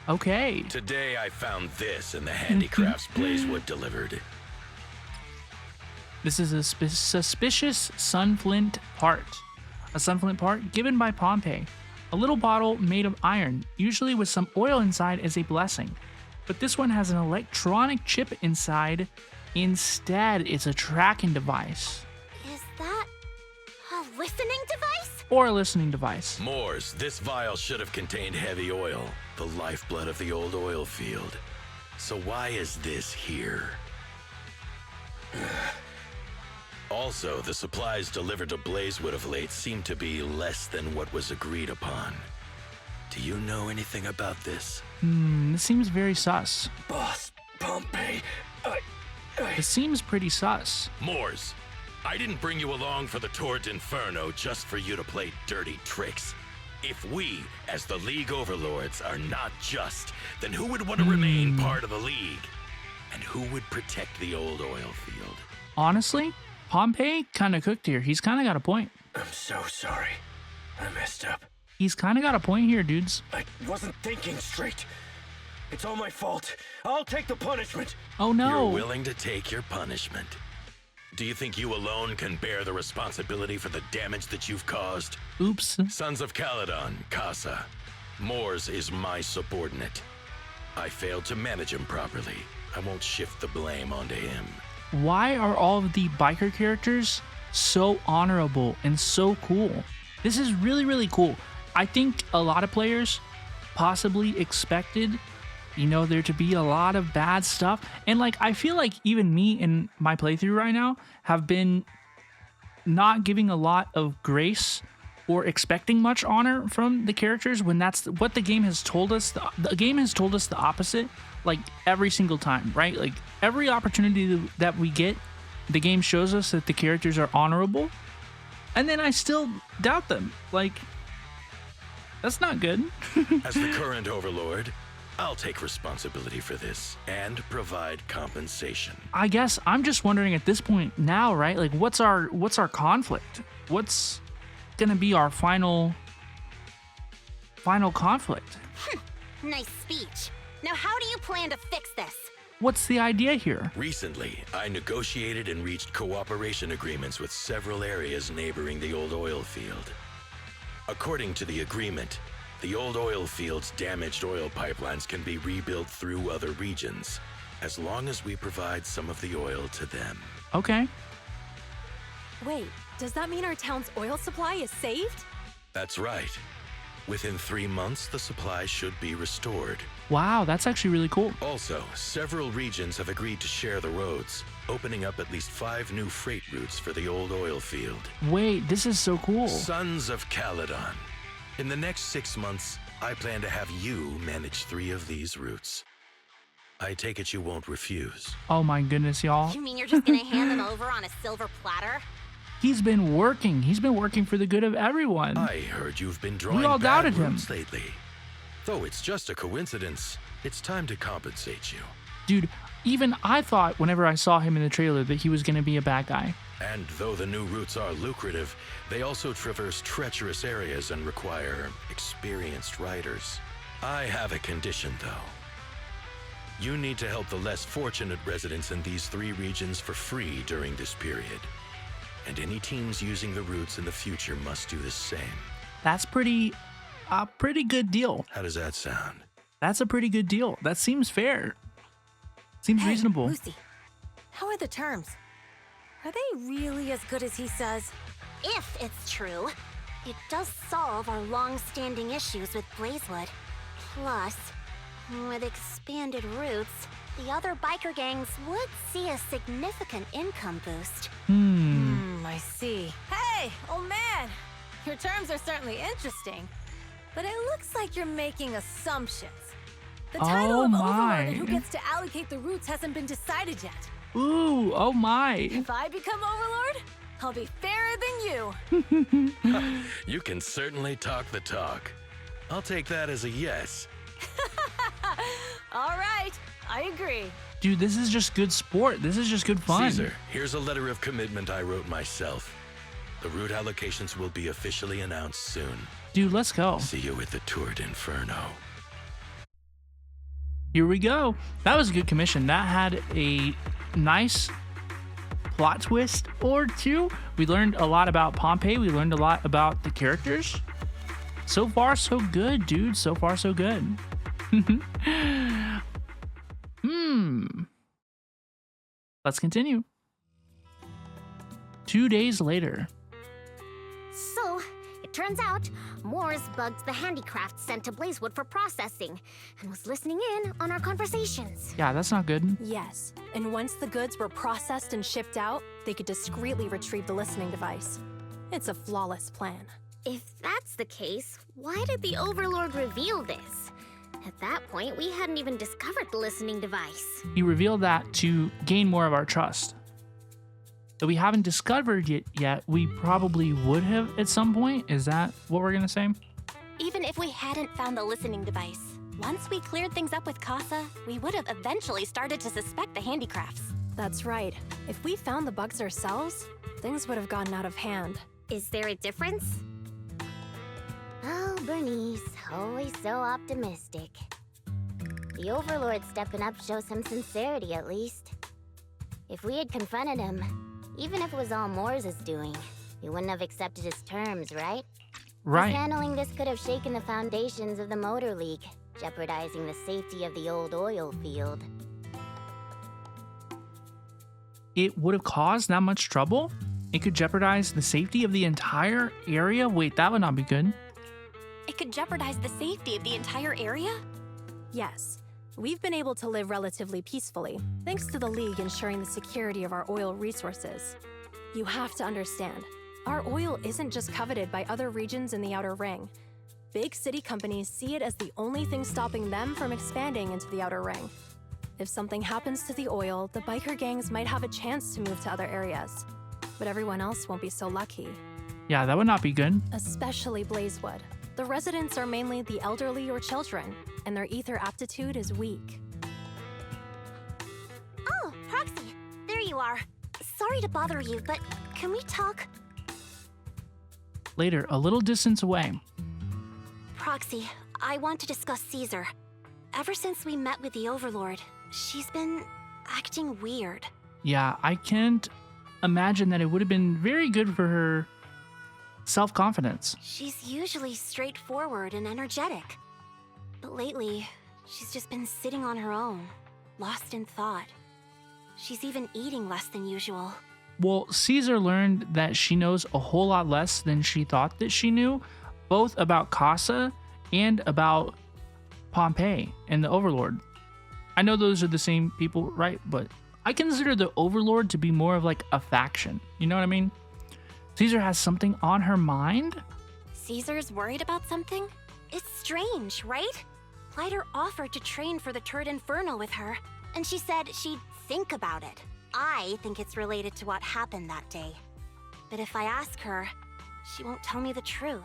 Okay. Today I found this in the handicrafts Blazewood delivered. This is a suspicious sunflint part. A sunflint part given by Pompey. A little bottle made of iron, usually with some oil inside as a blessing. But this one has an electronic chip inside. Instead, it's a tracking device. Is that a listening device? Or a listening device. Moors, this vial should have contained heavy oil, the lifeblood of the old oil field. So why is this here? Also, the supplies delivered to Blazewood of late seem to be less than what was agreed upon. Do you know anything about this? This seems very sus. Boss Pompey, It seems pretty sus. Moors, I didn't bring you along for the Tour de Inferno just for you to play dirty tricks. If we, as the League Overlords, are not just, then who would want to remain part of the League? And who would protect the old oil field? Honestly, Pompey kind of cooked here. He's kind of got a point. I'm so sorry. I messed up. He's kind of got a point here, dudes. I wasn't thinking straight. It's all my fault. I'll take the punishment. Oh no. You're willing to take your punishment. Do you think you alone can bear the responsibility for the damage that you've caused? Oops. Sons of Caledon, Casa. Moors is my subordinate. I failed to manage him properly. I won't shift the blame onto him. Why are all of the biker characters so honorable and so cool? This is really, really cool. I think a lot of players possibly expected, there to be a lot of bad stuff. And I feel like even me in my playthrough right now have been not giving a lot of grace or expecting much honor from the characters when that's what the game has told us. The game has told us the opposite, every single time, right? Every opportunity that we get, the game shows us that the characters are honorable, and then I still doubt them. That's not good. As the current Overlord, I'll take responsibility for this and provide compensation. I guess I'm just wondering at this point now, right? What's our conflict? What's gonna be our final conflict? Nice speech. Now how do you plan to fix this? What's the idea here? Recently, I negotiated and reached cooperation agreements with several areas neighboring the old oil field. According to the agreement, the old oil field's damaged oil pipelines can be rebuilt through other regions, as long as we provide some of the oil to them. Okay. Wait, does that mean our town's oil supply is saved? That's right. Within 3 months, the supply should be restored. Wow, that's actually really cool. Also, several regions have agreed to share the roads, opening up at least 5 new freight routes for the old oil field. Wait, this is so cool. Sons of Caledon. In the next 6 months, I plan to have you manage 3 of these routes. I take it you won't refuse. Oh my goodness, y'all. You mean you're just gonna hand them over on a silver platter? He's been working. He's been working for the good of everyone. I heard you've been drawing We all bad doubted him. routes lately. Though it's just a coincidence, it's time to compensate you. Dude, even I thought whenever I saw him in the trailer that he was going to be a bad guy. And though the new routes are lucrative, they also traverse treacherous areas and require experienced riders. I have a condition, though. You need to help the less fortunate residents in these 3 regions for free during this period. And any teams using the routes in the future must do the same. That's a pretty good deal. How does that sound? That's a pretty good deal. That seems fair. Seems reasonable. Lucy, how are the terms? Are they really as good as he says? If it's true, it does solve our long-standing issues with Blazewood. Plus, with expanded routes, the other biker gangs would see a significant income boost. I see. Hey, old man! Your terms are certainly interesting, but it looks like you're making assumptions. The title of Overlord and who gets to allocate the routes hasn't been decided yet. Ooh, oh my. If I become Overlord, I'll be fairer than you. You can certainly talk the talk. I'll take that as a yes. All right, I agree. Dude, this is just good sport. This is just good fun. Caesar, here's a letter of commitment I wrote myself. The route allocations will be officially announced soon. Dude, let's go. See you at the Tour de Inferno. Here we go. That was a good commission. That had a nice plot twist or two. We learned a lot about Pompeii. We learned a lot about the characters. So far, so good, dude. So far, so good. Let's continue. 2 days later. So, it turns out, Moores bugged the handicraft sent to Blazewood for processing, and was listening in on our conversations. Yeah, that's not good. Yes, and once the goods were processed and shipped out, they could discreetly retrieve the listening device. It's a flawless plan. If that's the case, why did the Overlord reveal this? At that point, we hadn't even discovered the listening device. He revealed that to gain more of our trust. That we haven't discovered it yet, we probably would have at some point. Is that what we're gonna say? Even if we hadn't found the listening device, once we cleared things up with Casa, we would have eventually started to suspect the handicrafts. That's right. If we found the bugs ourselves, things would have gotten out of hand. Is there a difference? Oh, Bernice, always so optimistic. The Overlord stepping up shows some sincerity, at least. If we had confronted him, even if it was all Moores' doing, we wouldn't have accepted his terms, right? Right. His handling this could have shaken the foundations of the Motor League, jeopardizing the safety of the old oil field. It would have caused that much trouble? It could jeopardize the safety of the entire area? Wait, that would not be good. It could jeopardize the safety of the entire area? Yes. We've been able to live relatively peacefully, thanks to the League ensuring the security of our oil resources. You have to understand, our oil isn't just coveted by other regions in the Outer Ring. Big city companies see it as the only thing stopping them from expanding into the Outer Ring. If something happens to the oil, the biker gangs might have a chance to move to other areas. But everyone else won't be so lucky. Yeah, that would not be good. Especially Blazewood. The residents are mainly the elderly or children, and their ether aptitude is weak. Oh, Proxy, there you are. Sorry to bother you, but can we talk? Later, a little distance away. Proxy, I want to discuss Caesar. Ever since we met with the Overlord, she's been acting weird. Yeah, I can't imagine that it would have been very good for her self-confidence. She's usually straightforward and energetic. But lately, she's just been sitting on her own, lost in thought. She's even eating less than usual. Well, Caesar learned that she knows a whole lot less than she thought that she knew, both about Casa and about Pompeii and the Overlord. I know those are the same people, right? But I consider the Overlord to be more of like a faction. You know what I mean? Caesar has something on her mind? Caesar's worried about something? It's strange, right? Leiter offered to train for the Tour de Inferno with her, and she said she'd think about it. I think it's related to what happened that day. But if I ask her, she won't tell me the truth.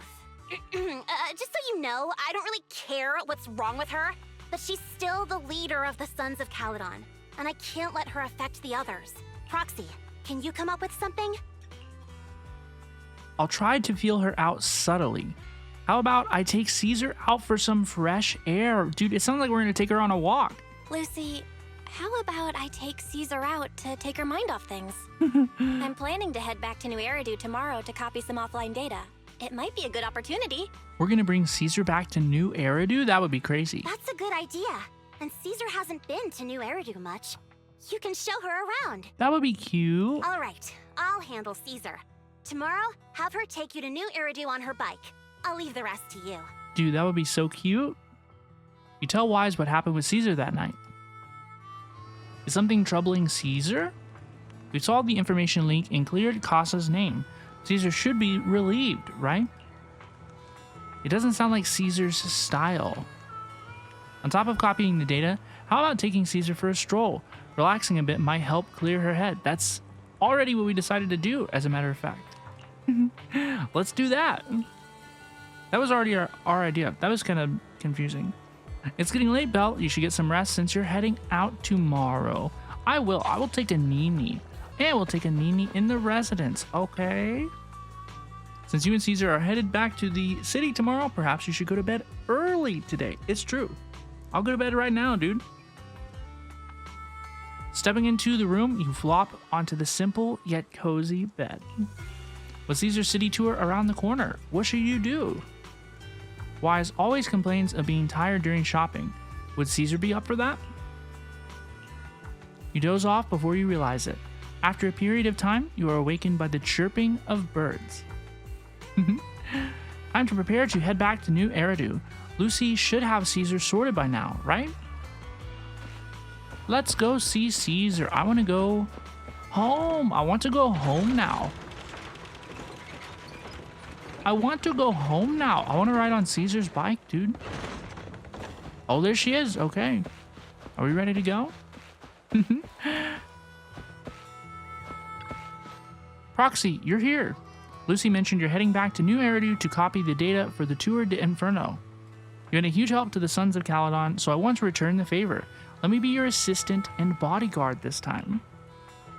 Just so you know, I don't really care what's wrong with her, but she's still the leader of the Sons of Caledon, and I can't let her affect the others. Proxy, can you come up with something? I'll try to feel her out subtly. How about I take Caesar out for some fresh air? Dude, it sounds like we're gonna take her on a walk. Lucy, how about I take Caesar out to take her mind off things? I'm planning to head back to New Eridu tomorrow to copy some offline data. It might be a good opportunity. We're gonna bring Caesar back to New Eridu? That would be crazy. That's a good idea. And Caesar hasn't been to New Eridu much. You can show her around. That would be cute. All right, I'll handle Caesar. Tomorrow, have her take you to New Eridu on her bike. I'll leave the rest to you. Dude, that would be so cute. You tell Wise what happened with Caesar that night. Is something troubling Caesar? We solved the information leak and cleared Casa's name. Caesar should be relieved, right? It doesn't sound like Caesar's style. On top of copying the data, how about taking Caesar for a stroll? Relaxing a bit might help clear her head. That's already what we decided to do, as a matter of fact. Let's do that. That was already our idea. That was kind of confusing. It's getting late, Belle. You should get some rest since you're heading out tomorrow. I will take a Nini. And we'll take a Nini in the residence, okay? Since you and Caesar are headed back to the city tomorrow, perhaps you should go to bed early today. It's true. I'll go to bed right now, dude. Stepping into the room, you flop onto the simple yet cozy bed. With Caesar's city tour around the corner, what should you do? Wise always complains of being tired during shopping. Would Caesar be up for that? You doze off before you realize it. After a period of time, you are awakened by the chirping of birds. Time to prepare to head back to New Eridu. Lucy should have Caesar sorted by now, right? Let's go see Caesar. I want to go home. I want to go home now. I want to go home now. I want to ride on Caesar's bike, dude. Oh, there she is. Okay. Are we ready to go? Proxy, you're here. Lucy mentioned you're heading back to New Eridu to copy the data for the Tour de Inferno. You're been a huge help to the Sons of Caledon, so I want to return the favor. Let me be your assistant and bodyguard this time.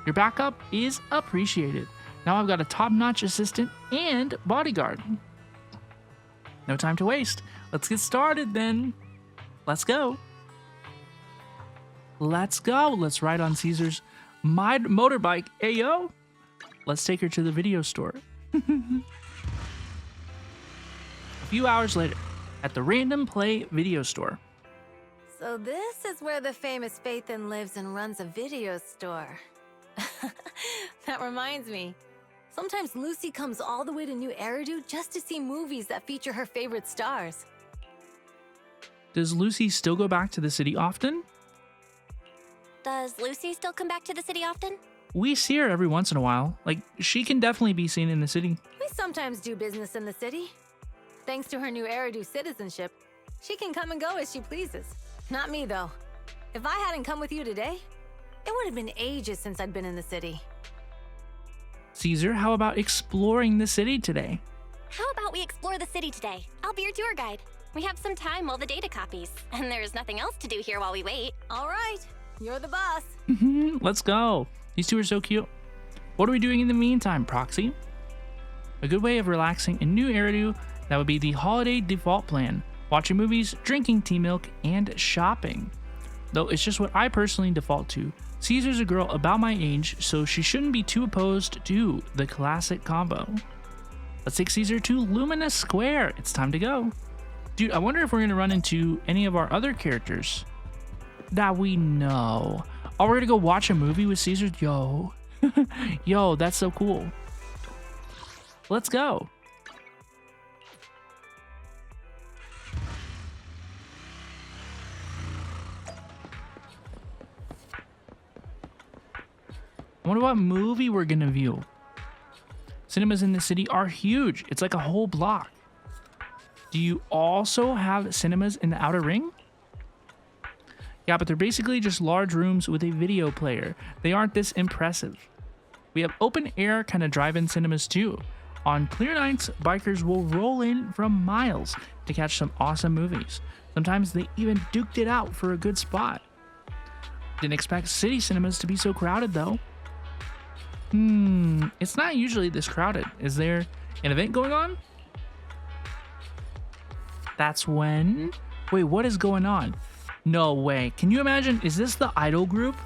Your backup is appreciated. Now I've got a top-notch assistant and bodyguard. No time to waste. Let's get started then. Let's go. Let's go. Let's ride on Caesar's motorbike. Ayo. Let's take her to the video store. A few hours later, at the Random Play video store. So this is where the famous Phaethon lives and runs a video store. That reminds me. Sometimes Lucy comes all the way to New Eridu just to see movies that feature her favorite stars. Does Lucy still go back to the city often? Does Lucy still come back to the city often? We see her every once in a while. Like, she can definitely be seen in the city. We sometimes do business in the city. Thanks to her New Eridu citizenship, she can come and go as she pleases. Not me, though. If I hadn't come with you today, it would have been ages since I'd been in the city. Caesar, how about exploring the city today? How about we explore the city today? I'll be your tour guide. We have some time while the data copies, and there's nothing else to do here while we wait. All right, you're the boss. Let's go. These two are so cute. What are we doing in the meantime, Proxy? A good way of relaxing in New Eridu, that would be the holiday default plan. Watching movies, drinking tea milk, and shopping. Though it's just what I personally default to. Caesar's a girl about my age, so she shouldn't be too opposed to the classic combo. Let's take Caesar to Lumina Square. It's time to go. Dude, I wonder if we're gonna run into any of our other characters that we know. Oh, we're gonna go watch a movie with Caesar? Yo. Yo, that's so cool. Let's go. I wonder what movie we're gonna view. Cinemas in the city are huge. It's like a whole block. Do you also have cinemas in the outer ring? Yeah, but they're basically just large rooms with a video player. They aren't this impressive. We have open air kind of drive-in cinemas too. On clear nights, bikers will roll in from miles to catch some awesome movies. Sometimes they even duked it out for a good spot. Didn't expect city cinemas to be so crowded though. It's not usually this crowded. Is there an event going on? That's when... Wait, what is going on? No way. Can you imagine? Is this the Idol group?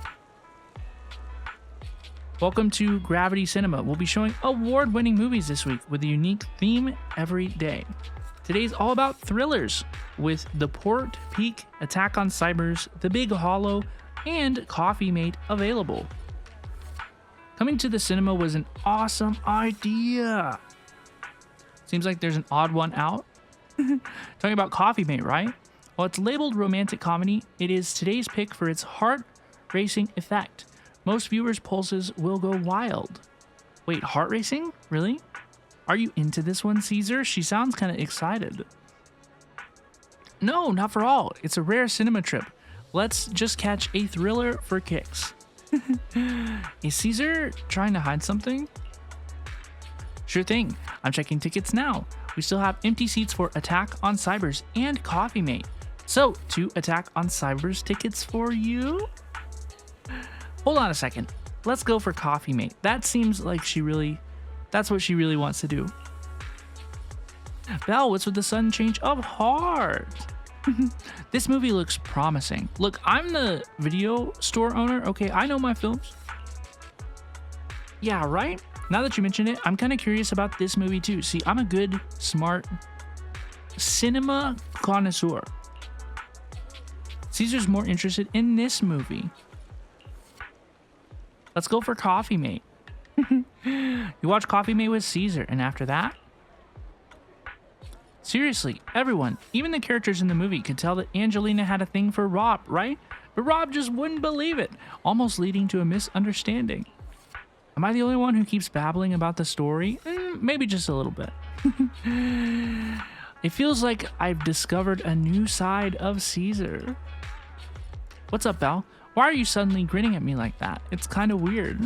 Welcome to Gravity Cinema. We'll be showing award-winning movies this week with a unique theme every day. Today's all about thrillers with The Port Peak, Attack on Cybers, The Big Hollow, and Coffee Mate available. Coming to the cinema was an awesome idea. Seems like there's an odd one out. Talking about Coffee Mate, right? While it's labeled romantic comedy, it is today's pick for its heart-racing effect. Most viewers' pulses will go wild. Wait, heart racing? Really? Are you into this one, Caesar? She sounds kind of excited. No, not for all. It's a rare cinema trip. Let's just catch a thriller for kicks. Is Caesar trying to hide something? Sure thing. I'm checking tickets now. We still have empty seats for Attack on Cybers and Coffee Mate. So, 2 Attack on Cybers tickets for you? Hold on a second. Let's go for Coffee Mate. That seems like that's what she really wants to do. Belle, what's with the sudden change of heart? This movie looks promising. Look, I'm the video store owner. Okay, I know my films. Yeah, right? Now that you mention it, I'm kind of curious about this movie too. See, I'm a good, smart cinema connoisseur. Caesar's more interested in this movie. Let's go for Coffee Mate. You watch Coffee Mate with Caesar, and after that... Seriously, everyone, even the characters in the movie could tell that Angelina had a thing for Rob, right? But Rob just wouldn't believe it, almost leading to a misunderstanding. Am I the only one who keeps babbling about the story? Maybe just a little bit. It feels like I've discovered a new side of Caesar. What's up, Belle? Why are you suddenly grinning at me like that? It's kind of weird.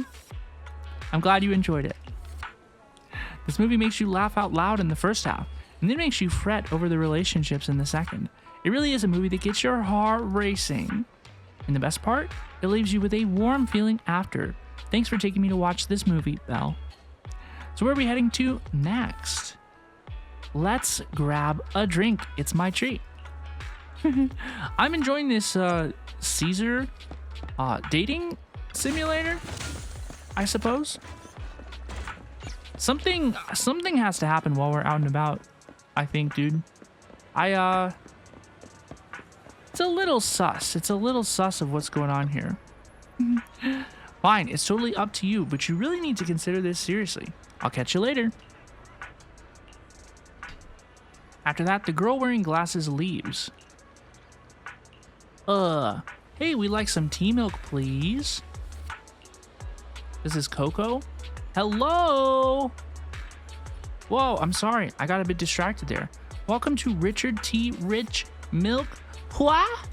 I'm glad you enjoyed it. This movie makes you laugh out loud in the first half, and then makes you fret over the relationships in the second. It really is a movie that gets your heart racing. And the best part? It leaves you with a warm feeling after. Thanks for taking me to watch this movie, Belle. So where are we heading to next? Let's grab a drink. It's my treat. I'm enjoying this Caesar dating simulator, I suppose. Something has to happen while we're out and about, I think, dude. It's a little sus. It's a little sus of what's going on here. Fine, it's totally up to you, but you really need to consider this seriously. I'll catch you later. After that, the girl wearing glasses leaves. Hey, we'd like some tea milk, please. This is Coco? Hello? Whoa, I'm sorry. I got a bit distracted there. Welcome to Richard T. Rich Milk. What?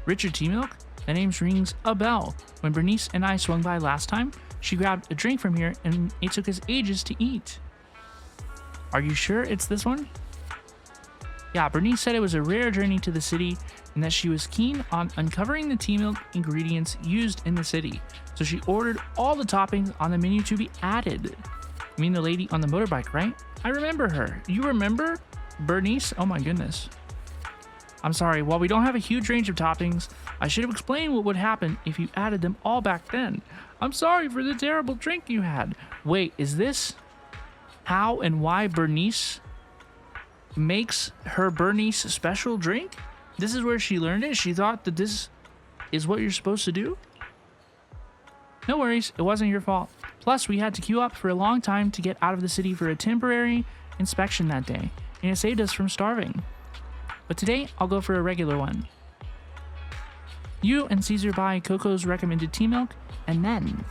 Richard T. Milk? That name rings a bell. When Bernice and I swung by last time, she grabbed a drink from here and it took us ages to eat. Are you sure it's this one? Yeah, Bernice said it was a rare journey to the city and that she was keen on uncovering the tea milk ingredients used in the city. So she ordered all the toppings on the menu to be added. You mean the lady on the motorbike, right? I remember her. You remember? Bernice? Oh my goodness. I'm sorry, while we don't have a huge range of toppings, I should have explained what would happen if you added them all back then. I'm sorry for the terrible drink you had. Wait, is this how and why Bernice makes her Bernice special drink? This is where she learned it? She thought that this is what you're supposed to do? No worries, it wasn't your fault. Plus, we had to queue up for a long time to get out of the city for a temporary inspection that day, and it saved us from starving. But today, I'll go for a regular one. You and Caesar buy Coco's recommended tea milk, and then...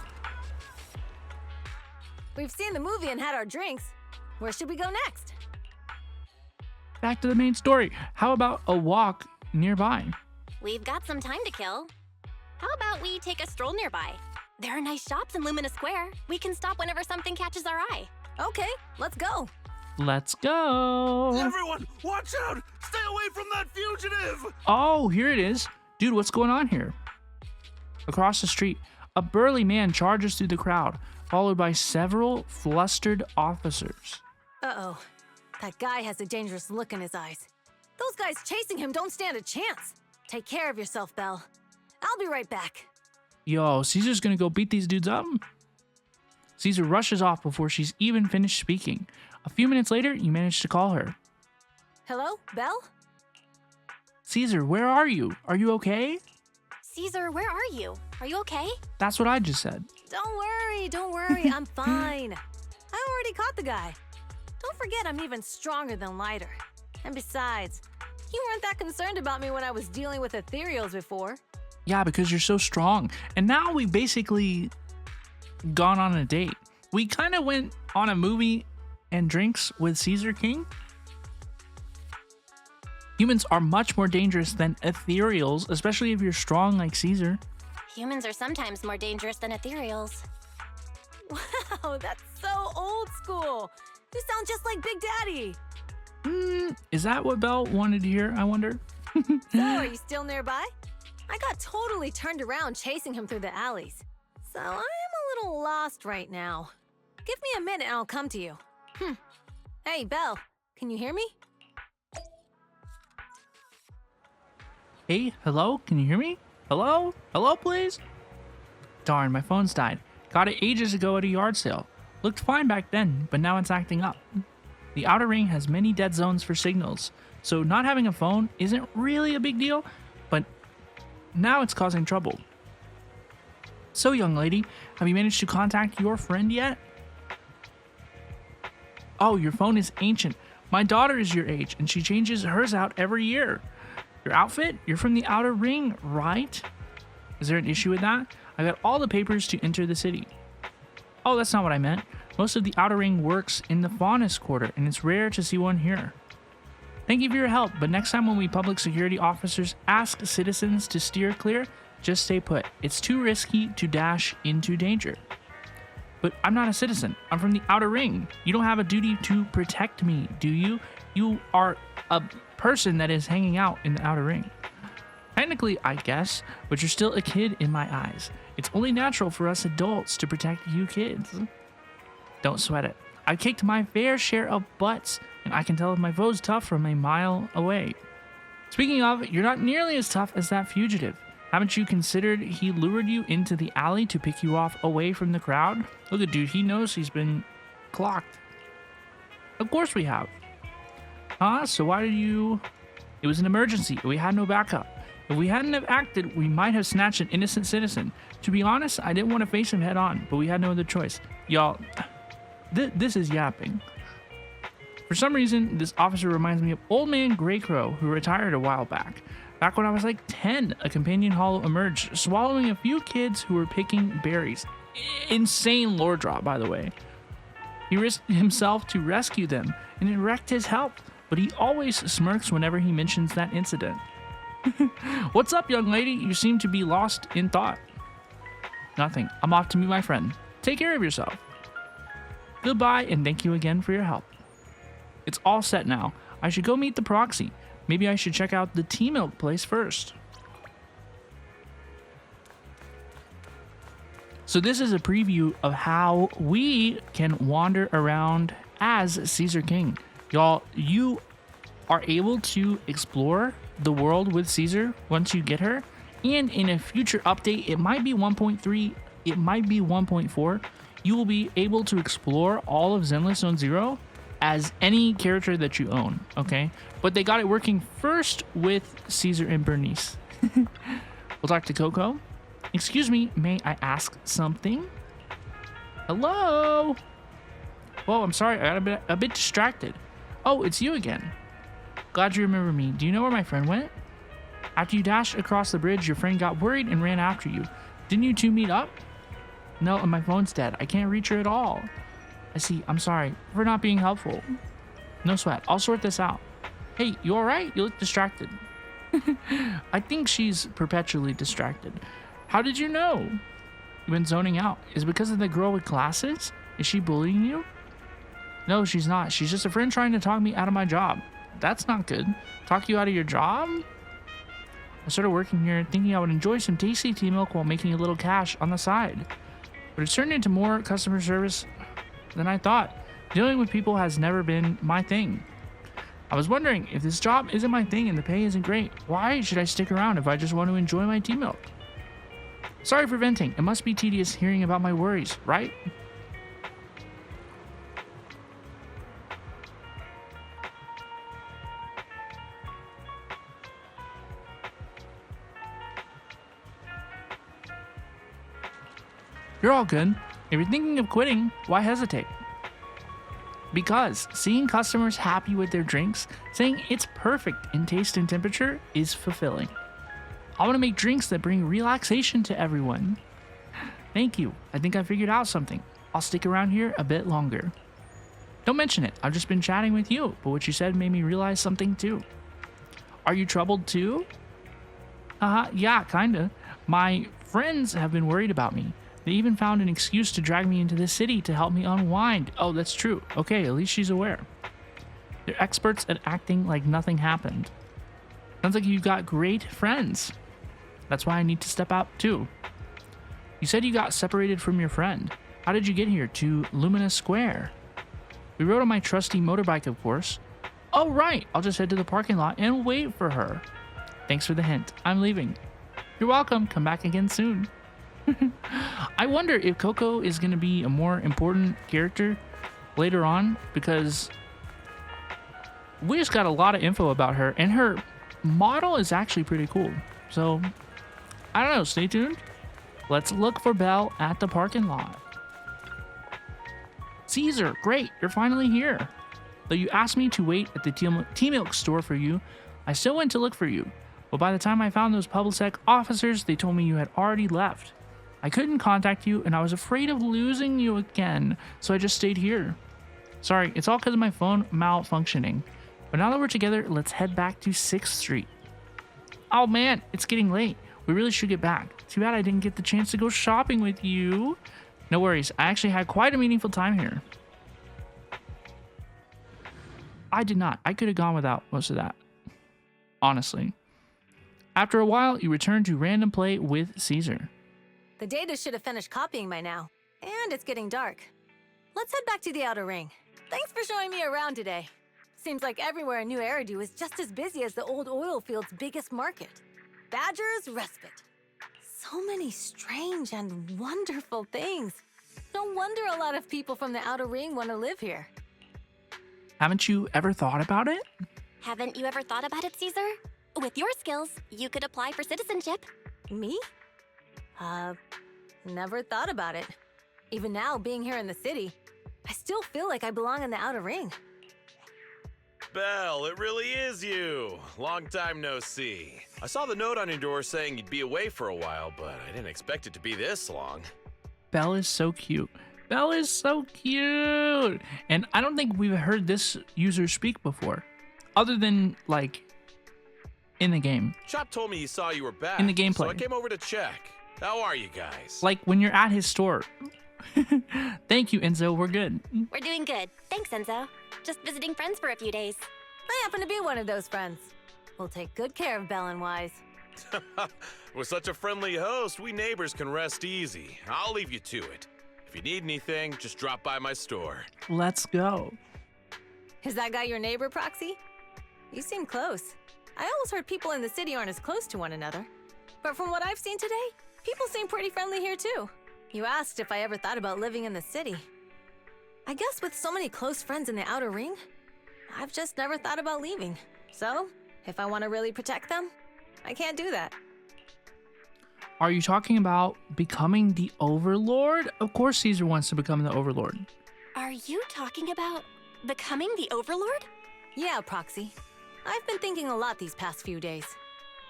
We've seen the movie and had our drinks. Where should we go next? Back to the main story. How about a walk nearby? We've got some time to kill. How about we take a stroll nearby? There are nice shops in Lumina Square. We can stop whenever something catches our eye. Okay, let's go. Let's go. Everyone, watch out! Stay away from that fugitive! Oh, here it is. Dude, what's going on here? Across the street, a burly man charges through the crowd, followed by several flustered officers. Uh-oh. That guy has a dangerous look in his eyes. Those guys chasing him don't stand a chance. Take care of yourself, Belle. I'll be right back. Yo, Caesar's gonna go beat these dudes up? Caesar rushes off before she's even finished speaking. A few minutes later, you manage to call her. Hello, Belle? Caesar, where are you? Are you okay? Caesar, where are you? Are you okay? That's what I just said. Don't worry, I'm fine. I already caught the guy. Don't forget I'm even stronger than Lighter. And besides, you weren't that concerned about me when I was dealing with ethereals before. Yeah, because you're so strong. And now we basically gone on a date. We kind of went on a movie and drinks with Caesar King. Humans are much more dangerous than ethereals, especially if you're strong like Caesar. Humans are sometimes more dangerous than ethereals. Wow, that's so old school. You sound just like Big Daddy. Is that what Belle wanted to hear, I wonder? So, are you still nearby? I got totally turned around chasing him through the alleys. So, I'm a little lost right now. Give me a minute and I'll come to you. Hey, Belle, can you hear me? Hey, hello? Can you hear me? Hello? Hello, please? Darn, my phone's died. Got it ages ago at a yard sale. Looked fine back then, but now it's acting up. The Outer Ring has many dead zones for signals, so not having a phone isn't really a big deal, but now it's causing trouble. So, young lady, have you managed to contact your friend yet? Oh, your phone is ancient. My daughter is your age, and she changes hers out every year. Your outfit? You're from the Outer Ring, right? Is there an issue with that? I got all the papers to enter the city. Oh, that's not what I meant. Most of the Outer Ring works in the Faunus Quarter, and it's rare to see one here. Thank you for your help, but next time when we public security officers ask citizens to steer clear, just stay put. It's too risky to dash into danger. But I'm not a citizen. I'm from the Outer Ring. You don't have a duty to protect me, do you? You are a person that is hanging out in the Outer Ring. Technically, I guess, but you're still a kid in my eyes. It's only natural for us adults to protect you kids. Don't sweat it. I've kicked my fair share of butts, and I can tell if my foe's tough from a mile away. Speaking of, you're not nearly as tough as that fugitive. Haven't you considered he lured you into the alley to pick you off away from the crowd? Look at dude, he knows he's been clocked. Of course we have. Huh? So why did you... It was an emergency. We had no backup. If we hadn't have acted, we might have snatched an innocent citizen. To be honest, I didn't want to face him head on, but we had no other choice. Y'all, this is yapping. For some reason, this officer reminds me of Old Man Greycrow, who retired a while back. Back when I was like 10, a companion hollow emerged, swallowing a few kids who were picking berries. Insane lore drop, by the way. He risked himself to rescue them, and it wrecked his health, but he always smirks whenever he mentions that incident. What's up, young lady? You seem to be lost in thought. Nothing. I'm off to meet my friend. Take care of yourself. Goodbye, and thank you again for your help. It's all set now. I should go meet the proxy. Maybe I should check out the tea milk place first. So this is a preview of how we can wander around as Caesar King. Y'all, you are able to explore the world with Caesar once you get her. And in a future update, it might be 1.3, it might be 1.4, you will be able to explore all of Zenless Zone Zero as any character that you own, okay? But they got it working first with Caesar and Bernice. We'll talk to Coco. Excuse me, may I ask something? Hello? Whoa, I'm sorry, I got a bit distracted. Oh, it's you again. Glad you remember me. Do you know where my friend went? After you dashed across the bridge, your friend got worried and ran after you. Didn't you two meet up? No, and my phone's dead. I can't reach her at all. I see. I'm sorry for not being helpful. No sweat. I'll sort this out. Hey, you alright? You look distracted. I think she's perpetually distracted. How did you know? You've been zoning out. Is it because of the girl with glasses? Is she bullying you? No, she's not. She's just a friend trying to talk me out of my job. That's not good. Talk you out of your job? I started working here thinking I would enjoy some tasty tea milk while making a little cash on the side. But it's turned into more customer service than I thought. Dealing with people has never been my thing. I was wondering, if this job isn't my thing and the pay isn't great, why should I stick around if I just want to enjoy my tea milk? Sorry for venting. It must be tedious hearing about my worries, right? You're all good. If you're thinking of quitting, why hesitate? Because seeing customers happy with their drinks, saying it's perfect in taste and temperature, is fulfilling. I want to make drinks that bring relaxation to everyone. Thank you. I think I figured out something. I'll stick around here a bit longer. Don't mention it. I've just been chatting with you, but what you said made me realize something too. Are you troubled too? Yeah, kinda. My friends have been worried about me. They even found an excuse to drag me into the city to help me unwind. Oh, that's true. Okay, at least she's aware. They're experts at acting like nothing happened. Sounds like you've got great friends. That's why I need to step out too. You said you got separated from your friend. How did you get here to Lumina Square? We rode on my trusty motorbike, of course. Oh, right. I'll just head to the parking lot and wait for her. Thanks for the hint. I'm leaving. You're welcome. Come back again soon. I wonder if Coco is going to be a more important character later on, because we just got a lot of info about her, and her model is actually pretty cool. So, I don't know. Stay tuned. Let's look for Belle at the parking lot. Caesar, great. You're finally here. Though you asked me to wait at the tea milk store for you, I still went to look for you. But by the time I found those PublicSec officers, they told me you had already left. I couldn't contact you, and I was afraid of losing you again, so I just stayed here. Sorry, it's all because of my phone malfunctioning. But now that we're together, let's head back to 6th Street. Oh man, it's getting late. We really should get back. Too bad I didn't get the chance to go shopping with you. No worries, I actually had quite a meaningful time here. I did not. I could have gone without most of that. Honestly. After a while, you return to random play with Caesar. The data should have finished copying by now. And it's getting dark. Let's head back to the outer ring. Thanks for showing me around today. Seems like everywhere in New Eridu is just as busy as the old oil field's biggest market. Badger's Respite. So many strange and wonderful things. No wonder a lot of people from the outer ring want to live here. Haven't you ever thought about it? Haven't you ever thought about it, Caesar? With your skills, you could apply for citizenship. Me? Never thought about it. Even now, being here in the city, I still feel like I belong in the outer ring. Belle, it really is you. Long time no see. I saw the note on your door saying you'd be away for a while, but I didn't expect it to be this long. Belle is so cute. Belle is so cute. And I don't think we've heard this user speak before. Other than, like, in the game. Chop told me he saw you were back. In the gameplay. So I came over to check. How are you guys? Like, when you're at his store. Thank you, Enzo. We're good. We're doing good. Thanks, Enzo. Just visiting friends for a few days. I happen to be one of those friends. We'll take good care of Belle and Wise. With such a friendly host, we neighbors can rest easy. I'll leave you to it. If you need anything, just drop by my store. Let's go. Is that guy your neighbor, Proxy? You seem close. I always heard people in the city aren't as close to one another. But from what I've seen today, people seem pretty friendly here too. You asked if I ever thought about living in the city. I guess with so many close friends in the outer ring, I've just never thought about leaving. So, if I want to really protect them, I can't do that. Are you talking about becoming the Overlord? Of course Caesar wants to become the Overlord. Are you talking about becoming the Overlord? Yeah, Proxy. I've been thinking a lot these past few days.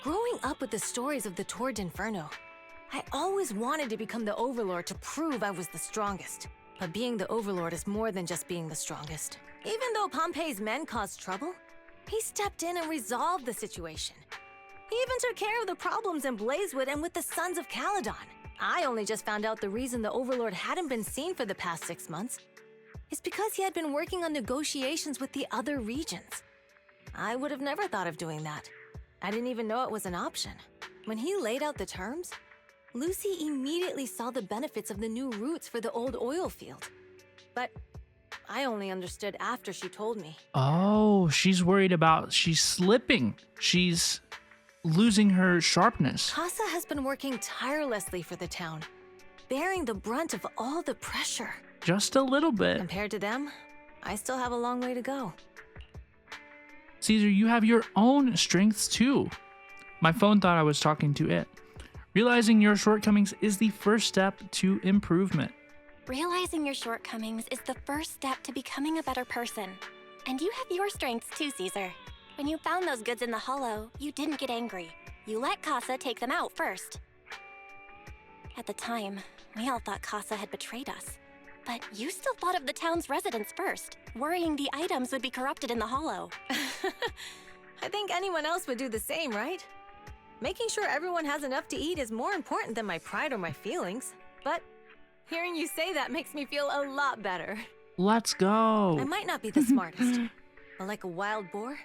Growing up with the stories of the Tour de Inferno, I always wanted to become the Overlord to prove I was the strongest. But being the Overlord is more than just being the strongest. Even though Pompey's men caused trouble, he stepped in and resolved the situation. He even took care of the problems in Blazewood and with the Sons of Caledon. I only just found out the reason the Overlord hadn't been seen for the past 6 months is because he had been working on negotiations with the other regions. I would have never thought of doing that. I didn't even know it was an option. When he laid out the terms, Lucy immediately saw the benefits of the new routes for the old oil field. But I only understood after she told me. Oh, she's worried about she's slipping. She's losing her sharpness. Casa has been working tirelessly for the town, bearing the brunt of all the pressure. Just a little bit. Compared to them, I still have a long way to go. Caesar, you have your own strengths too. My phone thought I was talking to it. Realizing your shortcomings is the first step to improvement. Realizing your shortcomings is the first step to becoming a better person. And you have your strengths too, Caesar. When you found those goods in the hollow, you didn't get angry. You let Casa take them out first. At the time, we all thought Casa had betrayed us. But you still thought of the town's residents first, worrying the items would be corrupted in the hollow. I think anyone else would do the same, right? Making sure everyone has enough to eat is more important than my pride or my feelings. But hearing you say that makes me feel a lot better. Let's go. I might not be the smartest, but like a wild boar,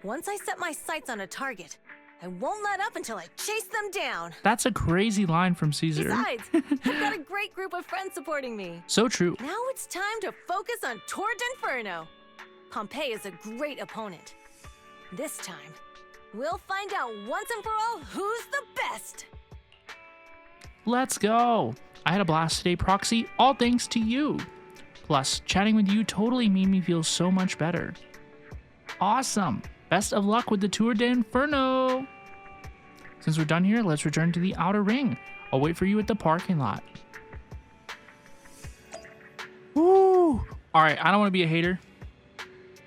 once I set my sights on a target, I won't let up until I chase them down. That's a crazy line from Caesar. Besides, I've got a great group of friends supporting me. So true. Now it's time to focus on Tour de Inferno. Pompey is a great opponent. This time, we'll find out once and for all who's the best. Let's go. I had a blast today, Proxy, all thanks to you. Plus, chatting with you totally made me feel so much better. Awesome. Best of luck with the Tour de Inferno. Since we're done here, let's return to the outer ring. I'll wait for you at the parking lot. Woo! Alright, I don't want to be a hater.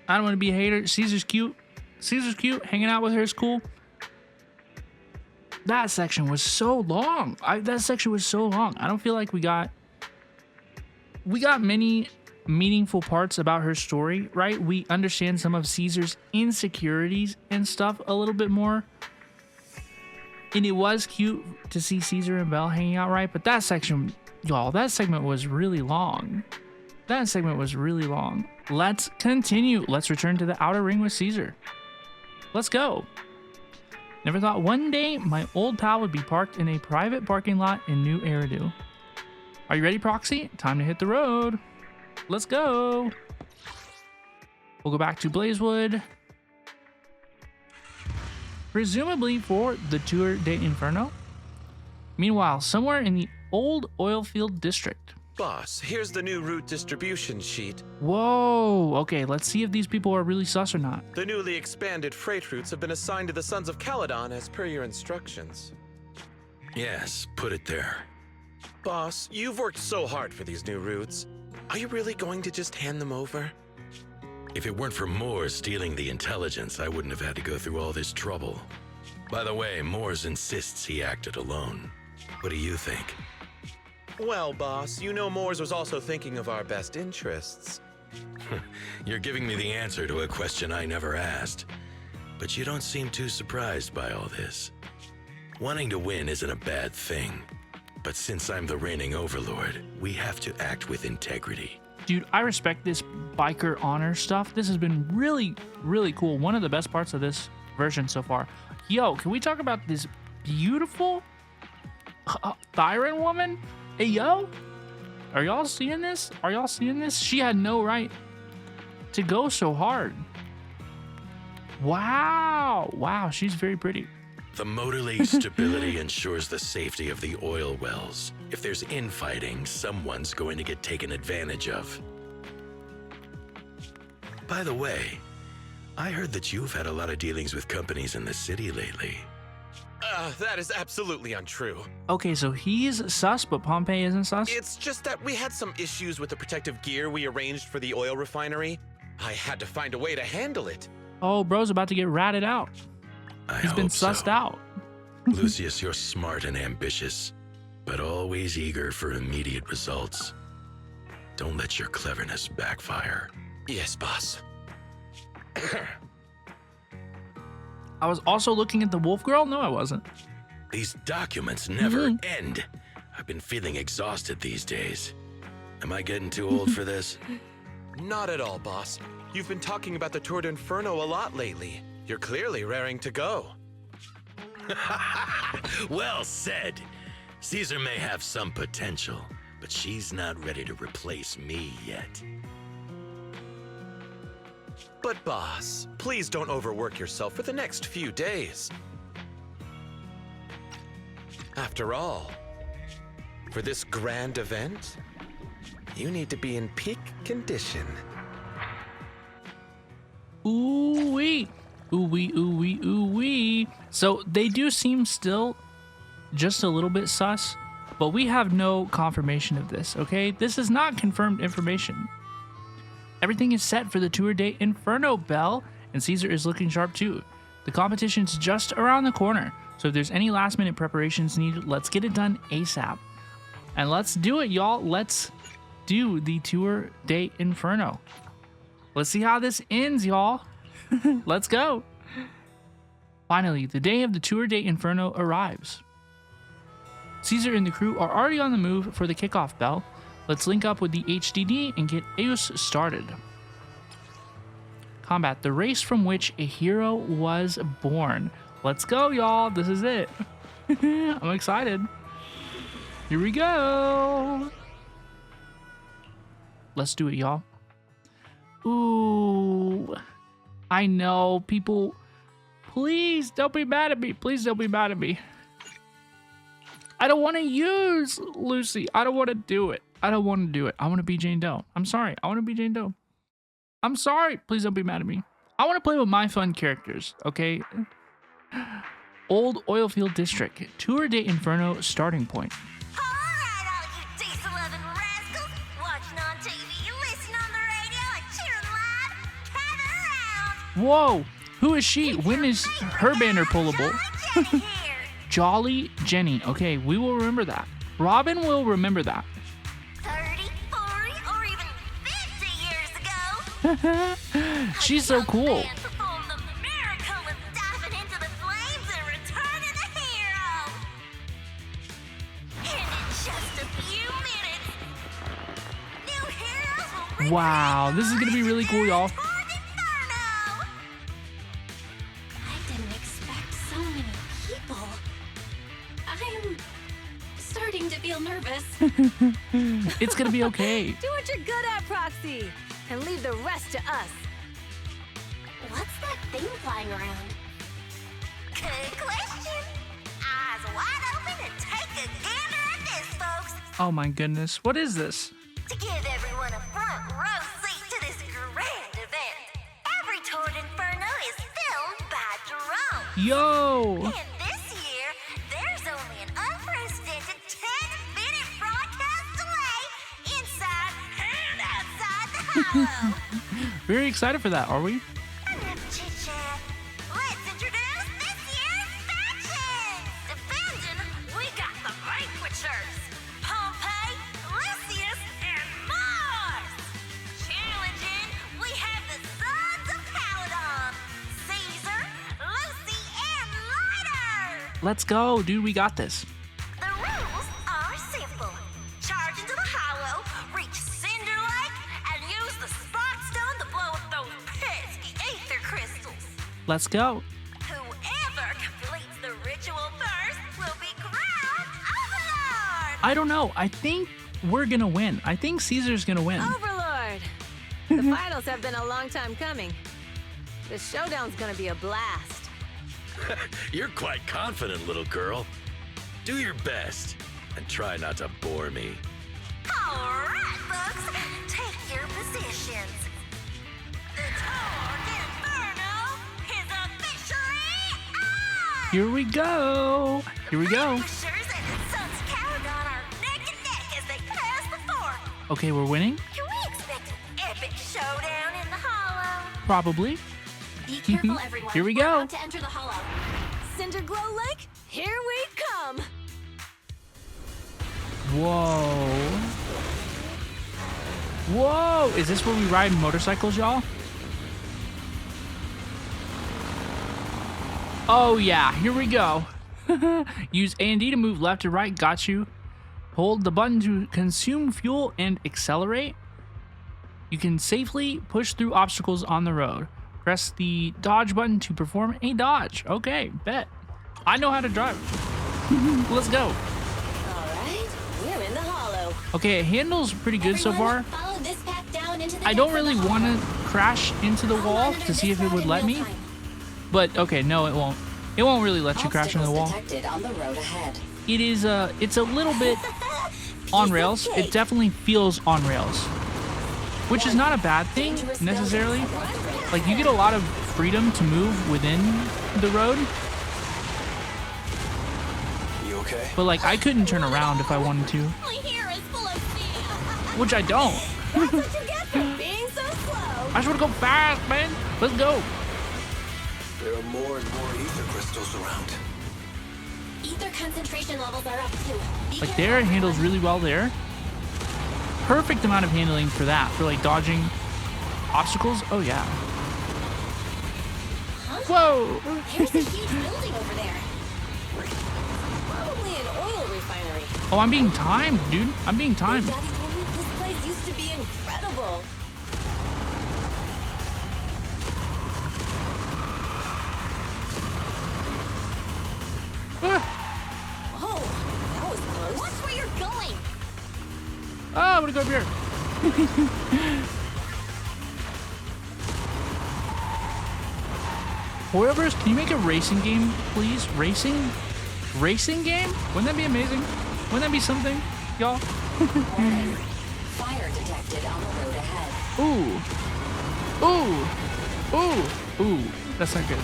I don't want to be a hater. Caesar's cute. Caesar's cute. Hanging out with her is cool. That section was so long. That section was so long. I don't feel like we got many meaningful parts about her story, right? We understand some of Caesar's insecurities and stuff a little bit more. And it was cute to see Caesar and Belle hanging out, right? But that section, y'all, that segment was really long. That segment was really long. Let's continue. Let's return to the outer ring with Caesar. Let's go. Never thought one day my old pal would be parked in a private parking lot in New Eridu. Are you ready, Proxy? Time to hit the road. Let's go. We'll go back to Blazewood. Presumably for the Tour de Inferno. Meanwhile, somewhere in the old oil field district. Boss, here's the new route distribution sheet. Whoa, okay, let's see if these people are really sus or not. The newly expanded freight routes have been assigned to the Sons of Caledon as per your instructions. Yes, put it there. Boss, you've worked so hard for these new routes. Are you really going to just hand them over? If it weren't for Moores stealing the intelligence, I wouldn't have had to go through all this trouble. By the way, Moores insists he acted alone. What do you think? Well, boss, you know Moores was also thinking of our best interests. You're giving me the answer to a question I never asked. But you don't seem too surprised by all this. Wanting to win isn't a bad thing. But since I'm the reigning overlord, we have to act with integrity. Dude, I respect this biker honor stuff. This has been really, really cool. One of the best parts of this version so far. Yo, can we talk about this beautiful Thyran woman? Hey, yo, are y'all seeing this? Are y'all seeing this? She had no right to go so hard. Wow. Wow, she's very pretty. The motor lake stability ensures the safety of the oil wells. If there's infighting, someone's going to get taken advantage of. By the way, I heard that you've had a lot of dealings with companies in the city lately. That is absolutely untrue. Okay, so he's sus, but Pompey isn't sus? It's just that we had some issues with the protective gear we arranged for the oil refinery. I had to find a way to handle it. Oh, bro's about to get ratted out. He's been sussed out. Lucius, you're smart and ambitious, but always eager for immediate results. Don't let your cleverness backfire. Yes, boss. I was also looking at the wolf girl? No, I wasn't. These documents never end. I've been feeling exhausted these days. Am I getting too old for this? Not at all, boss. You've been talking about the Tour de Inferno a lot lately. You're clearly raring to go. Well said. Caesar may have some potential, but she's not ready to replace me yet. But boss, please don't overwork yourself for the next few days. After all, for this grand event, you need to be in peak condition. Ooh-wee. Ooh-wee, ooh-wee, ooh-wee. So they do seem still just a little bit sus, but we have no confirmation of this, okay? This is not confirmed information. Everything is set for the Tour de Inferno, Belle, and Caesar is looking sharp too. The competition's just around the corner, so if there's any last-minute preparations needed, let's get it done ASAP. And let's do it, y'all. Let's do the Tour de Inferno. Let's see how this ends, y'all. Let's go. Finally, the day of the Tour de Inferno arrives. Caesar and the crew are already on the move for the kickoff, Belle. Let's link up with the HDD and get EOS started. Combat, the race from which a hero was born. Let's go, y'all. This is it. I'm excited. Here we go. Let's do it, y'all. Ooh. I know, people. Please don't be mad at me. Please don't be mad at me. I don't want to use Lucy. I don't want to do it. I don't want to do it. I want to be Jane Doe. I'm sorry. I want to be Jane Doe. I'm sorry. Please don't be mad at me. I want to play with my fun characters, okay? Old Oilfield District. Tour de Inferno starting point. Alright, all you diesel-loving rascals, watching on TV, listening on the radio, and cheering live, gather around. Whoa. Who is she? When is her banner pullable? Jolly Jenny. Okay, we will remember that. Robin will remember that. 30, 40, or even 50 years ago. She's so cool. Performed the miracle of diving into the flames and returning a hero. And in just a few minutes, new heroes will Wow, this is gonna be really cool, y'all. I didn't expect so many people. I'm starting to feel nervous. It's gonna be okay. Do what you're good at, Proxy, and leave the rest to us. What's that thing flying around? Good question. Eyes wide open and take a gander at this, folks. Oh my goodness, what is this? To give everyone a front row seat to this grand event, every Tour de Inferno is filmed by Jerome. Yo! And this year, there's only an unprecedented 10-minute broadcast delay inside and outside the hollow. Very excited for that, are we? Enough chit-chat. Let's introduce this year's factions. Defending, we got the Vanquishers, Pompey, Lucius, and Mars. Challenging, we have the Sons of Caledon, Caesar, Lucy, and Lighter. Let's go, dude, we got this. The rules are simple. Charge into the hollow, reach Cinder Lake, and use the Spark Stone to blow up those pesky ether crystals. Let's go. Whoever completes the ritual first will be crowned Overlord. I don't know. I think we're gonna win. I think Caesar's gonna win. Overlord! The finals have been a long time coming. The showdown's gonna be a blast. You're quite confident, little girl. Do your best and try not to bore me. All right, folks, take your positions. The Tour de Inferno is officially on! Here we go. Here we go. Vanquishers and the Sons of Caledon are neck and neck as they pass the fort. Okay, we're winning? Can we expect an epic showdown in the hollow? Probably. Be careful, everyone. Here we We're go. about to enter the hollow. Cinderglow Lake, here we come. Whoa. Whoa. Is this where we ride motorcycles, y'all? Oh, yeah. Here we go. Use A and D to move left to right. Got you. Hold the button to consume fuel and accelerate. You can safely push through obstacles on the road. Press the dodge button to perform a dodge. Okay, bet. I know how to drive. Let's go. Alright, we're in the hollow. Okay, it handles pretty good so far. Follow this path down into the I don't really want to crash into the wall to see if it would let me. But okay, no, it won't. It won't really let you crash into the wall. Detected on the road ahead. It is it's a little bit on rails. It definitely feels on rails, which is not a bad thing necessarily. Like, you get a lot of freedom to move within the road. You okay? But like, I couldn't turn around if I wanted to, My hair is full of steam. which I don't. That's what you get for being so slow. I just want to go fast, man. Let's go. There are more and more ether crystals around. Ether concentration levels are up too. Like, there, it handles really well there. Perfect amount of handling for that, for like dodging obstacles. Oh yeah. Whoa. Here's a huge building over there. Probably an oil refinery. Oh, I'm being timed, dude. I'm being timed. Daddy told me this place used to be incredible. Whoa, that was close. Watch where you're going. Oh, I'm gonna go up here. Hoyoverse, can you make a racing game, please? Racing game? Wouldn't that be amazing? Wouldn't that be something, y'all? Fire detected on the road ahead. Ooh. That's not good.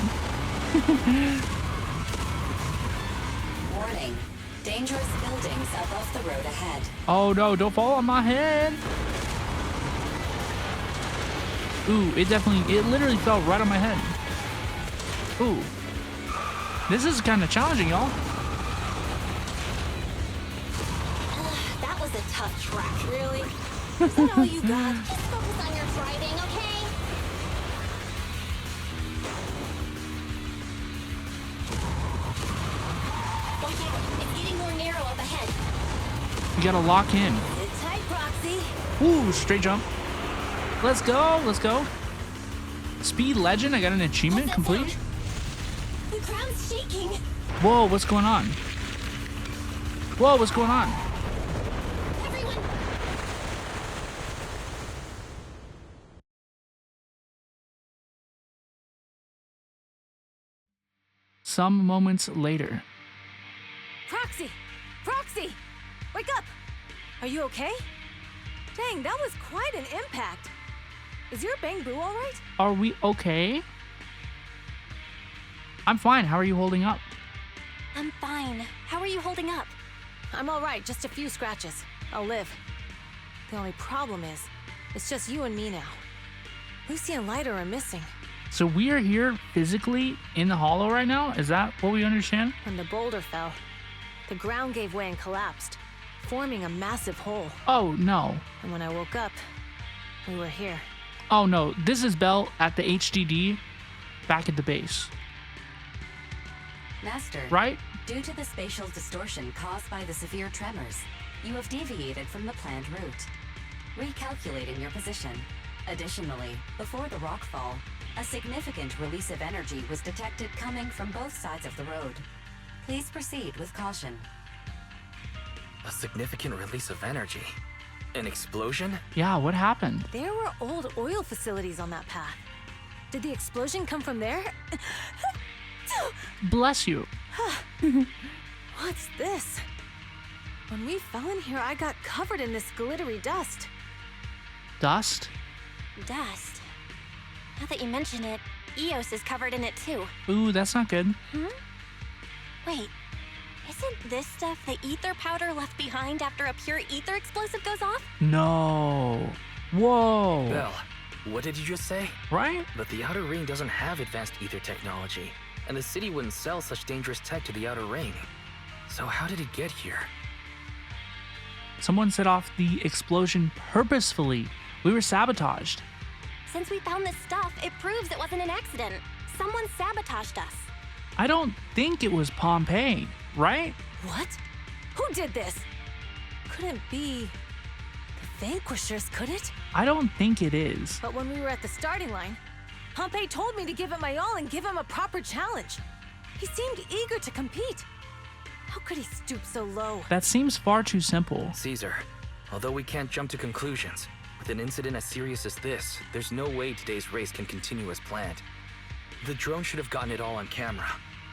Warning. Dangerous buildings above the road ahead. Oh no, don't fall on my head. Ooh, it literally fell right on my head. Ooh. This is kind of challenging, y'all. That was a tough track. Really? Is that all you got? Just focus on your driving, okay? Watch out. It's getting more narrow up ahead. You gotta lock in. Sit tight, Proxy. Ooh, straight jump. Let's go. Speed Legend, I got an achievement complete. The ground's shaking. Whoa, what's going on? Everyone. Some moments later. Proxy! Proxy! Wake up! Are you okay? Dang, that was quite an impact. Is your bang boo all right? Are we okay? I'm fine. How are you holding up? I'm fine. How are you holding up? I'm all right, just a few scratches. I'll live. The only problem is, it's just you and me now. Lucy and Lighter are missing. So we are here physically in the hollow right now? Is that what we understand? When the boulder fell, the ground gave way and collapsed, forming a massive hole. Oh, no. And when I woke up, we were here. Oh, no. This is Belle at the HDD back at the base. Master. Right? Due to the spatial distortion caused by the severe tremors, you have deviated from the planned route. Recalculating your position. Additionally, before the rockfall, a significant release of energy was detected coming from both sides of the road. Please proceed with caution. A significant release of energy? An explosion? Yeah, what happened? There were old oil facilities on that path. Did the explosion come from there? Bless you. What's this? When we fell in here, I got covered in this glittery dust. Dust? Dust. Now that you mention it, Eos is covered in it too. Ooh, that's not good. Wait, isn't this stuff the ether powder left behind after a pure ether explosive goes off? No. Whoa. Belle, what did you just say? Right? But the Outer Ring doesn't have advanced ether technology, and the city wouldn't sell such dangerous tech to the Outer Ring. So how did it get here? Someone set off the explosion purposefully. We were sabotaged. Since we found this stuff, it proves it wasn't an accident. Someone sabotaged us. I don't think it was Pompeii, right? What? Who did this? couldn't be the Vanquishers, could it? I don't think it is. But when we were at the starting line, Pompey told me to give it my all and give him a proper challenge. He seemed eager to compete. How could he stoop so low? That seems far too simple. Caesar, although we can't jump to conclusions, with an incident as serious as this, there's no way today's race can continue as planned. The drone should have gotten it all on camera.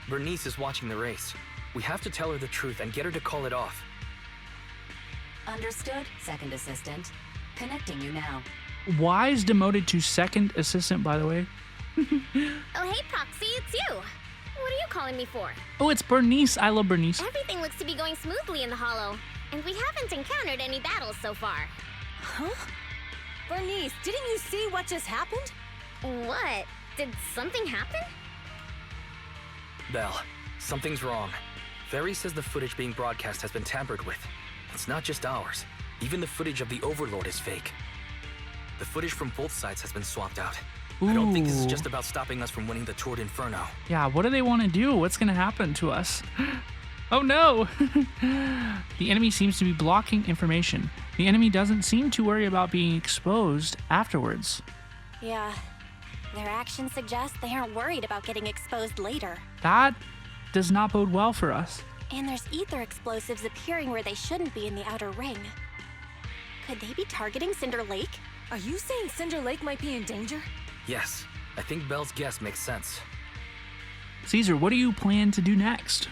Bernice is watching the race. We have to tell her the truth and get her to call it off. Understood, second assistant. Connecting you now. Wise demoted to second assistant, by the way. Oh, hey, Proxy, it's you. What are you calling me for? Oh, it's Bernice. I love Bernice. Everything looks to be going smoothly in the Hollow, and we haven't encountered any battles so far. Huh? Bernice, didn't you see what just happened? What? Did something happen? Belle, something's wrong. Ferry says the footage being broadcast has been tampered with. It's not just ours. Even the footage of the Overlord is fake. The footage from both sides has been swapped out. Ooh. I don't think this is just about stopping us from winning the Tour de Inferno. Yeah, what do they want to do? What's going to happen to us? Oh no! The enemy seems to be blocking information. The enemy doesn't seem to worry about being exposed afterwards. Yeah, their actions suggest they aren't worried about getting exposed later. That does not bode well for us. And there's ether explosives appearing where they shouldn't be in the outer ring. Could they be targeting Cinder Lake? Are you saying Cinder Lake might be in danger? Yes, I think Belle's guess makes sense. Caesar, what do you plan to do next?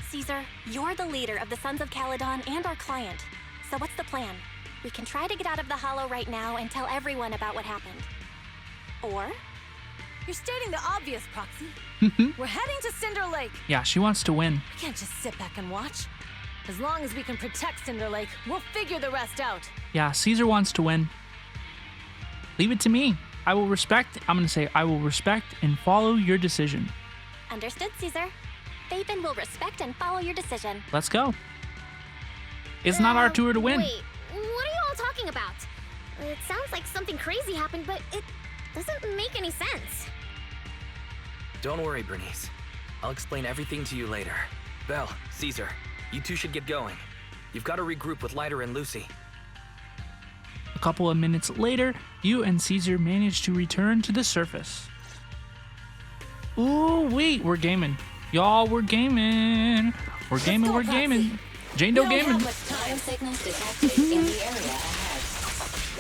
Caesar, you're the leader of the Sons of Caledon and our client. So what's the plan? We can try to get out of the Hollow right now and tell everyone about what happened. Or? You're stating the obvious, Proxy. We're heading to Cinder Lake. Yeah, she wants to win. We can't just sit back and watch. As long as we can protect Cinder Lake, we'll figure the rest out. Yeah, Caesar wants to win. Leave it to me. I will respect and follow your decision. Understood, Caesar. Phaethon will respect and follow your decision. Let's go. It's not our tour to win. Wait, what are you all talking about? It sounds like something crazy happened, but it doesn't make any sense. Don't worry, Bernice. I'll explain everything to you later. Belle, Caesar, you two should get going. You've got to regroup with Leiter and Lucy. A couple of minutes later, you and Caesar manage to return to the surface. Ooh, wait, we're gaming. Y'all, we're gaming. We're gaming. Jane Doe gaming.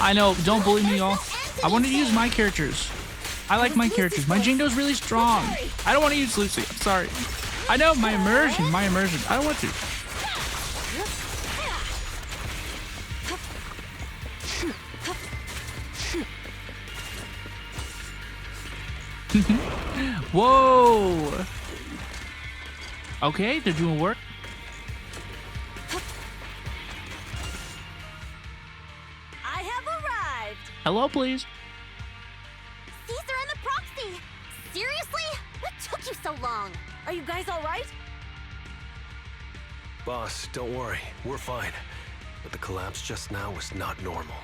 I know, don't bully me, y'all. I want to use my characters. I like my characters. My Jane Doe's really strong. I don't want to use Lucy. I'm sorry. I know, my immersion. I don't want to. Whoa! Okay, they're doing work. I have arrived. Hello, please. Caesar and the Proxy! Seriously? What took you so long? Are you guys all right? Boss, don't worry. We're fine. But the collapse just now was not normal.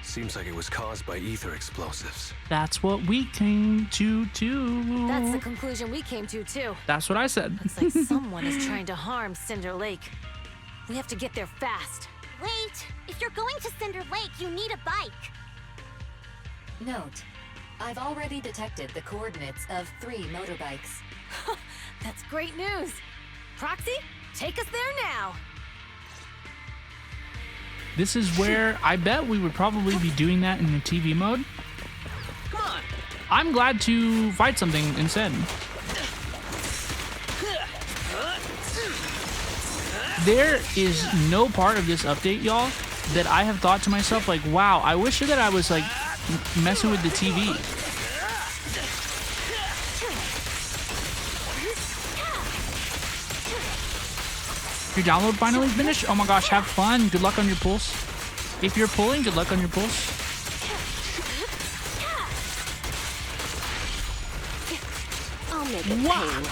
Seems like it was caused by ether explosives. That's what we came to too. That's the conclusion we came to too. That's what I said. Looks like someone is trying to harm Cinder Lake. We have to get there fast. Wait, if you're going to Cinder Lake, you need a bike. Note, I've already detected the coordinates of 3 motorbikes. That's great news. Proxy, take us there now. This is where I bet we would probably be doing that in the TV mode. Come on. I'm glad to fight something instead. There is no part of this update, y'all, that I have thought to myself, like, wow, I wish that I was, like, messing with the TV. Your download finally finished? Oh my gosh, have fun. Good luck on your pulse. If you're pulling, good luck on your pulse. I'll make it pain.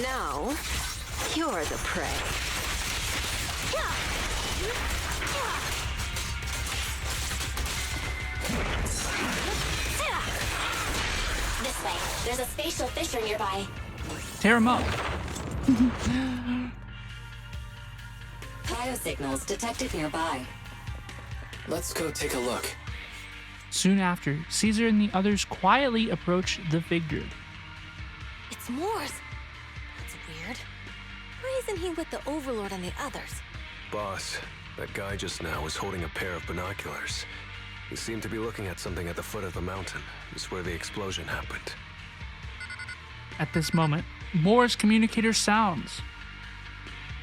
Now, you're the prey. This way. There's a spatial fissure nearby. Tear him up. biosignals detected nearby. Let's go take a look. Soon after, Caesar and the others quietly approach the figure. It's Mors. That's weird. Why isn't he with the Overlord and the others? Boss, that guy just now was holding a pair of binoculars. He seemed to be looking at something at the foot of the mountain. It's where the explosion happened. At this moment, Mors' communicator sounds.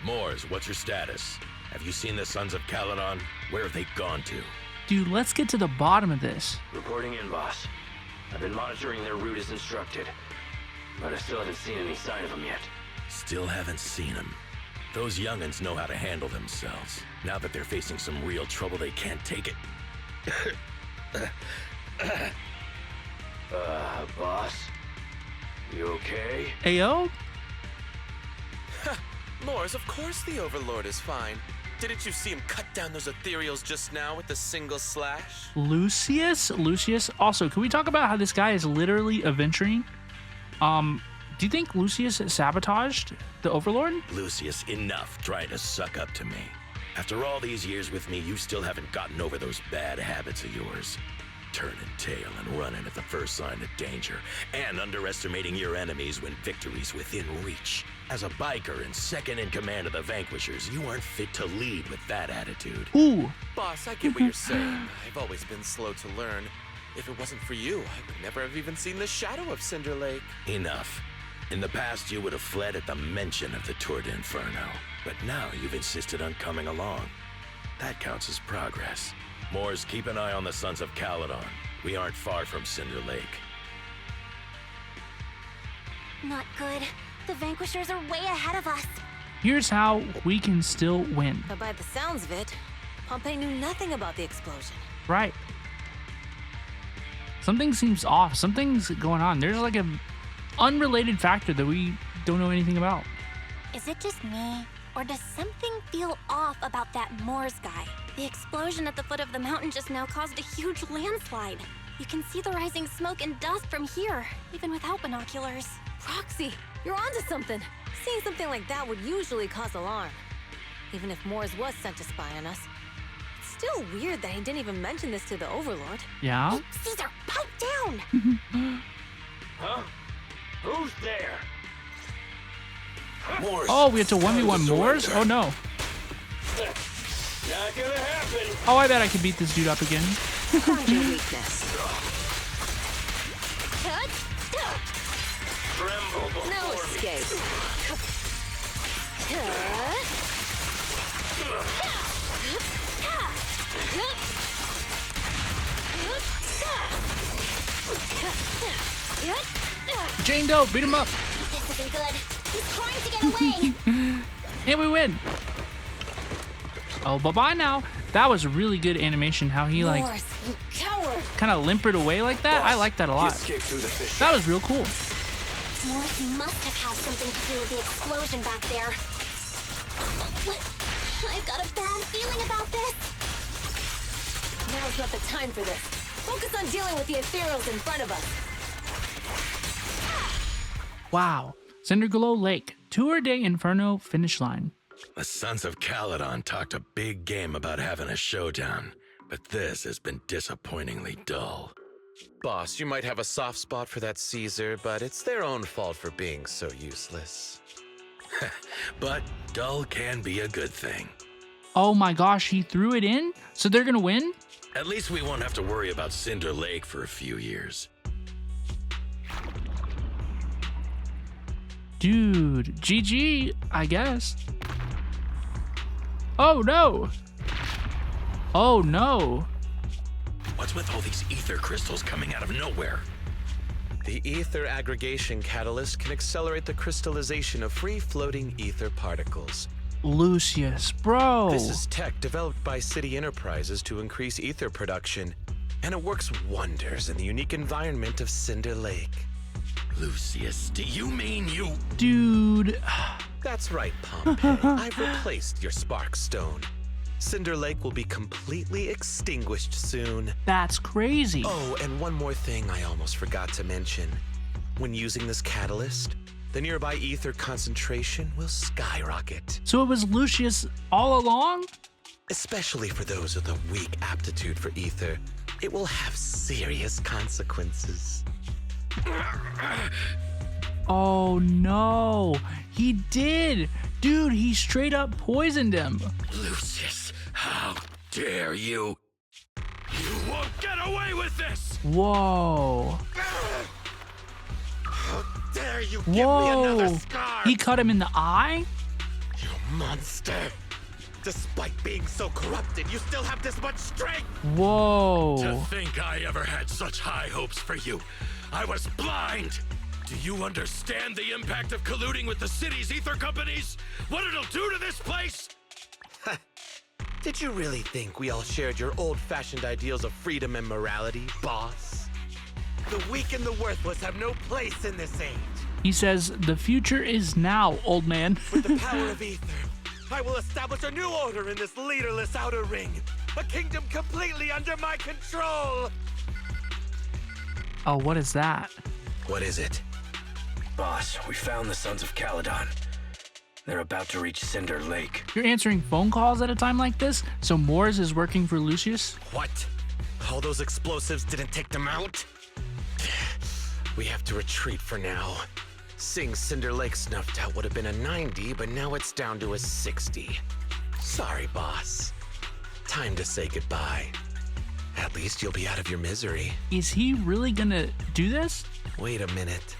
Mors, what's your status? Have you seen the Sons of Caledon? Where have they gone to? Dude, let's get to the bottom of this. Reporting in, boss. I've been monitoring their route as instructed, but I still haven't seen any sign of them yet. Still haven't seen them. Those young'uns know how to handle themselves. Now that they're facing some real trouble, they can't take it. Boss? You okay? Ayo? Mors, of course the Overlord is fine. Didn't you see him cut down those ethereals just now with a single slash? Lucius? Also, can we talk about how this guy is literally aventuring? Do you think Lucius sabotaged the Overlord? Lucius, enough trying to suck up to me. After all these years with me, you still haven't gotten over those bad habits of yours. Turning tail and running at the first sign of danger, and underestimating your enemies when victory's within reach. As a biker and second in command of the Vanquishers, you aren't fit to lead with that attitude. Ooh. Boss, I get what you're saying. I've always been slow to learn. If it wasn't for you, I would never have even seen the shadow of Cinder Lake. Enough. In the past, you would have fled at the mention of the Tour de Inferno. But now you've insisted on coming along. That counts as progress. Mors, keep an eye on the Sons of Caledon. We aren't far from Cinder Lake. Not good. The Vanquishers are way ahead of us. Here's how we can still win. But by the sounds of it, Pompey knew nothing about the explosion. Right. Something seems off. Something's going on. There's like an unrelated factor that we don't know anything about. Is it just me? Or does something feel off about that Mors guy? The explosion at the foot of the mountain just now caused a huge landslide. You can see the rising smoke and dust from here, even without binoculars. Roxy, you're onto something. Seeing something like that would usually cause alarm. Even if Mors was sent to spy on us. It's still weird that he didn't even mention this to the Overlord. Yeah? Hey, Caesar, pipe down! Huh? Who's there? Mors. Oh, we have to 1v1 Mors? Oh no. Not gonna happen. Oh, I bet I could beat this dude up again. Find your weakness. Tremble No before me. escape. Jane Doe, beat him up. This isn't good. He's trying to get away. And we win. Oh, bye-bye now. That was really good animation, how he like Mors, you coward. kind of limpered away like that. I like that a lot. Escape through the fish. Oh. That was real cool. Mors must have had something to do with the explosion back there. What? I've got a bad feeling about this. Now's not the time for this. Focus on dealing with the ethereals in front of us. Wow. Cinderglow Lake, Tour de Inferno finish line. The Sons of Caledon talked a big game about having a showdown, but this has been disappointingly dull. Boss, you might have a soft spot for that Caesar, but it's their own fault for being so useless. But dull can be a good thing. Oh my gosh, he threw it in? So they're gonna win? At least we won't have to worry about Cinder Lake for a few years. Dude, GG, I guess. Oh no. Oh no. What's with all these ether crystals coming out of nowhere? The ether aggregation catalyst can accelerate the crystallization of free-floating ether particles. Lucius, bro. This is tech developed by City Enterprises to increase ether production, and it works wonders in the unique environment of Cinder Lake. Lucius, do you mean you... Dude. That's right, Pompey. I've replaced your Spark Stone. Cinder Lake will be completely extinguished soon. That's crazy. Oh, and one more thing I almost forgot to mention. When using this catalyst, the nearby ether concentration will skyrocket. So it was Lucius all along? Especially for those with a weak aptitude for ether, it will have serious consequences. Oh no, he did! Dude, he straight up poisoned him. Lucius, how dare you? You won't get away with this! Whoa. How dare you give me another Whoa. scar? He cut him in the eye? You monster! Despite being so corrupted, you still have this much strength! Whoa. To think I ever had such high hopes for you. I was blind! Do you understand the impact of colluding with the city's ether companies? What it'll do to this place? Did you really think we all shared your old-fashioned ideals of freedom and morality, boss? The weak and the worthless have no place in this age. He says, the future is now, old man. With the power of ether, I will establish a new order in this leaderless outer ring. A kingdom completely under my control. Oh, what is that? What is it? Boss, we found the Sons of Caledon. They're about to reach Cinder Lake. You're answering phone calls at a time like this? So Morris is working for Lucius? What? All those explosives didn't take them out? We have to retreat for now. Seeing Cinder Lake snuffed out would have been a 90, but now it's down to a 60. Sorry, boss. Time to say goodbye. At least you'll be out of your misery. Is he really gonna do this? Wait a minute.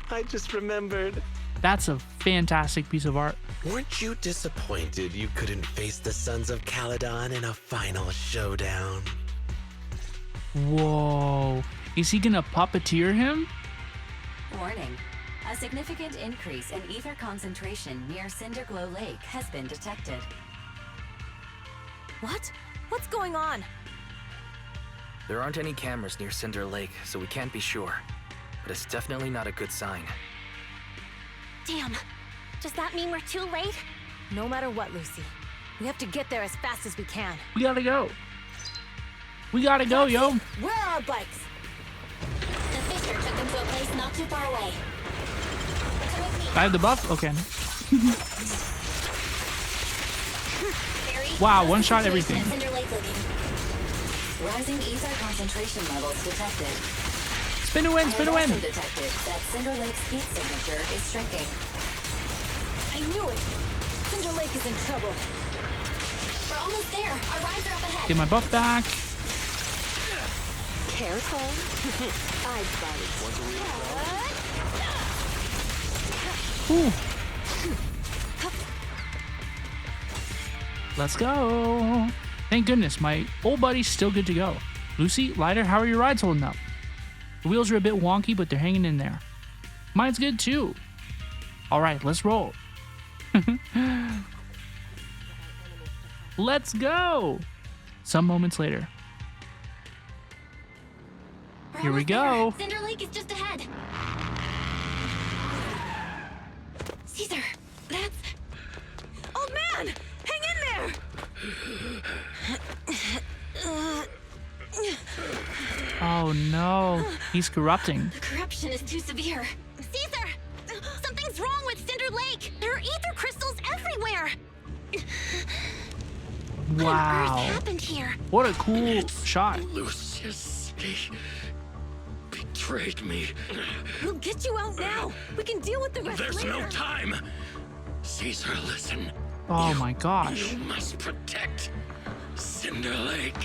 I just remembered. That's a fantastic piece of art. Weren't you disappointed you couldn't face the Sons of Caledon in a final showdown? Whoa. Is he gonna puppeteer him? Warning. A significant increase in ether concentration near Cinderglow Lake has been detected. What? What's going on? There aren't any cameras near Cinder Lake, so we can't be sure. But it's definitely not a good sign. Damn. Does that mean we're too late? No matter what, Lucy. We have to get there as fast as we can. We gotta go. We gotta go, yo. Where are our bikes? The Fisher took them to a place not too far away. Come with me. I have the buff? Okay. Wow, one shot everything. Rising ether concentration levels detected. Spin to win, spin to win. Also detected that Cinder Lake's heat signature is shrinking. I knew it. Cinder Lake is in trouble. We're almost there. Our rides are up ahead. Get my buff back. Careful. Eyes, buddy. Ooh. Let's go. Thank goodness, my old buddy's still good to go. Lucy, Lighter, how are your rides holding up? The wheels are a bit wonky, but they're hanging in there. Mine's good too. All right, let's roll. Let's go. Some moments later. Here we go. Cinder Lake is just ahead. Caesar, that's... Old man! Hang in there! Oh no, he's corrupting. The corruption is too severe. Caesar! Something's wrong with Cinder Lake! There are ether crystals everywhere! What on Wow. earth happened here? What a cool shot. Lucius, he betrayed me. We'll get you out now. We can deal with the rest There's later. no time. Caesar, listen. Oh my gosh. You must protect Cinder Lake.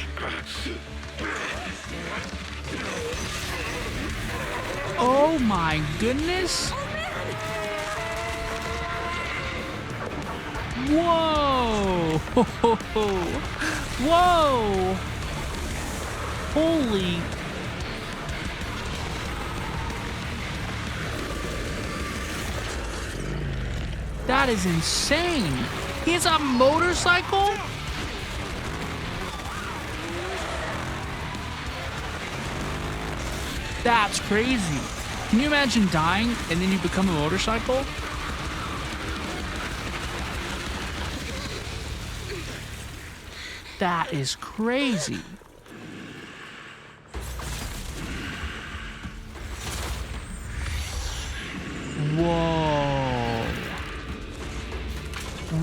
Oh my goodness. Whoa. Whoa. Holy. That is insane. He has a motorcycle? That's crazy. Can you imagine dying and then you become a motorcycle? That is crazy. Whoa.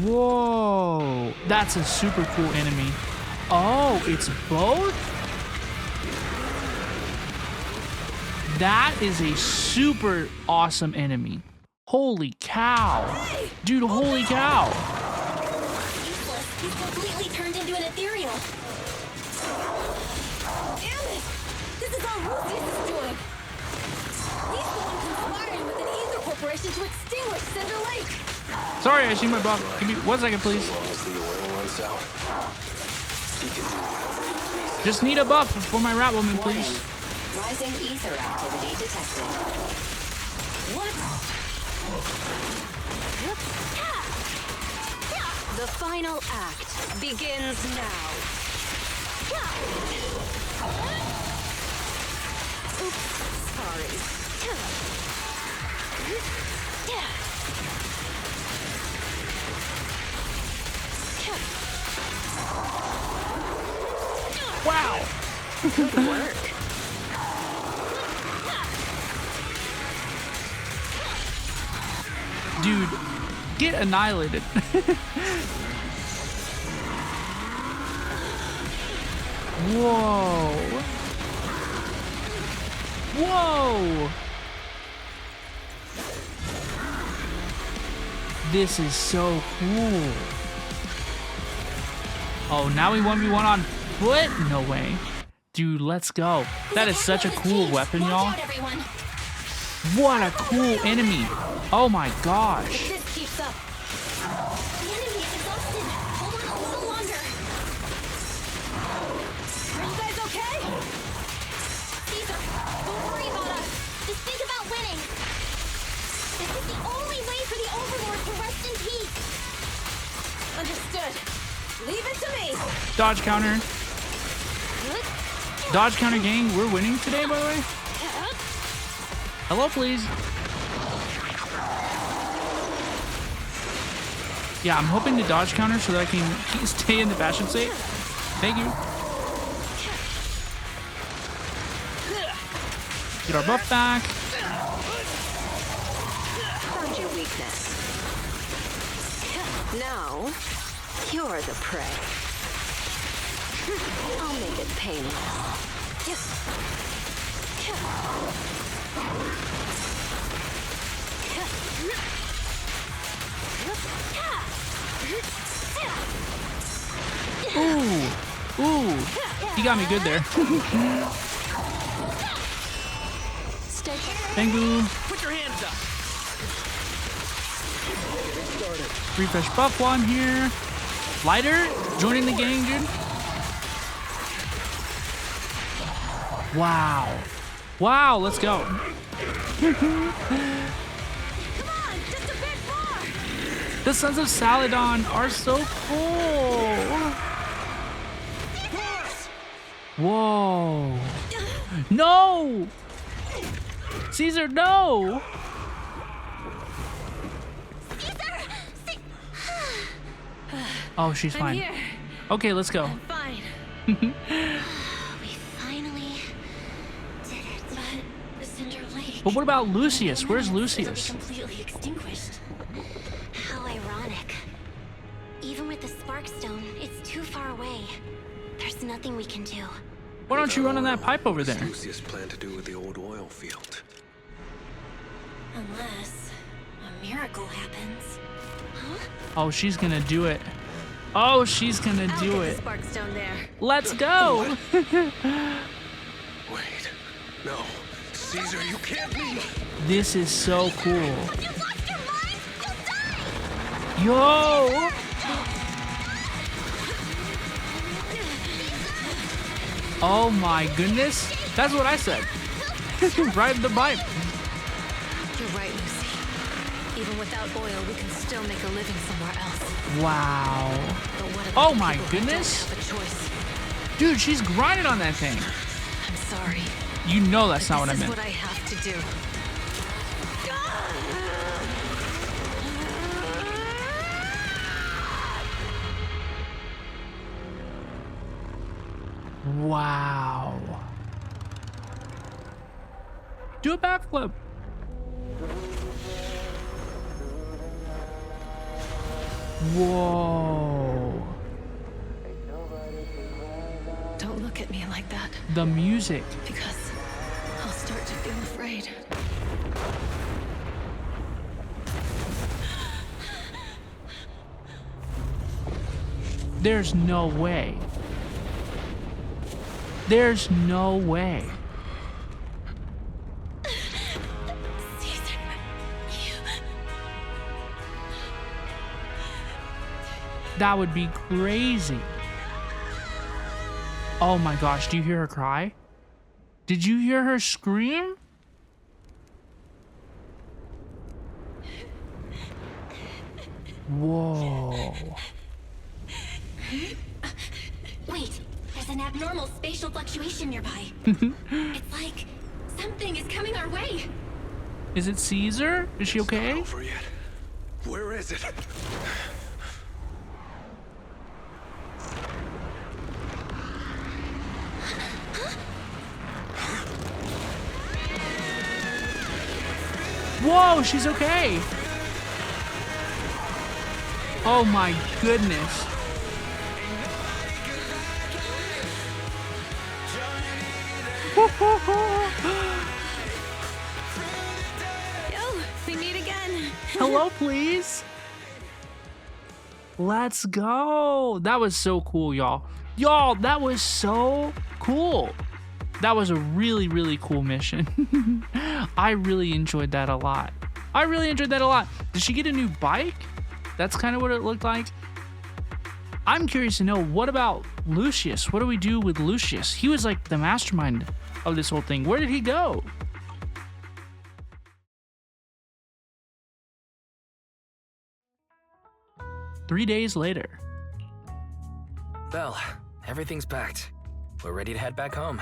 Whoa. That's a super cool enemy. Oh, it's both? That is a super awesome enemy. Holy cow. Dude, holy cow. He's completely turned into an ethereal. Damn it! This is all Lucius is doing. He's the one conspiring with an ether corporation to extinguish Cinder Lake. Sorry, I see my buff. Give me 1 second, please. Just need a buff for my rat woman, please. Rising ether activity detected. What? The final act begins now. Oops, sorry. Wow. Good work. Dude, get annihilated. Whoa. Whoa. This is so cool. Oh, now we 1v1 on foot? No way. Dude, let's go. That is such a cool weapon, y'all. What a cool enemy. Oh my gosh. If this keeps up, the enemy is exhausted. Hold on a little longer. Are you guys okay? Caesar, don't worry about us. Just think about winning. This is the only way for the Overlord to rest in peace. Understood. Leave it to me. Dodge counter. Dodge counter gang, we're winning today, by the way. Hello, please. Yeah, I'm hoping to dodge counter so that I can stay in the bastion state. Thank you. Get our buff back. Found your weakness. Now, you're the prey. I'll make it painless. Ooh, ooh, he got me good there. Tengu. Put your hands up. Refresh buff one here. Lighter joining the gang, dude. Wow. Wow, let's go. The Sons of Saladon are so cool. Whoa. No! Caesar, no! Oh, she's fine. Here. Okay, let's go. I'm fine. We finally did it. But Cinder Lake. But what about Lucius? Where's Lucius? Completely extinguished. How ironic. Even with the Sparkstone, it's too far away. There's nothing we can do. Why don't you run on that pipe over there? What's Lucius plan to do with the old oil field? Unless a miracle happens. Oh, she's gonna do it. Oh, she's gonna do I'll it. get the Sparkstone there. Let's go. Wait, no. Caesar, you can't leave. This is so cool. Yo! Oh my goodness. That's what I said. Right in the pipe. You're right, Lucy. Even without oil, we can still make a living somewhere else. Wow. But what about Oh the my people who goodness. don't have a choice? Dude, she's grinding on that thing. I'm sorry. You know that's not what I This is meant. what I have to do. Wow. Do a backflip. Whoa. Don't look at me like that. The music. Because I'll start to feel afraid. There's no way. There's no way. Caesar, That would be crazy. Oh my gosh, do you hear her cry? Did you hear her scream? Whoa. Wait, there's an abnormal spatial fluctuation nearby. It's like something is coming our way. Is it Caesar? Is she okay? Not over yet. Where is it? Whoa, she's okay. Oh my goodness. Yo, we meet again. Hello, please. Let's go. That was so cool, y'all. Y'all, that was so cool. That was a really, really cool mission. I really enjoyed that a lot. Did she get a new bike? That's kind of what it looked like. I'm curious to know, what about Lucius? What do we do with Lucius? He was like the mastermind of this whole thing. Where did he go? Three days later. Belle, everything's packed. We're ready to head back home.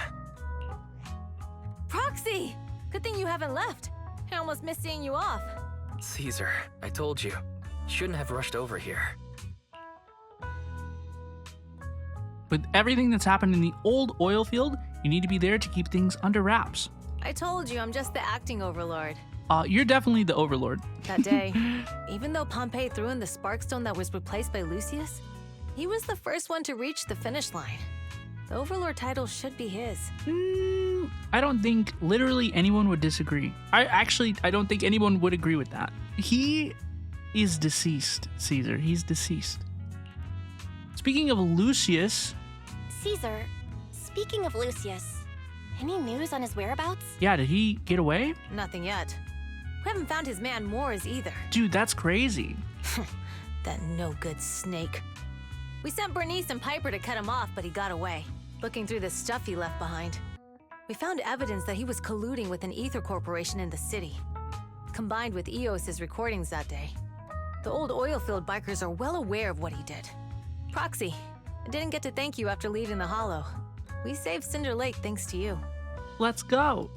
Proxy! Good thing you haven't left. I almost missed seeing you off. Caesar, I told you. Shouldn't have rushed over here. With everything that's happened in the old oil field, you need to be there to keep things under wraps. I told you, I'm just the acting overlord. You're definitely the overlord. That day, even though Pompey threw in the sparkstone that was replaced by Lucius, he was the first one to reach the finish line. The overlord title should be his. I don't think literally anyone would disagree. I don't think anyone would agree with that. He is deceased, Caesar. He's deceased. Speaking of Lucius. Caesar, speaking of Lucius, any news on his whereabouts? Yeah, did he get away? Nothing yet. We haven't found his man Moores either. Dude, that's crazy. That no-good snake. We sent Bernice and Piper to cut him off, but he got away. Looking through the stuff he left behind, we found evidence that he was colluding with an ether corporation in the city, combined with EOS's recordings that day. The old oil field bikers are well aware of what he did. Proxy, I didn't get to thank you after leaving the Hollow. We saved Cinder Lake thanks to you. Let's go.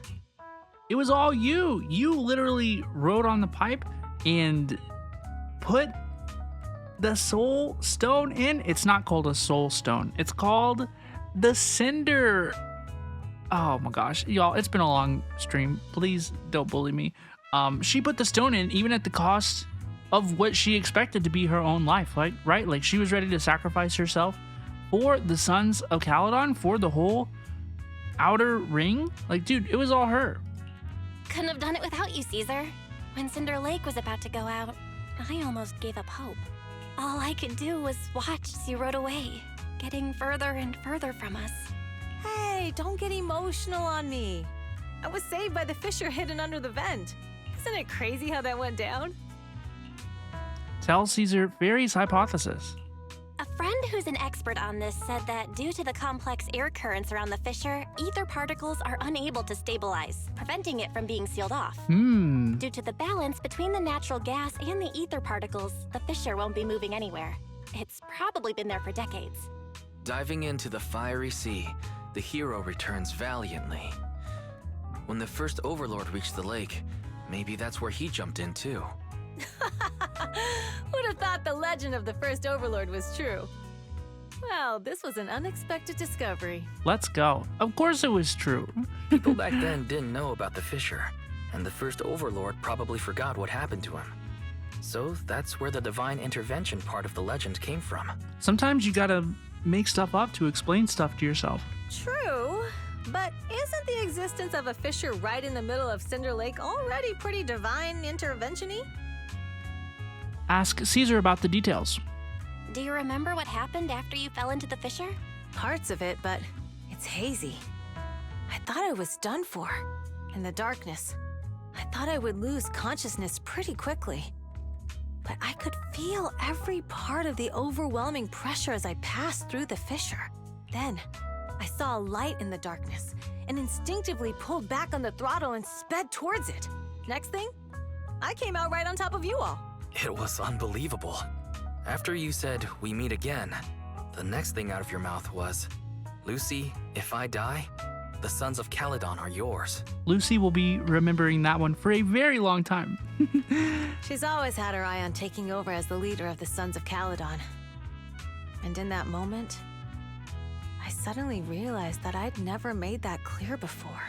It was all you. You literally rode on the pipe and put the soul stone in. It's not called a soul stone. It's called the cinder. Oh my gosh, y'all, it's been a long stream. Please don't bully me. She put the stone in even at the cost of what she expected to be her own life, right? Like she was ready to sacrifice herself for the Sons of Caledon, for the whole outer ring. Like, dude, it was all her. Couldn't have done it without you, Caesar. When Cinder Lake was about to go out, I almost gave up hope. All I could do was watch as you rode away, getting further and further from us. Hey, don't get emotional on me. I was saved by the fissure hidden under the vent. Isn't it crazy how that went down? Tell Caesar Fairy's hypothesis. A friend who's an expert on this said that due to the complex air currents around the fissure, ether particles are unable to stabilize, preventing it from being sealed off. Due to the balance between the natural gas and the ether particles, the fissure won't be moving anywhere. It's probably been there for decades. Diving into the fiery sea, the hero returns valiantly. When the first Overlord reached the lake, maybe that's where he jumped in too. Who'd have thought the legend of the first Overlord was true? Well, this was an unexpected discovery. Let's go. Of course it was true. People back then didn't know about the fissure, and the first Overlord probably forgot what happened to him. So that's where the divine intervention part of the legend came from. Sometimes you gotta make stuff up to explain stuff to yourself. True, but isn't the existence of a fissure right in the middle of Cinder Lake already pretty divine intervention-y? Ask Caesar about the details. Do you remember what happened after you fell into the fissure? Parts of it, but it's hazy. I thought I was done for. In the darkness, I thought I would lose consciousness pretty quickly. But I could feel every part of the overwhelming pressure as I passed through the fissure. Then, I saw a light in the darkness and instinctively pulled back on the throttle and sped towards it. Next thing, I came out right on top of you all. It was unbelievable. After you said, "We meet again," the next thing out of your mouth was, "Lucy, if I die, the Sons of Caledon are yours." Lucy will be remembering that one for a very long time. She's always had her eye on taking over as the leader of the Sons of Caledon. And in that moment, I suddenly realized that I'd never made that clear before.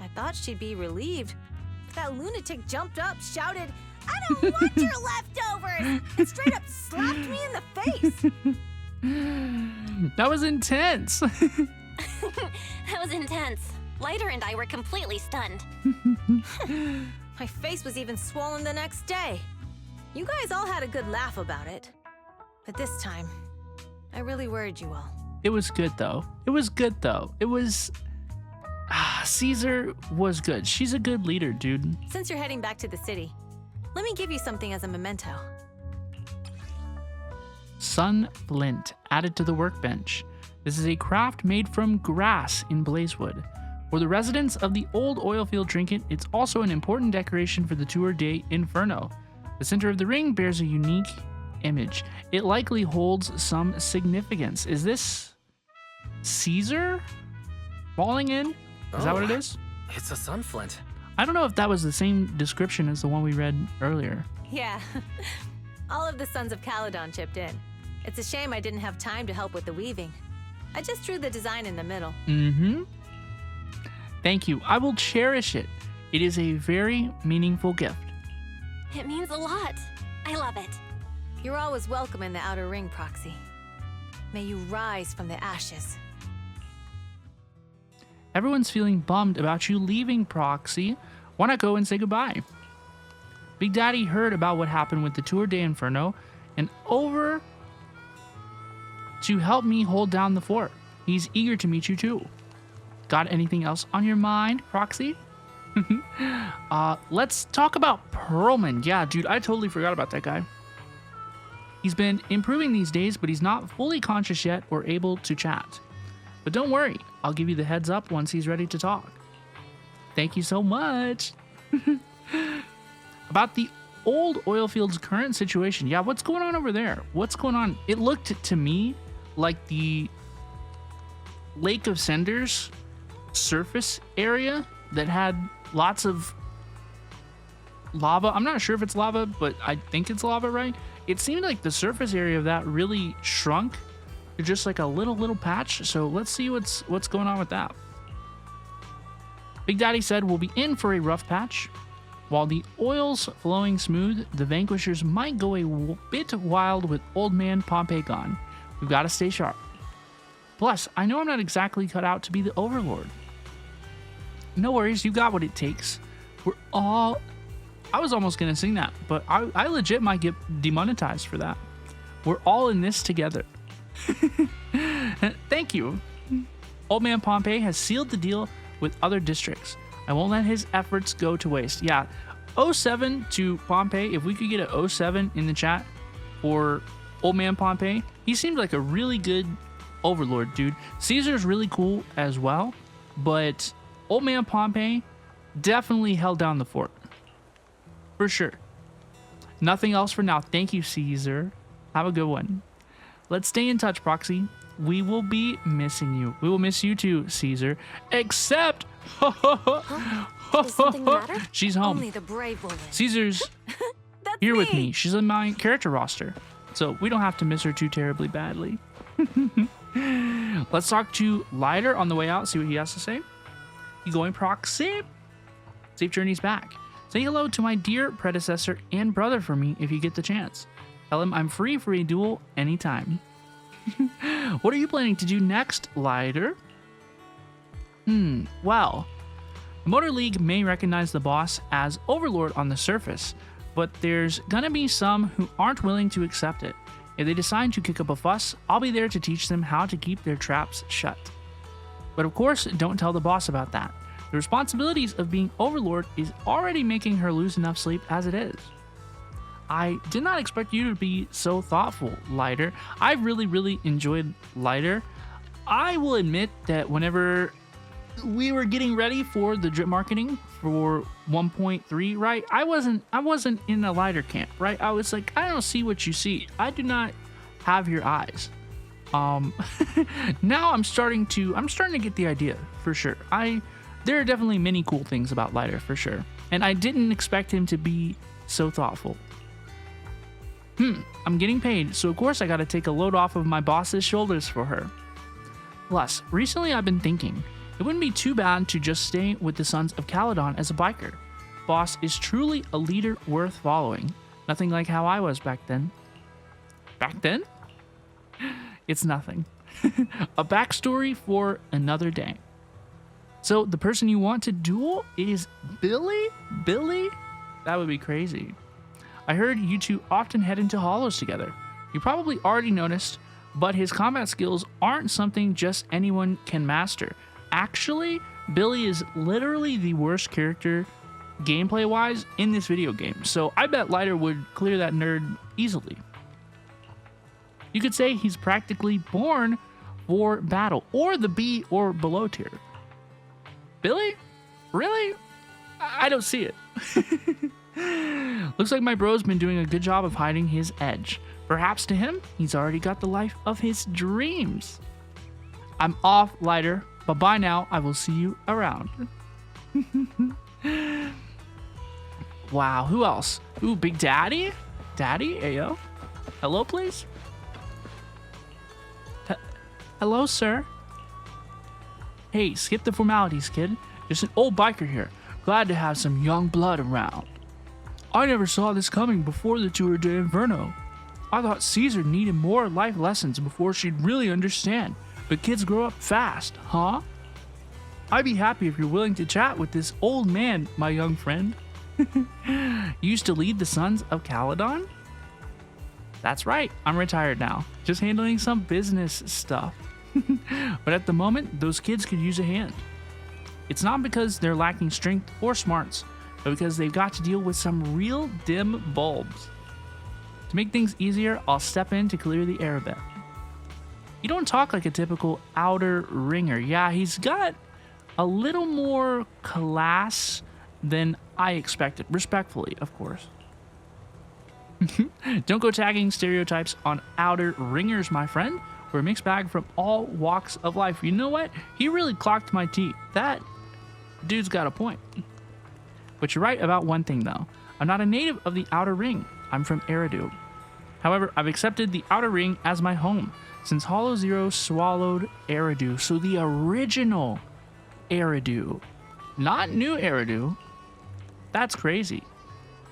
I thought she'd be relieved, but that lunatic jumped up, shouted, "I don't want your leftovers!" and straight up slapped me in the face. That was intense. That was intense. Lighter and I were completely stunned. My face was even swollen the next day. You guys all had a good laugh about it. But this time, I really worried you all. It was good though. It was good though. It was... Caesar was good. She's a good leader, dude. Since you're heading back to the city, let me give you something as a memento. Sun Flint added to the workbench. This is a craft made from grass in Blazewood. For the residents of the old oil field trinket, it's also an important decoration for the Tour de Inferno. The center of the ring bears a unique image. It likely holds some significance. Is this Caesar falling in? Is that what it is? It's a sun flint. I don't know if that was the same description as the one we read earlier. Yeah. All of the Sons of Caledon chipped in. It's a shame I didn't have time to help with the weaving. I just drew the design in the middle. Mm-hmm. Thank you. I will cherish it. It is a very meaningful gift. It means a lot. I love it. You're always welcome in the outer ring, Proxy. May you rise from the ashes. Everyone's feeling bummed about you leaving, Proxy. Why not go and say goodbye? Big Daddy heard about what happened with the Tour de Inferno and over to help me hold down the fort. He's eager to meet you too. Got anything else on your mind, Proxy? Let's talk about Perlman. Yeah, dude, I totally forgot about that guy. He's been improving these days, but he's not fully conscious yet or able to chat. But don't worry, I'll give you the heads up once he's ready to talk. Thank you so much. About the old oil field's current situation. Yeah, what's going on over there? What's going on? It looked to me like the Lake of Cinders surface area that had lots of lava. I'm not sure if it's lava, but I think it's lava, right? It seemed like the surface area of that really shrunk to just like a little patch. So let's see what's going on with that. Big Daddy said we'll be in for a rough patch. While the oil's flowing smooth, the Vanquishers might go a bit wild with Old Man Pompey gone. We've got to stay sharp. Plus, I know I'm not exactly cut out to be the Overlord. No worries, you got what it takes. We're all... I was almost going to sing that, but I legit might get demonetized for that. We're all in this together. Thank you. Old Man Pompey has sealed the deal with other districts. I won't let his efforts go to waste. Yeah, 07 to Pompey. If we could get an 07 in the chat for Old Man Pompey, he seemed like a really good Overlord, dude. Caesar's really cool as well, but Old Man Pompey definitely held down the fort. For sure. Nothing else for now. Thank you, Caesar. Have a good one. Let's stay in touch, Proxy. We will be missing you. We will miss you too, Caesar. Except... Does something matter? She's home. Only the brave will win. Caesar's here with me. She's on my character roster. So we don't have to miss her too terribly badly. Let's talk to Lighter on the way out, see what he has to say. You going, Proxy? Safe journeys back. Say hello to my dear predecessor and brother for me if you get the chance. Tell him I'm free for a duel anytime. What are you planning to do next, Lighter? Well, the Motor League may recognize the boss as Overlord on the surface, but there's gonna be some who aren't willing to accept it. If they decide to kick up a fuss, I'll be there to teach them how to keep their traps shut. But of course, don't tell the boss about that. The responsibilities of being Overlord is already making her lose enough sleep as it is. I did not expect you to be so thoughtful, Lighter. I really enjoyed Lighter. I will admit that whenever we were getting ready for the drip marketing for 1.3, right? I wasn't in a Lighter camp, right? I was like, I don't see what you see. I do not have your eyes. Now I'm starting to get the idea for sure. There are definitely many cool things about Lighter for sure. And I didn't expect him to be so thoughtful. I'm getting paid, so of course I gotta take a load off of my boss's shoulders for her. Plus, recently I've been thinking, it wouldn't be too bad to just stay with the Sons of Caledon as a biker. Boss is truly a leader worth following. Nothing like how I was back then. Back then? It's nothing. A backstory for another day. So the person you want to duel is Billy? Billy? That would be crazy. I heard you two often head into hollows together. You probably already noticed, but his combat skills aren't something just anyone can master. Actually, Billy is literally the worst character gameplay-wise in this video game, so I bet Lighter would clear that nerd easily. You could say he's practically born for battle, or the B or below tier. Billy? Really? I don't see it. Looks like my bro's been doing a good job of hiding his edge. Perhaps to him, he's already got the life of his dreams. I'm off, Lighter. Bye-bye now. I will see you around. Wow, who else? Ooh, Big Daddy? Daddy? Ayo? Hello, please? Hello, sir? Hey, skip the formalities, kid. Just an old biker here. Glad to have some young blood around. I never saw this coming before the Tour de Inferno. I thought Caesar needed more life lessons before she'd really understand. But kids grow up fast, huh? I'd be happy if you're willing to chat with this old man, my young friend. You used to lead the Sons of Caledon? That's right, I'm retired now. Just handling some business stuff. But at the moment, those kids could use a hand. It's not because they're lacking strength or smarts, but because they've got to deal with some real dim bulbs. To make things easier, I'll step in to clear the air a bit. You don't talk like a typical outer ringer. Yeah, he's got a little more class than I expected. Respectfully, of course. Don't go tagging stereotypes on outer ringers, my friend. We're a mixed bag from all walks of life. You know what? He really clocked my teeth. That dude's got a point. But you're right about one thing, though. I'm not a native of the Outer Ring. I'm from Eridu. However, I've accepted the Outer Ring as my home since Hollow Zero swallowed Eridu. So the original Eridu, not new Eridu. That's crazy.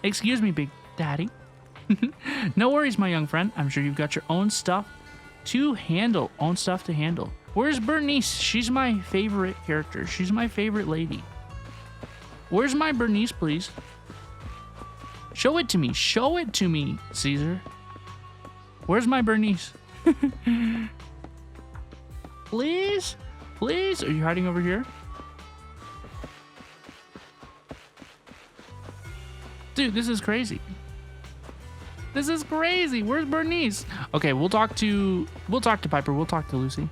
Excuse me, Big Daddy. No worries, my young friend. I'm sure you've got your own stuff to handle. Where's Bernice? She's my favorite character. She's my favorite lady. Where's my Bernice, please? Show it to me. Show it to me, Caesar. Where's my Bernice? Please? Please? Are you hiding over here? Dude, this is crazy. This is crazy. Where's Bernice? Okay, we'll talk to Piper. We'll talk to Lucy.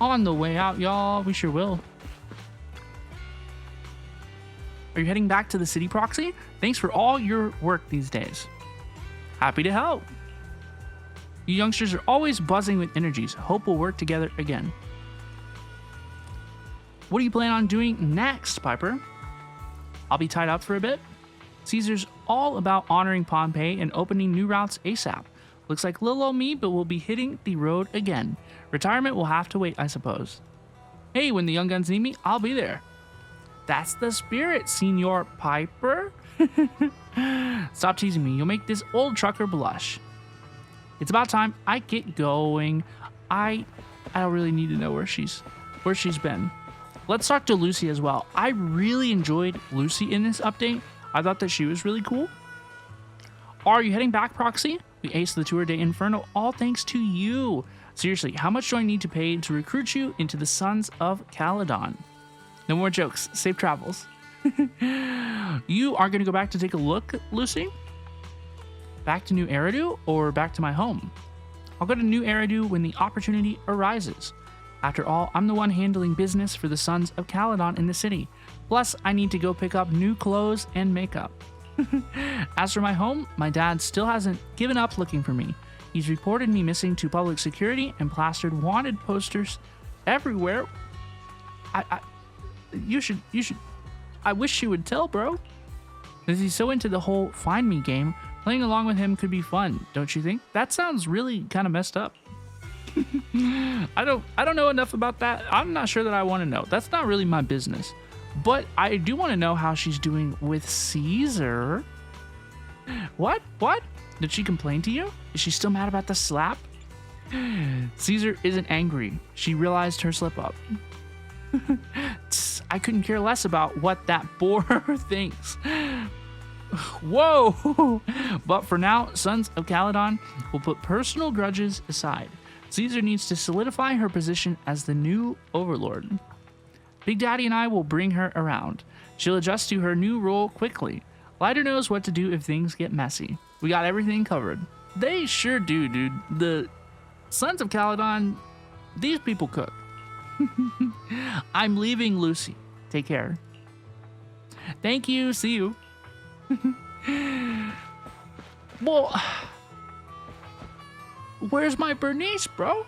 On the way out, y'all. We sure will. Are you heading back to the city, Proxy? Thanks for all your work these days. Happy to help. You youngsters are always buzzing with energies. Hope we'll work together again. What do you plan on doing next, Piper? I'll be tied up for a bit. Caesar's all about honoring Pompeii and opening new routes ASAP. Looks like little old me, but we'll be hitting the road again. Retirement will have to wait, I suppose. Hey, when the young guns need me, I'll be there. That's the spirit, Senor Piper. Stop teasing me. You'll make this old trucker blush. It's about time I get going. I don't really need to know where she's been. Let's talk to Lucy as well. I really enjoyed Lucy in this update. I thought that she was really cool. Are you heading back, Proxy? We aced the Tour de Inferno, all thanks to you. Seriously, how much do I need to pay to recruit you into the Sons of Caledon? No more jokes. Safe travels. You are going to go back to take a look, Lucy? Back to New Eridu or back to my home? I'll go to New Eridu when the opportunity arises. After all, I'm the one handling business for the Sons of Caledon in the city. Plus, I need to go pick up new clothes and makeup. As for my home, my dad still hasn't given up looking for me. He's reported me missing to public security and plastered wanted posters everywhere. I wish you would tell, bro. As he's so into the whole find me game, playing along with him could be fun, don't you think? That sounds really kind of messed up. I don't know enough about that. I'm not sure that I want to know. That's not really my business. But I do want to know how she's doing with Caesar. What? Did she complain to you? Is she still mad about the slap? Caesar isn't angry. She realized her slip up. I couldn't care less about what that boar thinks. Whoa! But for now, Sons of Caledon will put personal grudges aside. Caesar needs to solidify her position as the new Overlord. Big Daddy and I will bring her around. She'll adjust to her new role quickly. Lighter knows what to do if things get messy. We got everything covered. They sure do, dude. The Sons of Caledon, these people cook. I'm leaving, Lucy. Take care. Thank you. See you. Well, where's my Bernice, bro?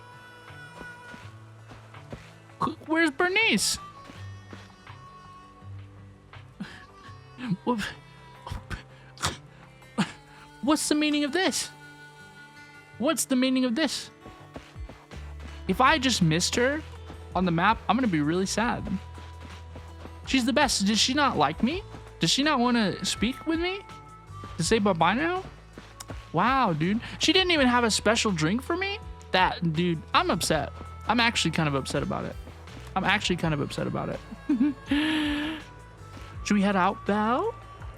Where's Bernice? What's the meaning of this? What's the meaning of this? If I just missed her on the map, I'm gonna be really sad. She's the best. Does she not like me? Does she not want to speak with me? To say bye-bye now? Wow, dude. She didn't even have a special drink for me? Dude, I'm upset. I'm actually kind of upset about it. Should we head out, Belle?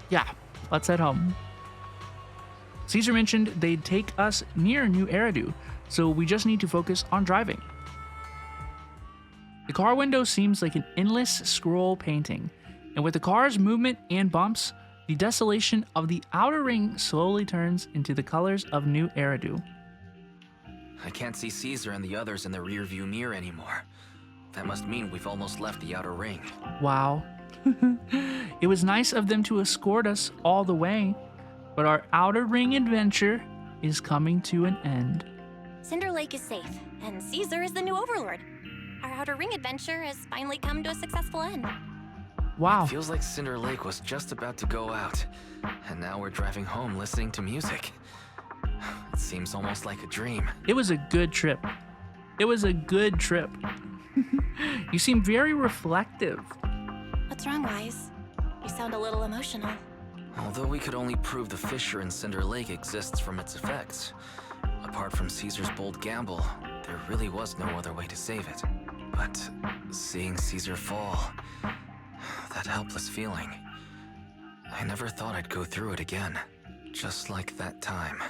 Yeah, let's head home. Caesar mentioned they'd take us near New Eridu, so we just need to focus on driving. The car window seems like an endless scroll painting, and with the car's movement and bumps, the desolation of the outer ring slowly turns into the colors of New Eridu. I can't see Caesar and the others in the rearview mirror anymore. That must mean we've almost left the outer ring. Wow. It was nice of them to escort us all the way, but our outer ring adventure is coming to an end. Cinder Lake is safe, and Caesar is the new Overlord. Our outer ring adventure has finally come to a successful end. Wow. It feels like Cinder Lake was just about to go out, and now we're driving home listening to music. It seems almost like a dream. It was a good trip. You seem very reflective. What's wrong, Wise? You sound a little emotional. Although we could only prove the fissure in Cinder Lake exists from its effects, apart from Caesar's bold gamble, there really was no other way to save it. But seeing Caesar fall, that helpless feeling, I never thought I'd go through it again. Just like that time.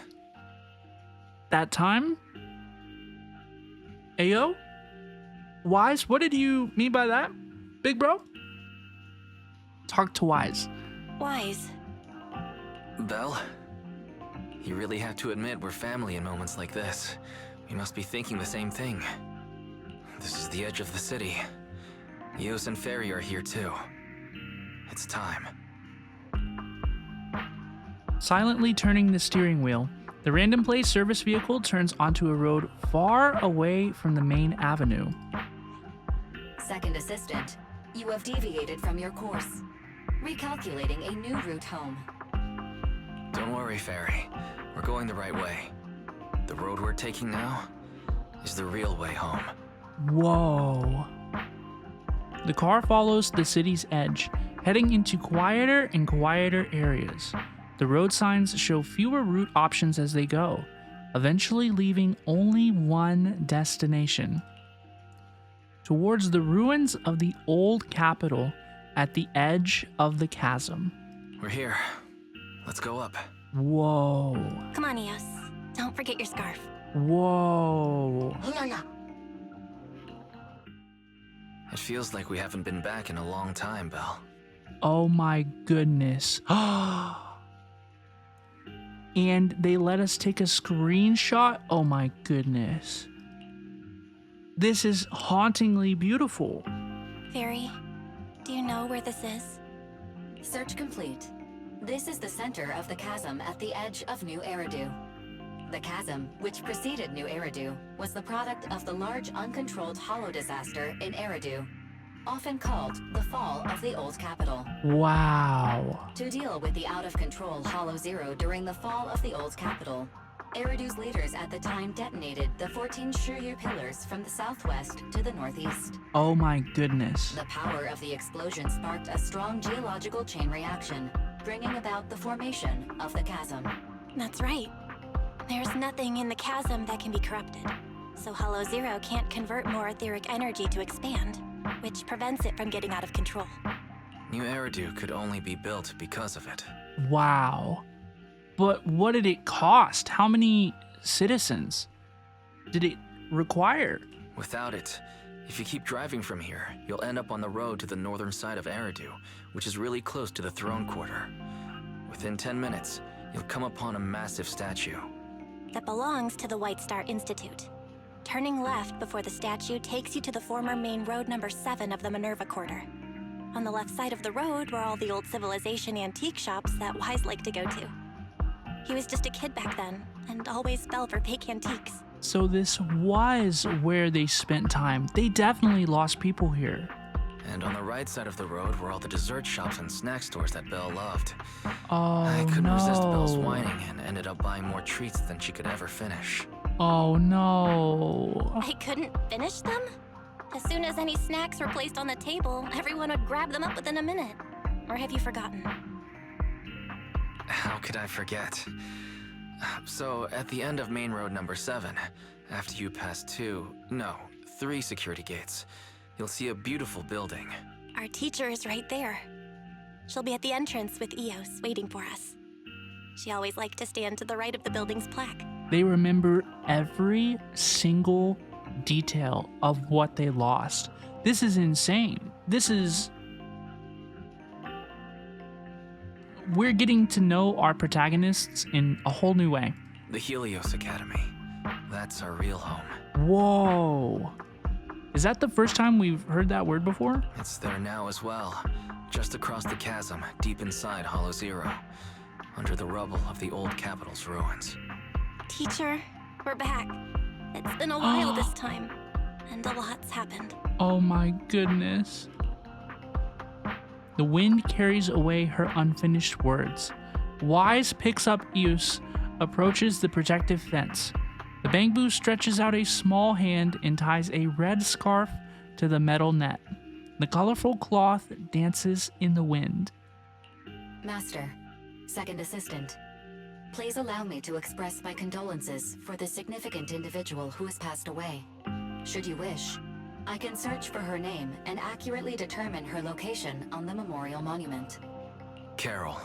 That time? Ayo? Wise, what did you mean by that, big bro? Talk to Wise. Wise. Belle? You really have to admit we're family in moments like this. We must be thinking the same thing. This is the edge of the city. Yos and Ferry are here too. It's time. Silently turning the steering wheel, the random place service vehicle turns onto a road far away from the main avenue. Second assistant, you have deviated from your course. Recalculating a new route home. Don't worry, Ferry. We're going the right way. The road we're taking now is the real way home. Whoa. The car follows the city's edge, heading into quieter and quieter areas. The road signs show fewer route options as they go, eventually leaving only one destination. Towards the ruins of the old capital at the edge of the chasm. We're here. Let's go up. Whoa. Come on, Eos. Don't forget your scarf. Whoa. It feels like we haven't been back in a long time, Belle. Oh my goodness. And they let us take a screenshot? Oh my goodness. This is hauntingly beautiful. Fairy, do you know where this is? Search complete. This is the center of the chasm at the edge of New Eridu. The chasm, which preceded New Eridu, was the product of the large uncontrolled hollow disaster in Eridu, often called the fall of the old capital. Wow. To deal with the out-of-control Hollow Zero during the fall of the old capital, Eridu's leaders at the time detonated the 14 Shiryu pillars from the southwest to the northeast. Oh my goodness. The power of the explosion sparked a strong geological chain reaction, bringing about the formation of the chasm. That's right. There's nothing in the chasm that can be corrupted, so Hollow Zero can't convert more etheric energy to expand, which prevents it from getting out of control. New Eridu could only be built because of it. Wow. But what did it cost? How many citizens did it require? Without it, if you keep driving from here, you'll end up on the road to the northern side of Eridu, which is really close to the throne quarter. Within 10 minutes, you'll come upon a massive statue. That belongs to the White Star Institute. Turning left before the statue takes you to the former main road number 7 of the Minerva Quarter. On the left side of the road were all the old civilization antique shops that Wise liked to go to. He was just a kid back then, and always fell for fake antiques. So this was where they spent time. They definitely lost people here. And on the right side of the road were all the dessert shops and snack stores that Belle loved. Oh, I couldn't no. resist Belle's whining and ended up buying more treats than she could ever finish. Oh no. I couldn't finish them? As soon as any snacks were placed on the table, everyone would grab them up within a minute. Or have you forgotten? How could I forget? So, at the end of main road number 7, after you pass 3 security gates, you'll see a beautiful building. Our teacher is right there. She'll be at the entrance with Eos, waiting for us. She always liked to stand to the right of the building's plaque. They remember every single detail of what they lost. This is insane. We're getting to know our protagonists in a whole new way. The Helios Academy. That's our real home. Whoa. Is that the first time we've heard that word before? It's there now as well. Just across the chasm, deep inside Hollow Zero. Under the rubble of the old capital's ruins. Teacher, we're back. It's been a while this time, and a lot's happened. Oh my goodness. The wind carries away her unfinished words. Wise picks up Eos, approaches the protective fence. The bamboo stretches out a small hand and ties a red scarf to the metal net. The colorful cloth dances in the wind. Master, second assistant, please allow me to express my condolences for the significant individual who has passed away. Should you wish, I can search for her name and accurately determine her location on the memorial monument. Carol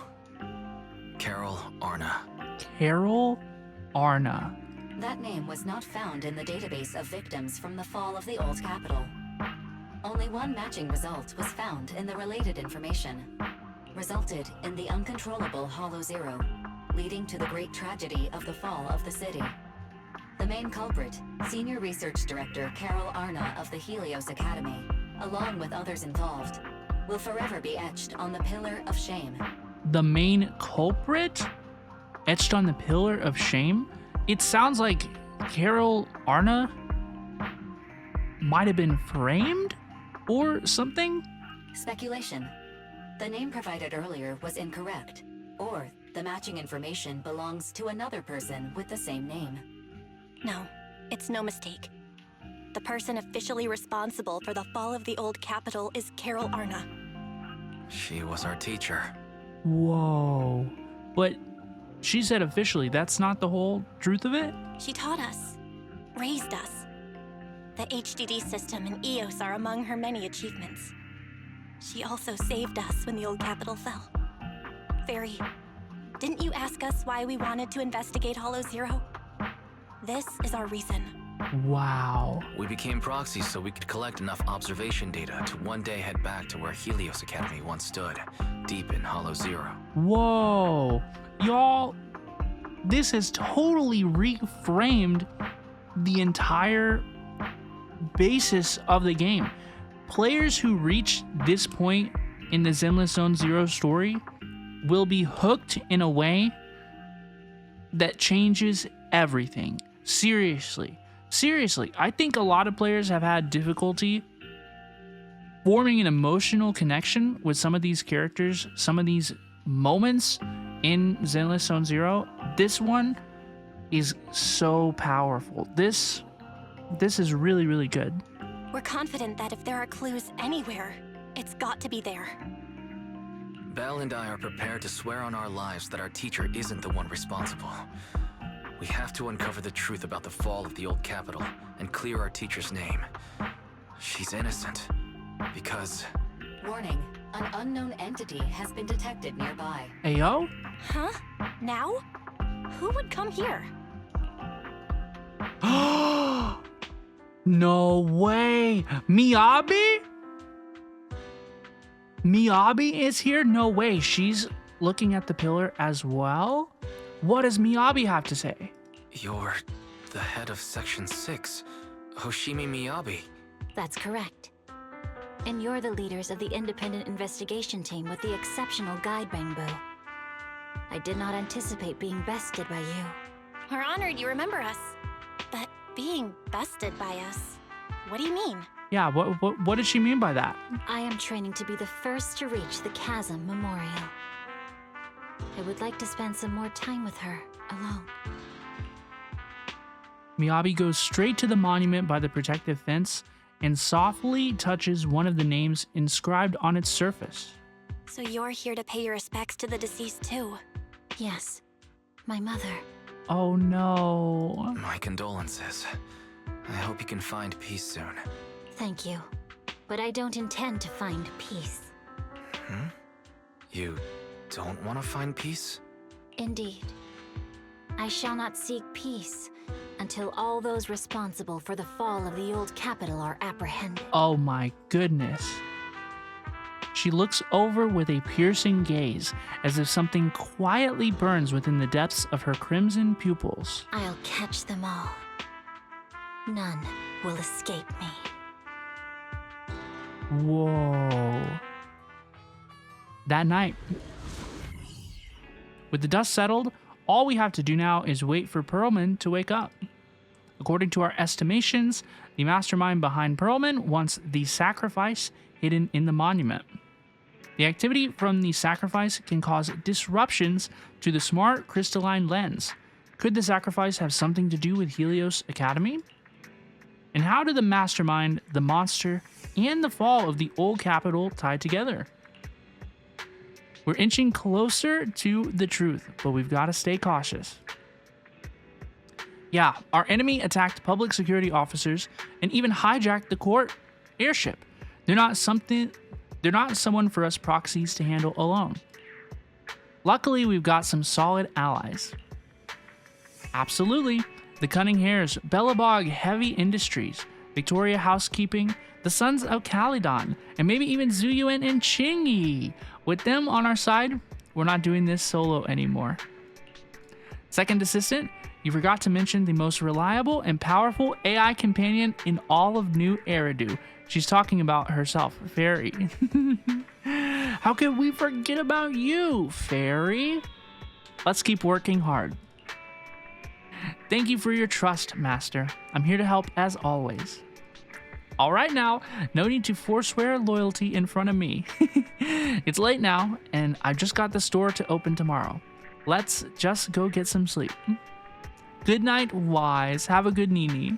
Arna. Carol Arna. That name was not found in the database of victims from the fall of the old capital. Only one matching result was found in the related information. Resulted in the uncontrollable Hollow Zero, leading to the great tragedy of the fall of the city. The main culprit, Senior Research Director Carol Arna of the Helios Academy, along with others involved, will forever be etched on the Pillar of Shame. The main culprit? Etched on the Pillar of Shame? It sounds like Carol Arna might have been framed or something? Speculation. The name provided earlier was incorrect, or the matching information belongs to another person with the same name. No, it's no mistake. The person officially responsible for the fall of the old capital is Carol Arna. She was our teacher. Whoa. But she said officially that's not the whole truth of it? She taught us, raised us. The HDD system and EOS are among her many achievements. She also saved us when the old capital fell. Fairy, didn't you ask us why we wanted to investigate Hollow Zero? This is our reason. Wow. We became proxies so we could collect enough observation data to one day head back to where Helios Academy once stood, deep in Hollow Zero. Whoa. Y'all, this has totally reframed the entire basis of the game. Players who reach this point in the Zenless Zone Zero story will be hooked in a way that changes everything. Seriously, I think a lot of players have had difficulty forming an emotional connection with some of these characters, some of these moments in Zenless Zone Zero. This one is so powerful. This is really, really good. We're confident that if there are clues anywhere, it's got to be there. Belle and I are prepared to swear on our lives that our teacher isn't the one responsible. We have to uncover the truth about the fall of the old capital and clear our teacher's name. She's innocent, because... Warning, an unknown entity has been detected nearby. Ayo? Huh? Now? Who would come here? No way! Miyabi? Miyabi is here? No way. She's looking at the pillar as well? What does Miyabi have to say? You're the head of Section 6, Hoshimi Miyabi. That's correct. And you're the leaders of the independent investigation team with the exceptional guide Bamboo. I did not anticipate being bested by you. We're honored you remember us. But being bested by us, what do you mean? Yeah, what did she mean by that? I am training to be the first to reach the Chasm Memorial. I would like to spend some more time with her, alone. Miyabi goes straight to the monument by the protective fence and softly touches one of the names inscribed on its surface. So you're here to pay your respects to the deceased too? Yes, my mother. Oh no. My condolences. I hope you can find peace soon. Thank you. But I don't intend to find peace. You don't want to find peace? Indeed. I shall not seek peace until all those responsible for the fall of the old capital are apprehended. Oh my goodness. She looks over with a piercing gaze, as if something quietly burns within the depths of her crimson pupils. I'll catch them all. None will escape me. Whoa. That night, with the dust settled, all we have to do now is wait for Pearlman to wake up. According to our estimations, the mastermind behind Pearlman wants the sacrifice hidden in the monument. The activity from the sacrifice can cause disruptions to the smart crystalline lens. Could the sacrifice have something to do with Helios Academy? And how do the mastermind, the monster, and the fall of the old capital tie together? We're inching closer to the truth, but we've got to stay cautious. Yeah, our enemy attacked public security officers and even hijacked the court airship. They're not someone for us proxies to handle alone. Luckily, we've got some solid allies. Absolutely. The Cunning Hares, Bellabog Heavy Industries, Victoria Housekeeping, the Sons of Caledon, and maybe even Zuyuan and Chingy. With them on our side, we're not doing this solo anymore. Second assistant, you forgot to mention the most reliable and powerful AI companion in all of New Eridu. She's talking about herself, Fairy. How could we forget about you, Fairy? Let's keep working hard. Thank you for your trust, Master. I'm here to help as always. All right now, no need to forswear loyalty in front of me. It's late now, and I've just got the store to open tomorrow. Let's just go get some sleep. Good night, Wise. Have a good Nini.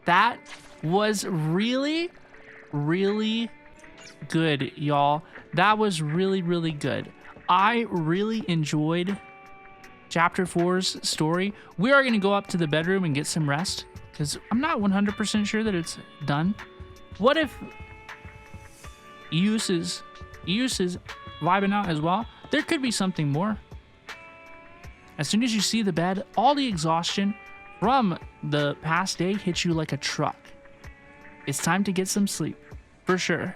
That was really, really good, y'all. That was really, really good. I really enjoyed Chapter 4's story. We are going to go up to the bedroom and get some rest because I'm not 100% sure that it's done. What if Eus is vibing out as well? There could be something more. As soon as you see the bed, all the exhaustion from the past day hits you like a truck. It's time to get some sleep, for sure.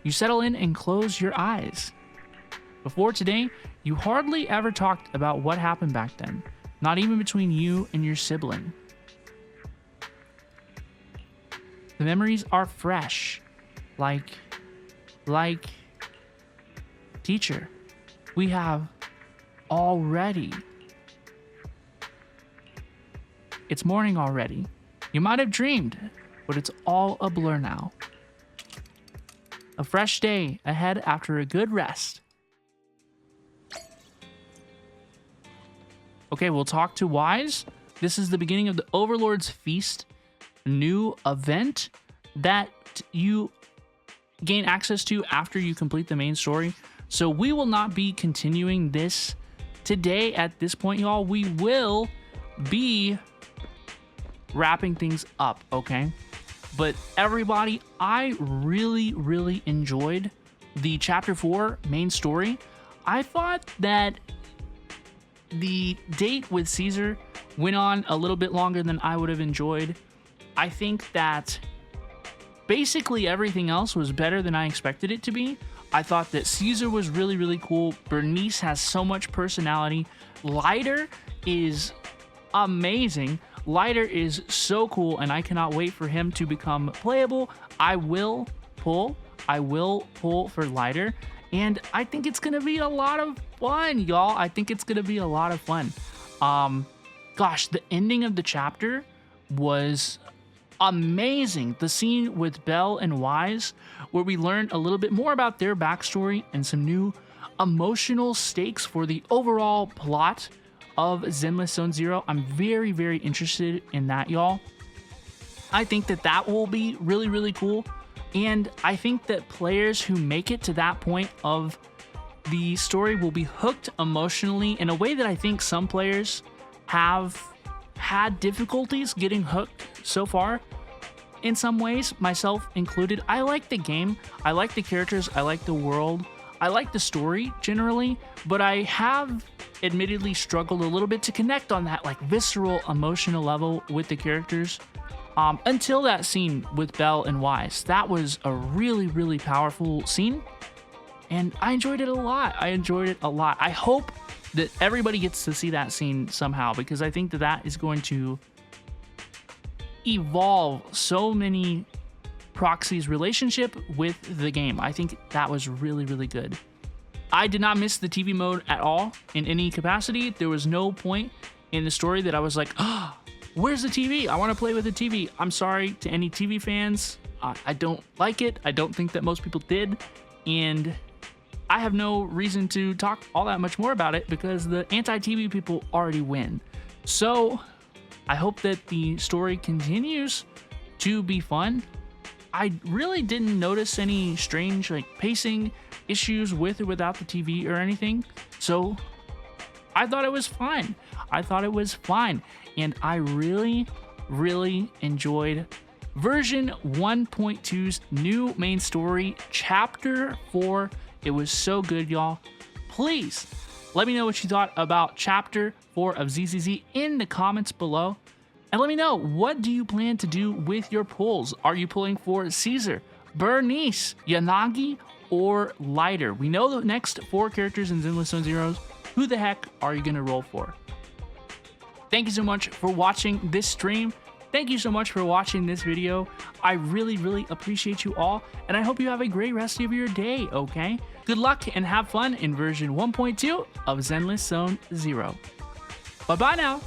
You settle in and close your eyes. Before today, you hardly ever talked about what happened back then, not even between you and your sibling. The memories are fresh, like, teacher, we have already. It's morning already. You might have dreamed, but it's all a blur now. A fresh day ahead after a good rest. Okay, we'll talk to Wise. This is the beginning of the Overlord's Feast, a new event that you gain access to after you complete the main story. So we will not be continuing this today at this point, y'all. We will be wrapping things up, okay? But everybody, I really, really enjoyed the Chapter 4 main story. I thought that the date with Caesar went on a little bit longer than I would have enjoyed. I think that basically everything else was better than I expected it to be. I thought that Caesar was really, really cool. Bernice has so much personality. Lighter is amazing. Lighter is so cool, and I cannot wait for him to become playable. I will pull for Lighter, and I think it's gonna be a lot of fun, y'all. I think it's gonna be a lot of fun. Gosh, the ending of the chapter was amazing. The scene with Belle and Wise, where we learned a little bit more about their backstory and some new emotional stakes for the overall plot of Zenless Zone Zero. I'm very, very interested in that, y'all. I think that that will be really, really cool. And I think that players who make it to that point of the story will be hooked emotionally in a way that I think some players have had difficulties getting hooked so far. In some ways, myself included. I like the game, I like the characters, I like the world, I like the story generally, but I have admittedly struggled a little bit to connect on that like visceral emotional level with the characters until that scene with Belle and Wise. That was a really, really powerful scene, and I enjoyed it a lot. I hope that everybody gets to see that scene somehow, because I think that that is going to evolve so many Proxy's relationship with the game. I think that was really, really good. I did not miss the TV mode at all in any capacity. There was no point in the story that I was like, oh, where's the TV? I want to play with the TV. I'm sorry to any TV fans. I don't like it. I don't think that most people did. And I have no reason to talk all that much more about it because the anti-TV people already win. So I hope that the story continues to be fun. I really didn't notice any strange like pacing issues with or without the TV or anything. So I thought it was fine. And I really, really enjoyed version 1.2's new main story, Chapter 4. It was so good, y'all. Please let me know what you thought about Chapter 4 of ZZZ in the comments below. And let me know, what do you plan to do with your pulls? Are you pulling for Caesar, Bernice, Yanagi, or Lighter? We know the next 4 characters in Zenless Zone Zeros. Who the heck are you going to roll for? Thank you so much for watching this stream. Thank you so much for watching this video. I really, really appreciate you all, and I hope you have a great rest of your day, okay? Good luck and have fun in version 1.2 of Zenless Zone Zero. Bye-bye now.